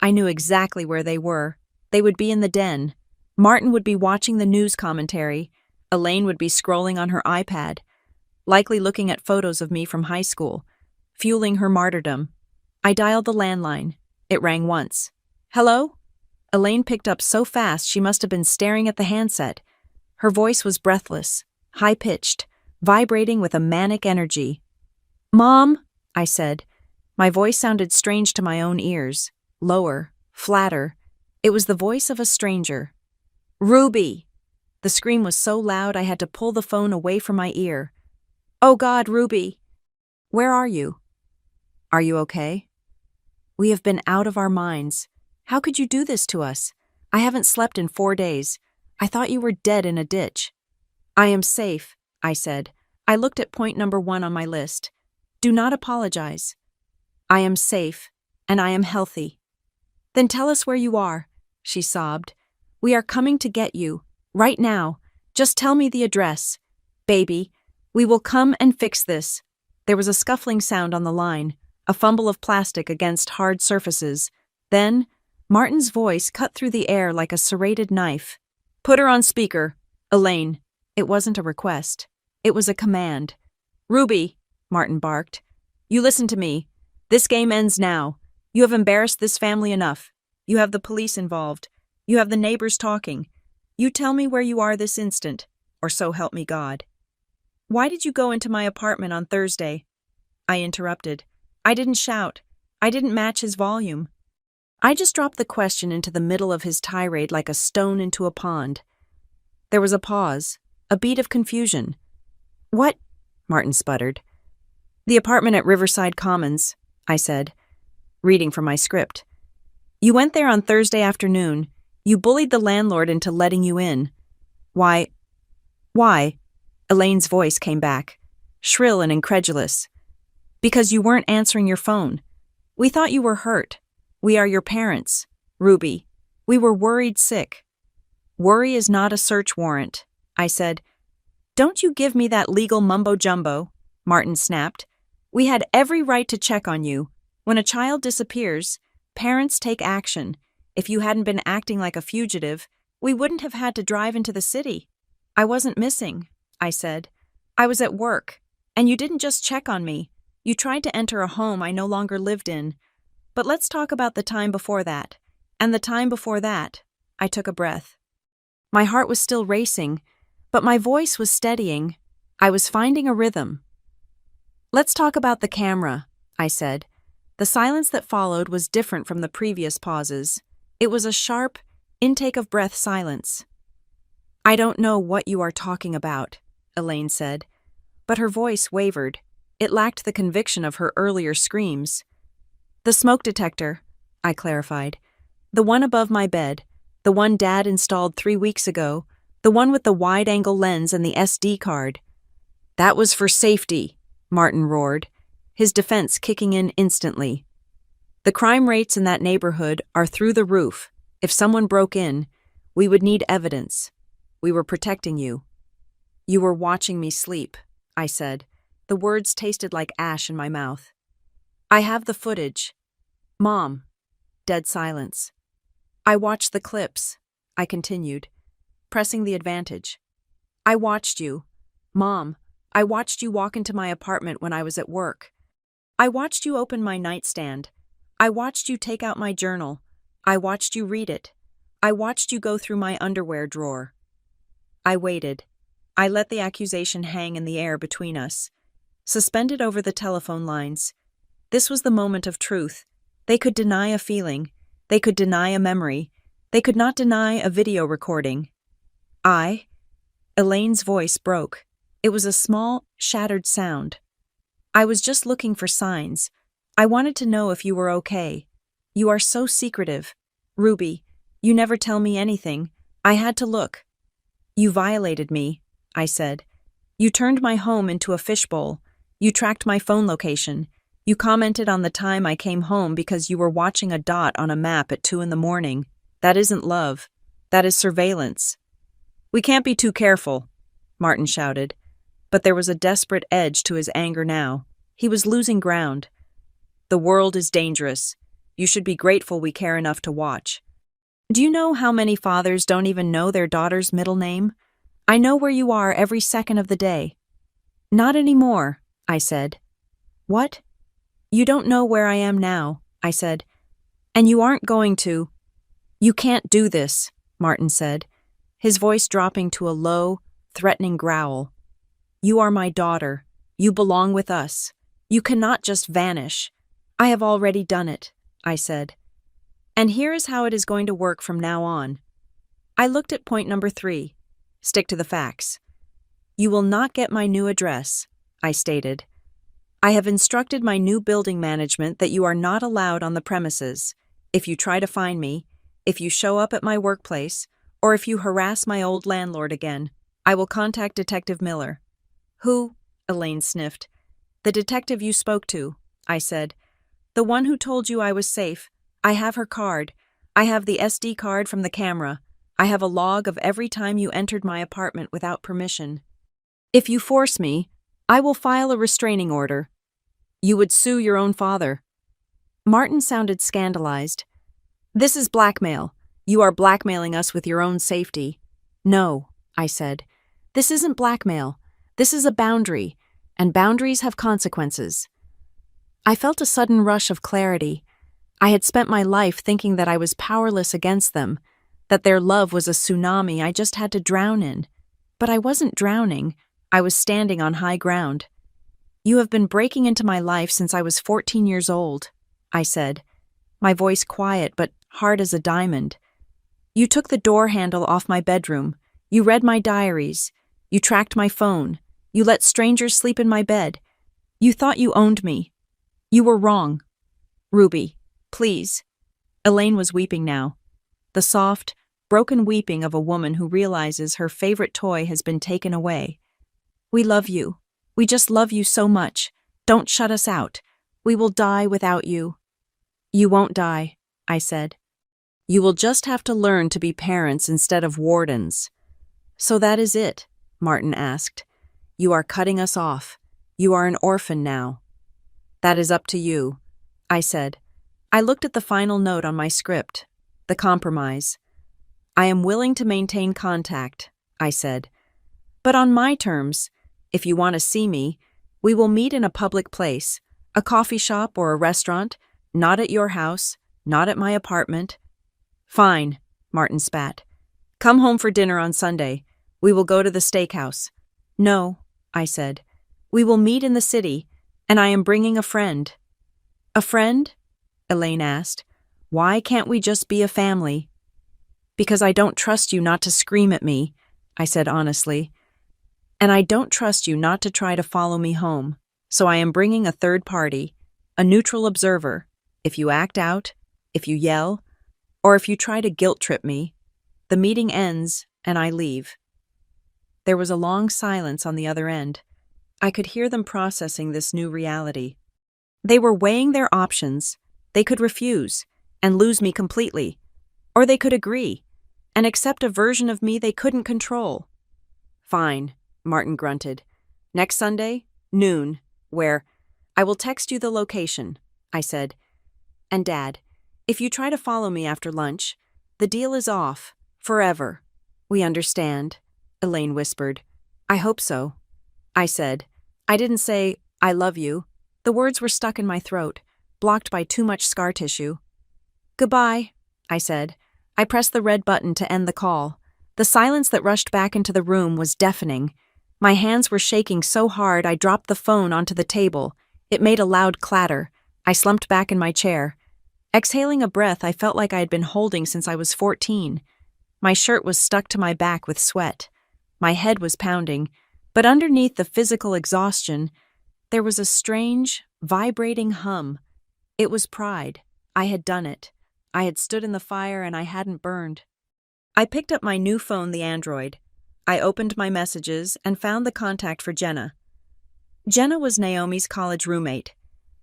I knew exactly where they were. They would be in the den. Martin would be watching the news commentary. Elaine would be scrolling on her iPad, likely looking at photos of me from high school, fueling her martyrdom. I dialed the landline. It rang once. "Hello?" Elaine picked up so fast she must have been staring at the handset. Her voice was breathless, high-pitched, vibrating with a manic energy. "Mom," I said. My voice sounded strange to my own ears, lower, flatter. It was the voice of a stranger. "Ruby!" The scream was so loud I had to pull the phone away from my ear. "Oh God, Ruby!" "Where are you? Are you okay?" "We have been out of our minds. How could you do this to us? I haven't slept in 4 days. I thought you were dead in a ditch." "I am safe," I said. I looked at point number 1 on my list. "Do not apologize." "I am safe, and I am healthy." "Then tell us where you are," she sobbed. "We are coming to get you, right now. Just tell me the address. Baby, we will come and fix this." There was a scuffling sound on the line, a fumble of plastic against hard surfaces. Then, Martin's voice cut through the air like a serrated knife. "Put her on speaker, Elaine." It wasn't a request. It was a command. "Ruby," Martin barked, "you listen to me. This game ends now. You have embarrassed this family enough. You have the police involved. You have the neighbors talking. You tell me where you are this instant, or so help me God." "Why did you go into my apartment on Thursday?" I interrupted. I didn't shout. I didn't match his volume. I just dropped the question into the middle of his tirade like a stone into a pond. There was a pause, a beat of confusion. "What?" Martin sputtered. "The apartment at Riverside Commons," I said, reading from my script. "You went there on Thursday afternoon. You bullied the landlord into letting you in." Why? Elaine's voice came back, shrill and incredulous. "Because you weren't answering your phone. We thought you were hurt. We are your parents, Ruby. We were worried sick." "Worry is not a search warrant," I said. "Don't you give me that legal mumbo-jumbo," Martin snapped. "We had every right to check on you. When a child disappears, parents take action. If you hadn't been acting like a fugitive, we wouldn't have had to drive into the city." "I wasn't missing," I said. "I was at work, and you didn't just check on me. You tried to enter a home I no longer lived in. But let's talk about the time before that, and the time before that." I took a breath. My heart was still racing, but my voice was steadying. I was finding a rhythm. "Let's talk about the camera," I said. The silence that followed was different from the previous pauses. It was a sharp, intake-of-breath silence. "I don't know what you are talking about," Elaine said, but her voice wavered. It lacked the conviction of her earlier screams. The smoke detector, I clarified. The one above my bed. The one Dad installed 3 weeks ago. The one with the wide-angle lens and the SD card. That was for safety, Martin roared, his defense kicking in instantly. The crime rates in that neighborhood are through the roof. If someone broke in, we would need evidence. We were protecting you. You were watching me sleep, I said. The words tasted like ash in my mouth. I have the footage. Mom. Dead silence. I watched the clips, I continued, pressing the advantage. I watched you. Mom, I watched you walk into my apartment when I was at work. I watched you open my nightstand. I watched you take out my journal. I watched you read it. I watched you go through my underwear drawer. I waited. I let the accusation hang in the air between us, suspended over the telephone lines. This was the moment of truth. They could deny a feeling. They could deny a memory. They could not deny a video recording. Elaine's voice broke. It was a small, shattered sound. I was just looking for signs. I wanted to know if you were okay. You are so secretive. Ruby, you never tell me anything. I had to look. You violated me, I said. You turned my home into a fishbowl. You tracked my phone location. You commented on the time I came home because you were watching a dot on a map at 2 a.m. That isn't love. That is surveillance. We can't be too careful, Martin shouted. But there was a desperate edge to his anger now. He was losing ground. The world is dangerous. You should be grateful we care enough to watch. Do you know how many fathers don't even know their daughter's middle name? I know where you are every second of the day. Not anymore, I said. What? You don't know where I am now, I said. And you aren't going to. You can't do this, Martin said, his voice dropping to a low, threatening growl. You are my daughter. You belong with us. You cannot just vanish. I have already done it, I said. And here is how it is going to work from now on. I looked at point number 3. Stick to the facts. You will not get my new address, I stated. I have instructed my new building management that you are not allowed on the premises. If you try to find me, if you show up at my workplace, or if you harass my old landlord again, I will contact Detective Miller. Who? Elaine sniffed. The detective you spoke to, I said. The one who told you I was safe. I have her card. I have the SD card from the camera. I have a log of every time you entered my apartment without permission. If you force me, I will file a restraining order. You would sue your own father. Martin sounded scandalized. This is blackmail. You are blackmailing us with your own safety. No, I said. This isn't blackmail. This is a boundary, and boundaries have consequences. I felt a sudden rush of clarity. I had spent my life thinking that I was powerless against them, that their love was a tsunami I just had to drown in. But I wasn't drowning. I was standing on high ground. You have been breaking into my life since I was 14 years old, I said, my voice quiet but hard as a diamond. You took the door handle off my bedroom. You read my diaries. You tracked my phone. You let strangers sleep in my bed. You thought you owned me. You were wrong. Ruby, please. Elaine was weeping now. The soft, broken weeping of a woman who realizes her favorite toy has been taken away. We love you. We just love you so much. Don't shut us out. We will die without you. You won't die, I said. You will just have to learn to be parents instead of wardens. So that is it, Martin asked. You are cutting us off. You are an orphan now. That is up to you, I said. I looked at the final note on my script, the compromise. I am willing to maintain contact, I said. But on my terms, if you want to see me, we will meet in a public place, a coffee shop or a restaurant, not at your house, not at my apartment. Fine, Martin spat. Come home for dinner on Sunday. We will go to the steakhouse. No, I said. We will meet in the city, and I am bringing a friend. A friend? Elaine asked. Why can't we just be a family? Because I don't trust you not to scream at me, I said honestly. And I don't trust you not to try to follow me home, so I am bringing a third party, a neutral observer. If you act out, if you yell, or if you try to guilt trip me, the meeting ends and I leave." There was a long silence on the other end. I could hear them processing this new reality. They were weighing their options. They could refuse and lose me completely, or they could agree and accept a version of me they couldn't control. "Fine," Martin grunted. "Next Sunday, noon, where I will text you the location," I said. "And Dad, if you try to follow me after lunch, the deal is off, forever." "We understand," Elaine whispered. "I hope so," I said. I didn't say, "I love you." The words were stuck in my throat, blocked by too much scar tissue. "Goodbye," I said. I pressed the red button to end the call. The silence that rushed back into the room was deafening. My hands were shaking so hard I dropped the phone onto the table. It made a loud clatter. I slumped back in my chair. Exhaling a breath I felt like I had been holding since I was 14. My shirt was stuck to my back with sweat. My head was pounding, but underneath the physical exhaustion, there was a strange, vibrating hum. It was pride. I had done it. I had stood in the fire and I hadn't burned. I picked up my new phone, the Android. I opened my messages and found the contact for Jenna. Jenna was Naomi's college roommate.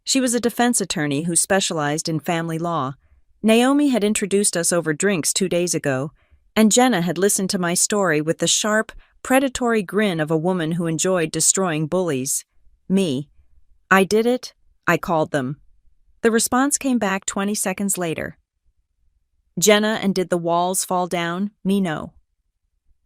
She was a defense attorney who specialized in family law. Naomi had introduced us over drinks 2 days ago, and Jenna had listened to my story with the sharp, predatory grin of a woman who enjoyed destroying bullies. Me. "I did it. I called them." The response came back 20 seconds later. "Jenna, and did the walls fall down? Me no."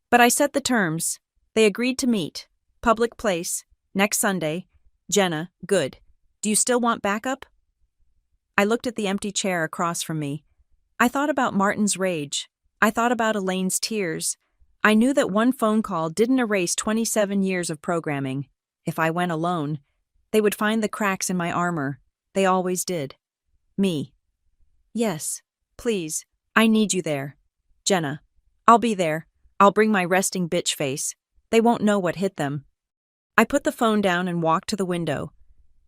But I set the terms. They agreed to meet. Public place. Next Sunday. Jenna, good. Do you still want backup? I looked at the empty chair across from me. I thought about Martin's rage. I thought about Elaine's tears. I knew that one phone call didn't erase 27 years of programming. If I went alone, they would find the cracks in my armor. They always did. Me. "Yes, please. I need you there. Jenna. I'll be there. I'll bring my resting bitch face. They won't know what hit them." I put the phone down and walked to the window.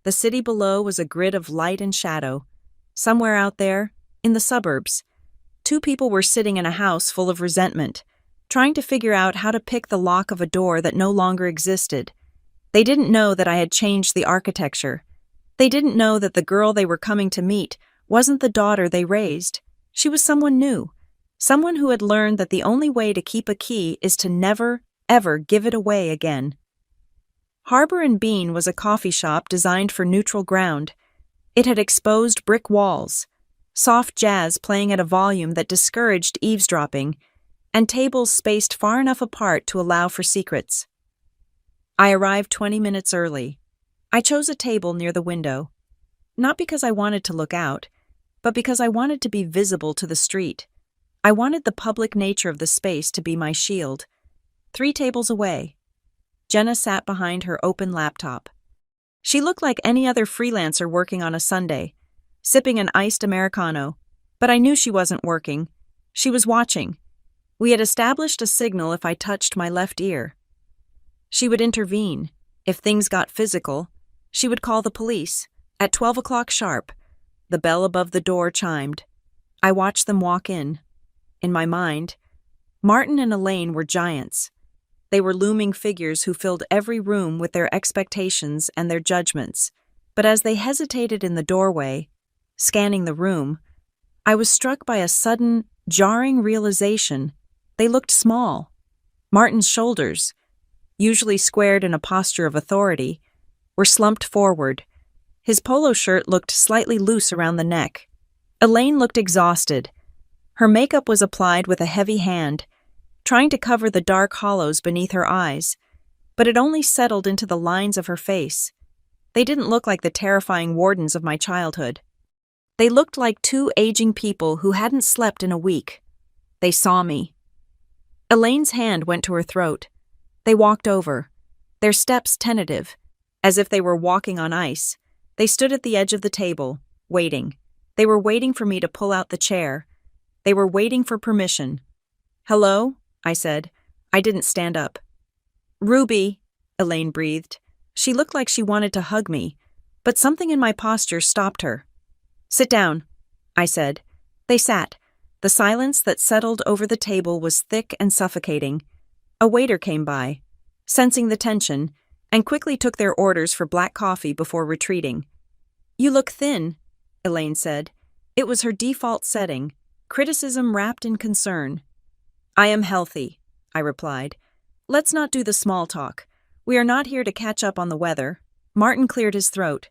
The city below was a grid of light and shadow. Somewhere out there, in the suburbs, 2 people were sitting in a house full of resentment, trying to figure out how to pick the lock of a door that no longer existed. They didn't know that I had changed the architecture. They didn't know that the girl they were coming to meet wasn't the daughter they raised. She was someone new, someone who had learned that the only way to keep a key is to never, ever give it away again. Harbor and Bean was a coffee shop designed for neutral ground. It had exposed brick walls, soft jazz playing at a volume that discouraged eavesdropping, and tables spaced far enough apart to allow for secrets. I arrived 20 minutes early. I chose a table near the window, not because I wanted to look out, but because I wanted to be visible to the street. I wanted the public nature of the space to be my shield. 3 tables away, Jenna sat behind her open laptop. She looked like any other freelancer working on a Sunday, sipping an iced Americano, but I knew she wasn't working. She was watching. We had established a signal if I touched my left ear. She would intervene. If things got physical, she would call the police. At 12 o'clock sharp, the bell above the door chimed. I watched them walk in. In my mind, Martin and Elaine were giants. They were looming figures who filled every room with their expectations and their judgments. But as they hesitated in the doorway, scanning the room, I was struck by a sudden, jarring realization. They looked small. Martin's shoulders, usually squared in a posture of authority, were slumped forward. His polo shirt looked slightly loose around the neck. Elaine looked exhausted. Her makeup was applied with a heavy hand, trying to cover the dark hollows beneath her eyes, but it only settled into the lines of her face. They didn't look like the terrifying wardens of my childhood. They looked like 2 aging people who hadn't slept in a week. They saw me. Elaine's hand went to her throat. They walked over, their steps tentative, as if they were walking on ice. They stood at the edge of the table, waiting. They were waiting for me to pull out the chair. They were waiting for permission. "Hello?" I said. I didn't stand up. "Ruby," Elaine breathed. She looked like she wanted to hug me, but something in my posture stopped her. Sit down, I said. They sat. The silence that settled over the table was thick and suffocating. A waiter came by, sensing the tension, and quickly took their orders for black coffee before retreating. You look thin, Elaine said. It was her default setting, criticism wrapped in concern. I am healthy, I replied. Let's not do the small talk. We are not here to catch up on the weather. Martin cleared his throat.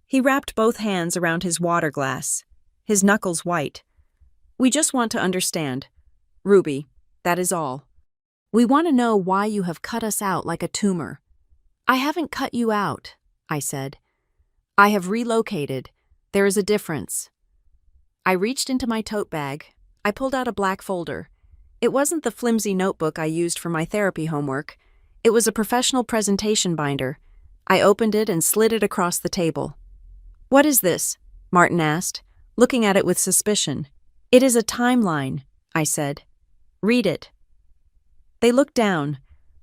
He wrapped both hands around his water glass, his knuckles white. We just want to understand. Ruby, that is all. We want to know why you have cut us out like a tumor. I haven't cut you out, I said. I have relocated. There is a difference. I reached into my tote bag. I pulled out a black folder. It wasn't the flimsy notebook I used for my therapy homework. It was a professional presentation binder. I opened it and slid it across the table. What is this? Martin asked, looking at it with suspicion. It is a timeline, I said. Read it. They looked down.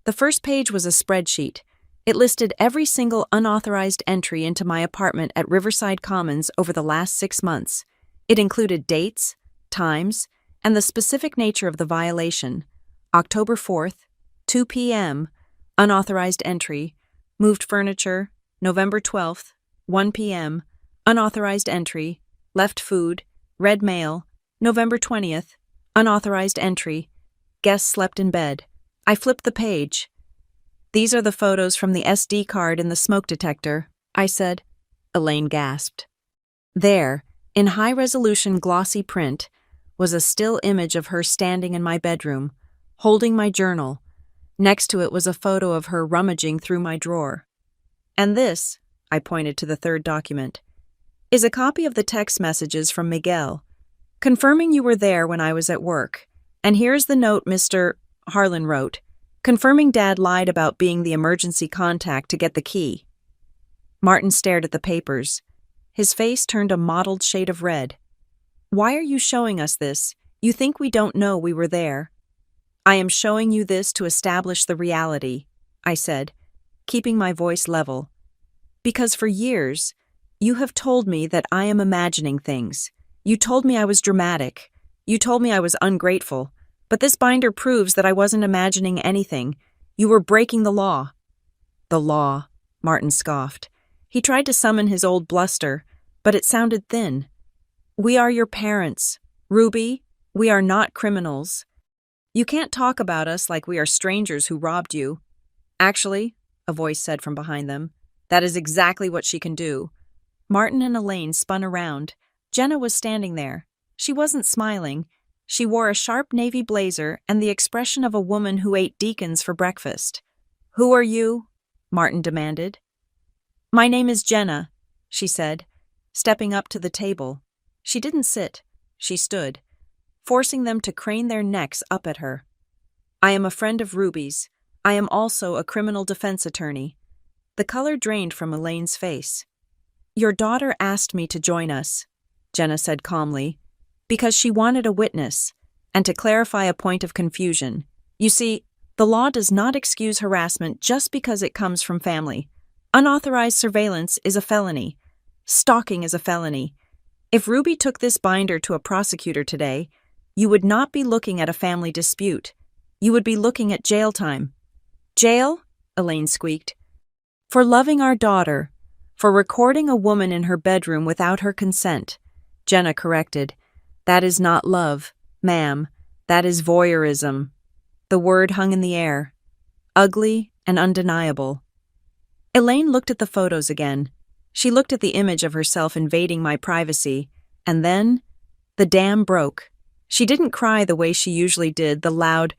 The first page was a spreadsheet. It listed every single unauthorized entry into my apartment at Riverside Commons over the last 6 months. It included dates, times, and the specific nature of the violation. October 4th, 2 p.m., unauthorized entry, moved furniture, November 12th, 1 p.m., unauthorized entry, left food, read mail, November 20th, unauthorized entry, guests slept in bed. I flipped the page. These are the photos from the SD card in the smoke detector, I said. Elaine gasped. There, in high-resolution glossy print, was a still image of her standing in my bedroom, holding my journal. Next to it was a photo of her rummaging through my drawer. And this, I pointed to the third document, is a copy of the text messages from Miguel, confirming you were there when I was at work. And here's the note Mr. Harlan wrote, confirming Dad lied about being the emergency contact to get the key. Martin stared at the papers. His face turned a mottled shade of red. Why are you showing us this? You think we don't know we were there? I am showing you this to establish the reality, I said, keeping my voice level. Because for years, you have told me that I am imagining things. You told me I was dramatic. You told me I was ungrateful. But this binder proves that I wasn't imagining anything. You were breaking the law. The law, Martin scoffed. He tried to summon his old bluster, but it sounded thin. We are your parents. Ruby, we are not criminals. You can't talk about us like we are strangers who robbed you. Actually, a voice said from behind them, that is exactly what she can do. Martin and Elaine spun around. Jenna was standing there. She wasn't smiling. She wore a sharp navy blazer and the expression of a woman who ate deacons for breakfast. Who are you? Martin demanded. My name is Jenna, she said, stepping up to the table. She didn't sit. She stood, forcing them to crane their necks up at her. I am a friend of Ruby's. I am also a criminal defense attorney. The color drained from Elaine's face. Your daughter asked me to join us, Jenna said calmly, because she wanted a witness, and to clarify a point of confusion. You see, the law does not excuse harassment just because it comes from family. Unauthorized surveillance is a felony. Stalking is a felony. If Ruby took this binder to a prosecutor today, you would not be looking at a family dispute. You would be looking at jail time. Jail? Elaine squeaked. For loving our daughter. For recording a woman in her bedroom without her consent. Jenna corrected. That is not love, ma'am. That is voyeurism. The word hung in the air. Ugly and undeniable. Elaine looked at the photos again. She looked at the image of herself invading my privacy, and then the dam broke. She didn't cry the way she usually did, the loud,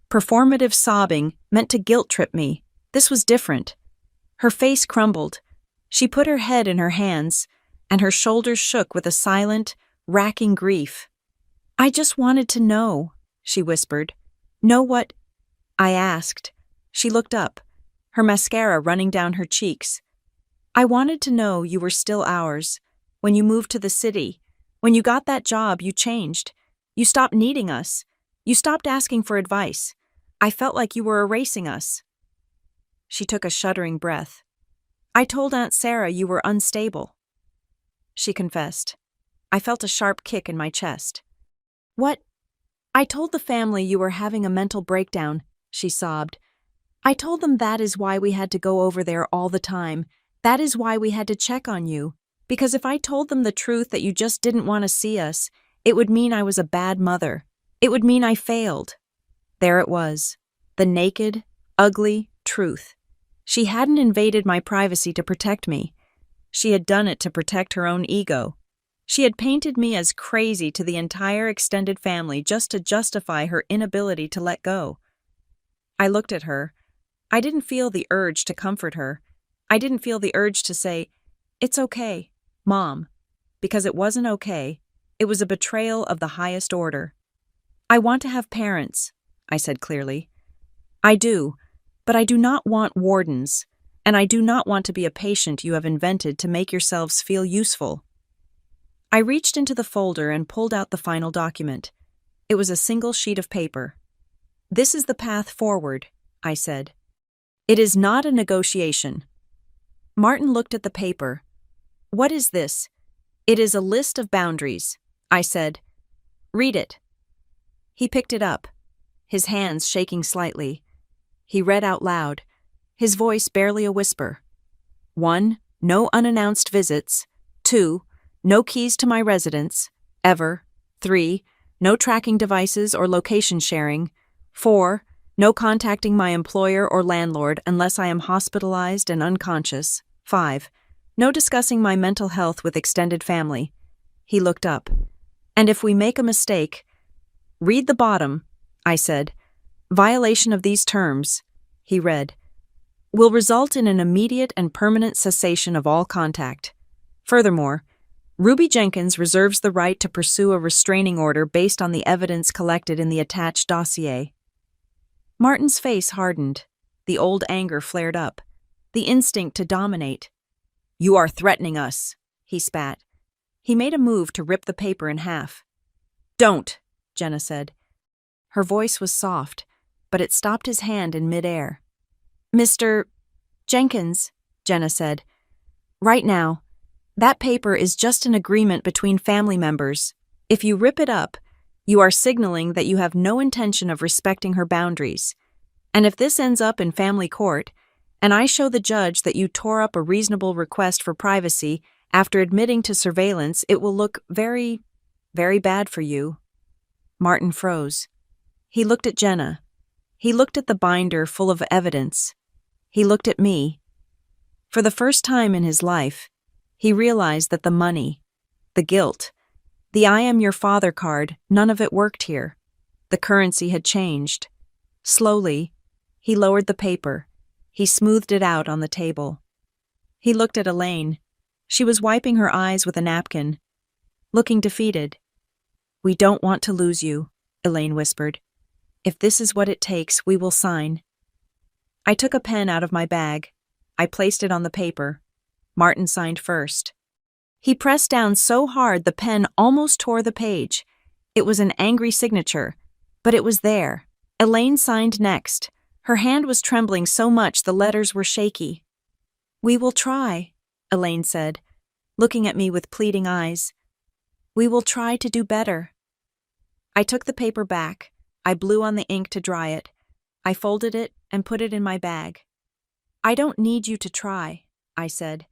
performative sobbing meant to guilt-trip me. This was different. Her face crumbled. She put her head in her hands, and her shoulders shook with a silent, racking grief. I just wanted to know, she whispered. Know what? I asked. She looked up, her mascara running down her cheeks. I wanted to know you were still ours. When you moved to the city, when you got that job, you changed. You stopped needing us. You stopped asking for advice. I felt like you were erasing us. She took a shuddering breath. I told Aunt Sarah you were unstable. She confessed. I felt a sharp kick in my chest. What? I told the family you were having a mental breakdown, she sobbed. I told them that is why we had to go over there all the time. That is why we had to check on you. Because if I told them the truth that you just didn't want to see us, it would mean I was a bad mother. It would mean I failed. There it was. The naked, ugly truth. She hadn't invaded my privacy to protect me. She had done it to protect her own ego. She had painted me as crazy to the entire extended family just to justify her inability to let go. I looked at her. I didn't feel the urge to comfort her. I didn't feel the urge to say, "It's okay, Mom," because it wasn't okay. It was a betrayal of the highest order. I want to have parents, I said clearly. I do, but I do not want wardens, and I do not want to be a patient you have invented to make yourselves feel useful. I reached into the folder and pulled out the final document. It was a single sheet of paper. This is the path forward, I said. It is not a negotiation. Martin looked at the paper. What is this? It is a list of boundaries, I said. Read it. He picked it up, his hands shaking slightly. He read out loud, his voice barely a whisper. 1. No unannounced visits. 2. No keys to my residence, ever. 3. No tracking devices or location sharing. 4. No contacting my employer or landlord unless I am hospitalized and unconscious. 5. No discussing my mental health with extended family. He looked up. And if we make a mistake, read the bottom, I said. Violation of these terms, he read, will result in an immediate and permanent cessation of all contact. Furthermore, Ruby Jenkins reserves the right to pursue a restraining order based on the evidence collected in the attached dossier. Martin's face hardened. The old anger flared up. The instinct to dominate. You are threatening us, he spat. He made a move to rip the paper in half. Don't, Jenna said. Her voice was soft, but it stopped his hand in midair. Mr. Jenkins, Jenna said. Right now, that paper is just an agreement between family members. If you rip it up, you are signaling that you have no intention of respecting her boundaries. And if this ends up in family court, and I show the judge that you tore up a reasonable request for privacy after admitting to surveillance, it will look very, very bad for you. Martin froze. He looked at Jenna. He looked at the binder full of evidence. He looked at me. For the first time in his life, he realized that the money, the guilt, the I am your father card, none of it worked here. The currency had changed. Slowly, he lowered the paper. He smoothed it out on the table. He looked at Elaine. She was wiping her eyes with a napkin, looking defeated. We don't want to lose you, Elaine whispered. If this is what it takes, we will sign. I took a pen out of my bag. I placed it on the paper. Martin signed first. He pressed down so hard the pen almost tore the page. It was an angry signature, but it was there. Elaine signed next. Her hand was trembling so much the letters were shaky. We will try, Elaine said, looking at me with pleading eyes. We will try to do better. I took the paper back. I blew on the ink to dry it. I folded it and put it in my bag. I don't need you to try, I said.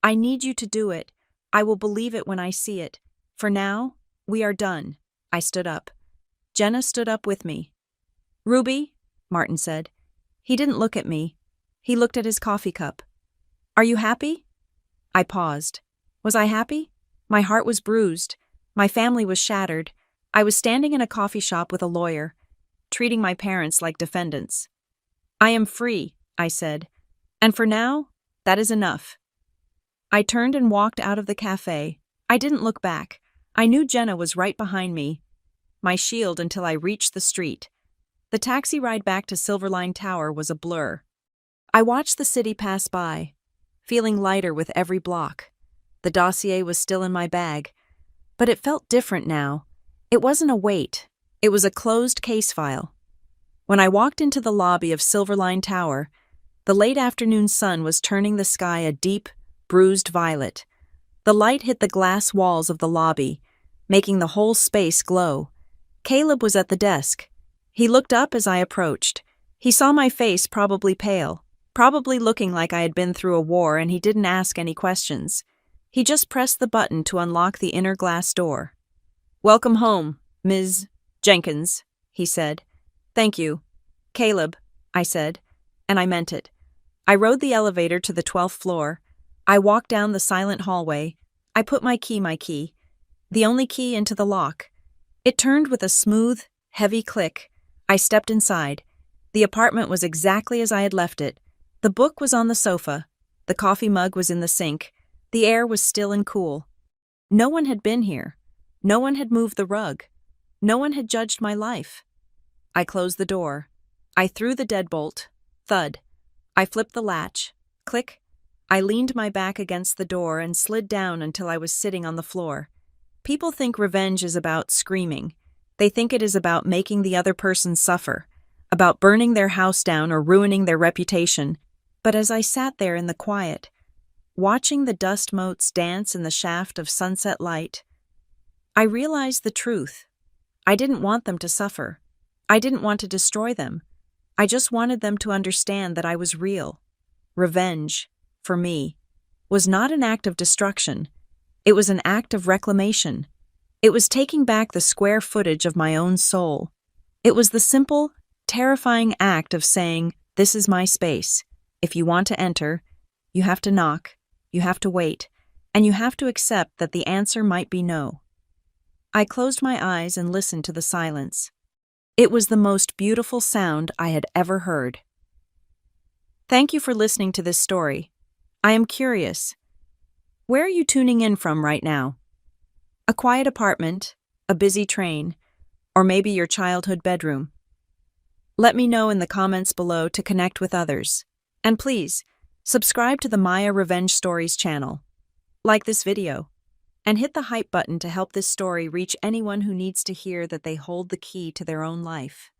I need you to do it. I will believe it when I see it. For now, we are done. I stood up. Jenna stood up with me. Ruby, Martin said. He didn't look at me. He looked at his coffee cup. Are you happy? I paused. Was I happy? My heart was bruised. My family was shattered. I was standing in a coffee shop with a lawyer, treating my parents like defendants. I am free, I said. And for now, that is enough. I turned and walked out of the cafe. I didn't look back. I knew Jenna was right behind me, my shield until I reached the street. The taxi ride back to Silverline Tower was a blur. I watched the city pass by, feeling lighter with every block. The dossier was still in my bag, but it felt different now. It wasn't a weight. It was a closed case file. When I walked into the lobby of Silverline Tower, the late afternoon sun was turning the sky a deep, bruised violet. The light hit the glass walls of the lobby, making the whole space glow. Caleb was at the desk. He looked up as I approached. He saw my face, probably pale, probably looking like I had been through a war, and he didn't ask any questions. He just pressed the button to unlock the inner glass door. "Welcome home, Ms. Jenkins," he said. "Thank you, Caleb," I said, and I meant it. I rode the elevator to the 12th floor. I walked down the silent hallway. I put my key, the only key, into the lock. It turned with a smooth, heavy click. I stepped inside. The apartment was exactly as I had left it. The book was on the sofa. The coffee mug was in the sink. The air was still and cool. No one had been here. No one had moved the rug. No one had judged my life. I closed the door. I threw the deadbolt. Thud. I flipped the latch. Click. I leaned my back against the door and slid down until I was sitting on the floor. People think revenge is about screaming. They think it is about making the other person suffer, about burning their house down or ruining their reputation. But as I sat there in the quiet, watching the dust motes dance in the shaft of sunset light, I realized the truth. I didn't want them to suffer. I didn't want to destroy them. I just wanted them to understand that I was real. Revenge, for me, was not an act of destruction. It was an act of reclamation. It was taking back the square footage of my own soul. It was the simple, terrifying act of saying, "This is my space. If you want to enter, you have to knock, you have to wait, and you have to accept that the answer might be no." I closed my eyes and listened to the silence. It was the most beautiful sound I had ever heard. Thank you for listening to this story. I am curious. Where are you tuning in from right now? A quiet apartment, a busy train, or maybe your childhood bedroom? Let me know in the comments below to connect with others. And please, subscribe to the Maya Revenge Stories channel. Like this video, and hit the hype button to help this story reach anyone who needs to hear that they hold the key to their own life.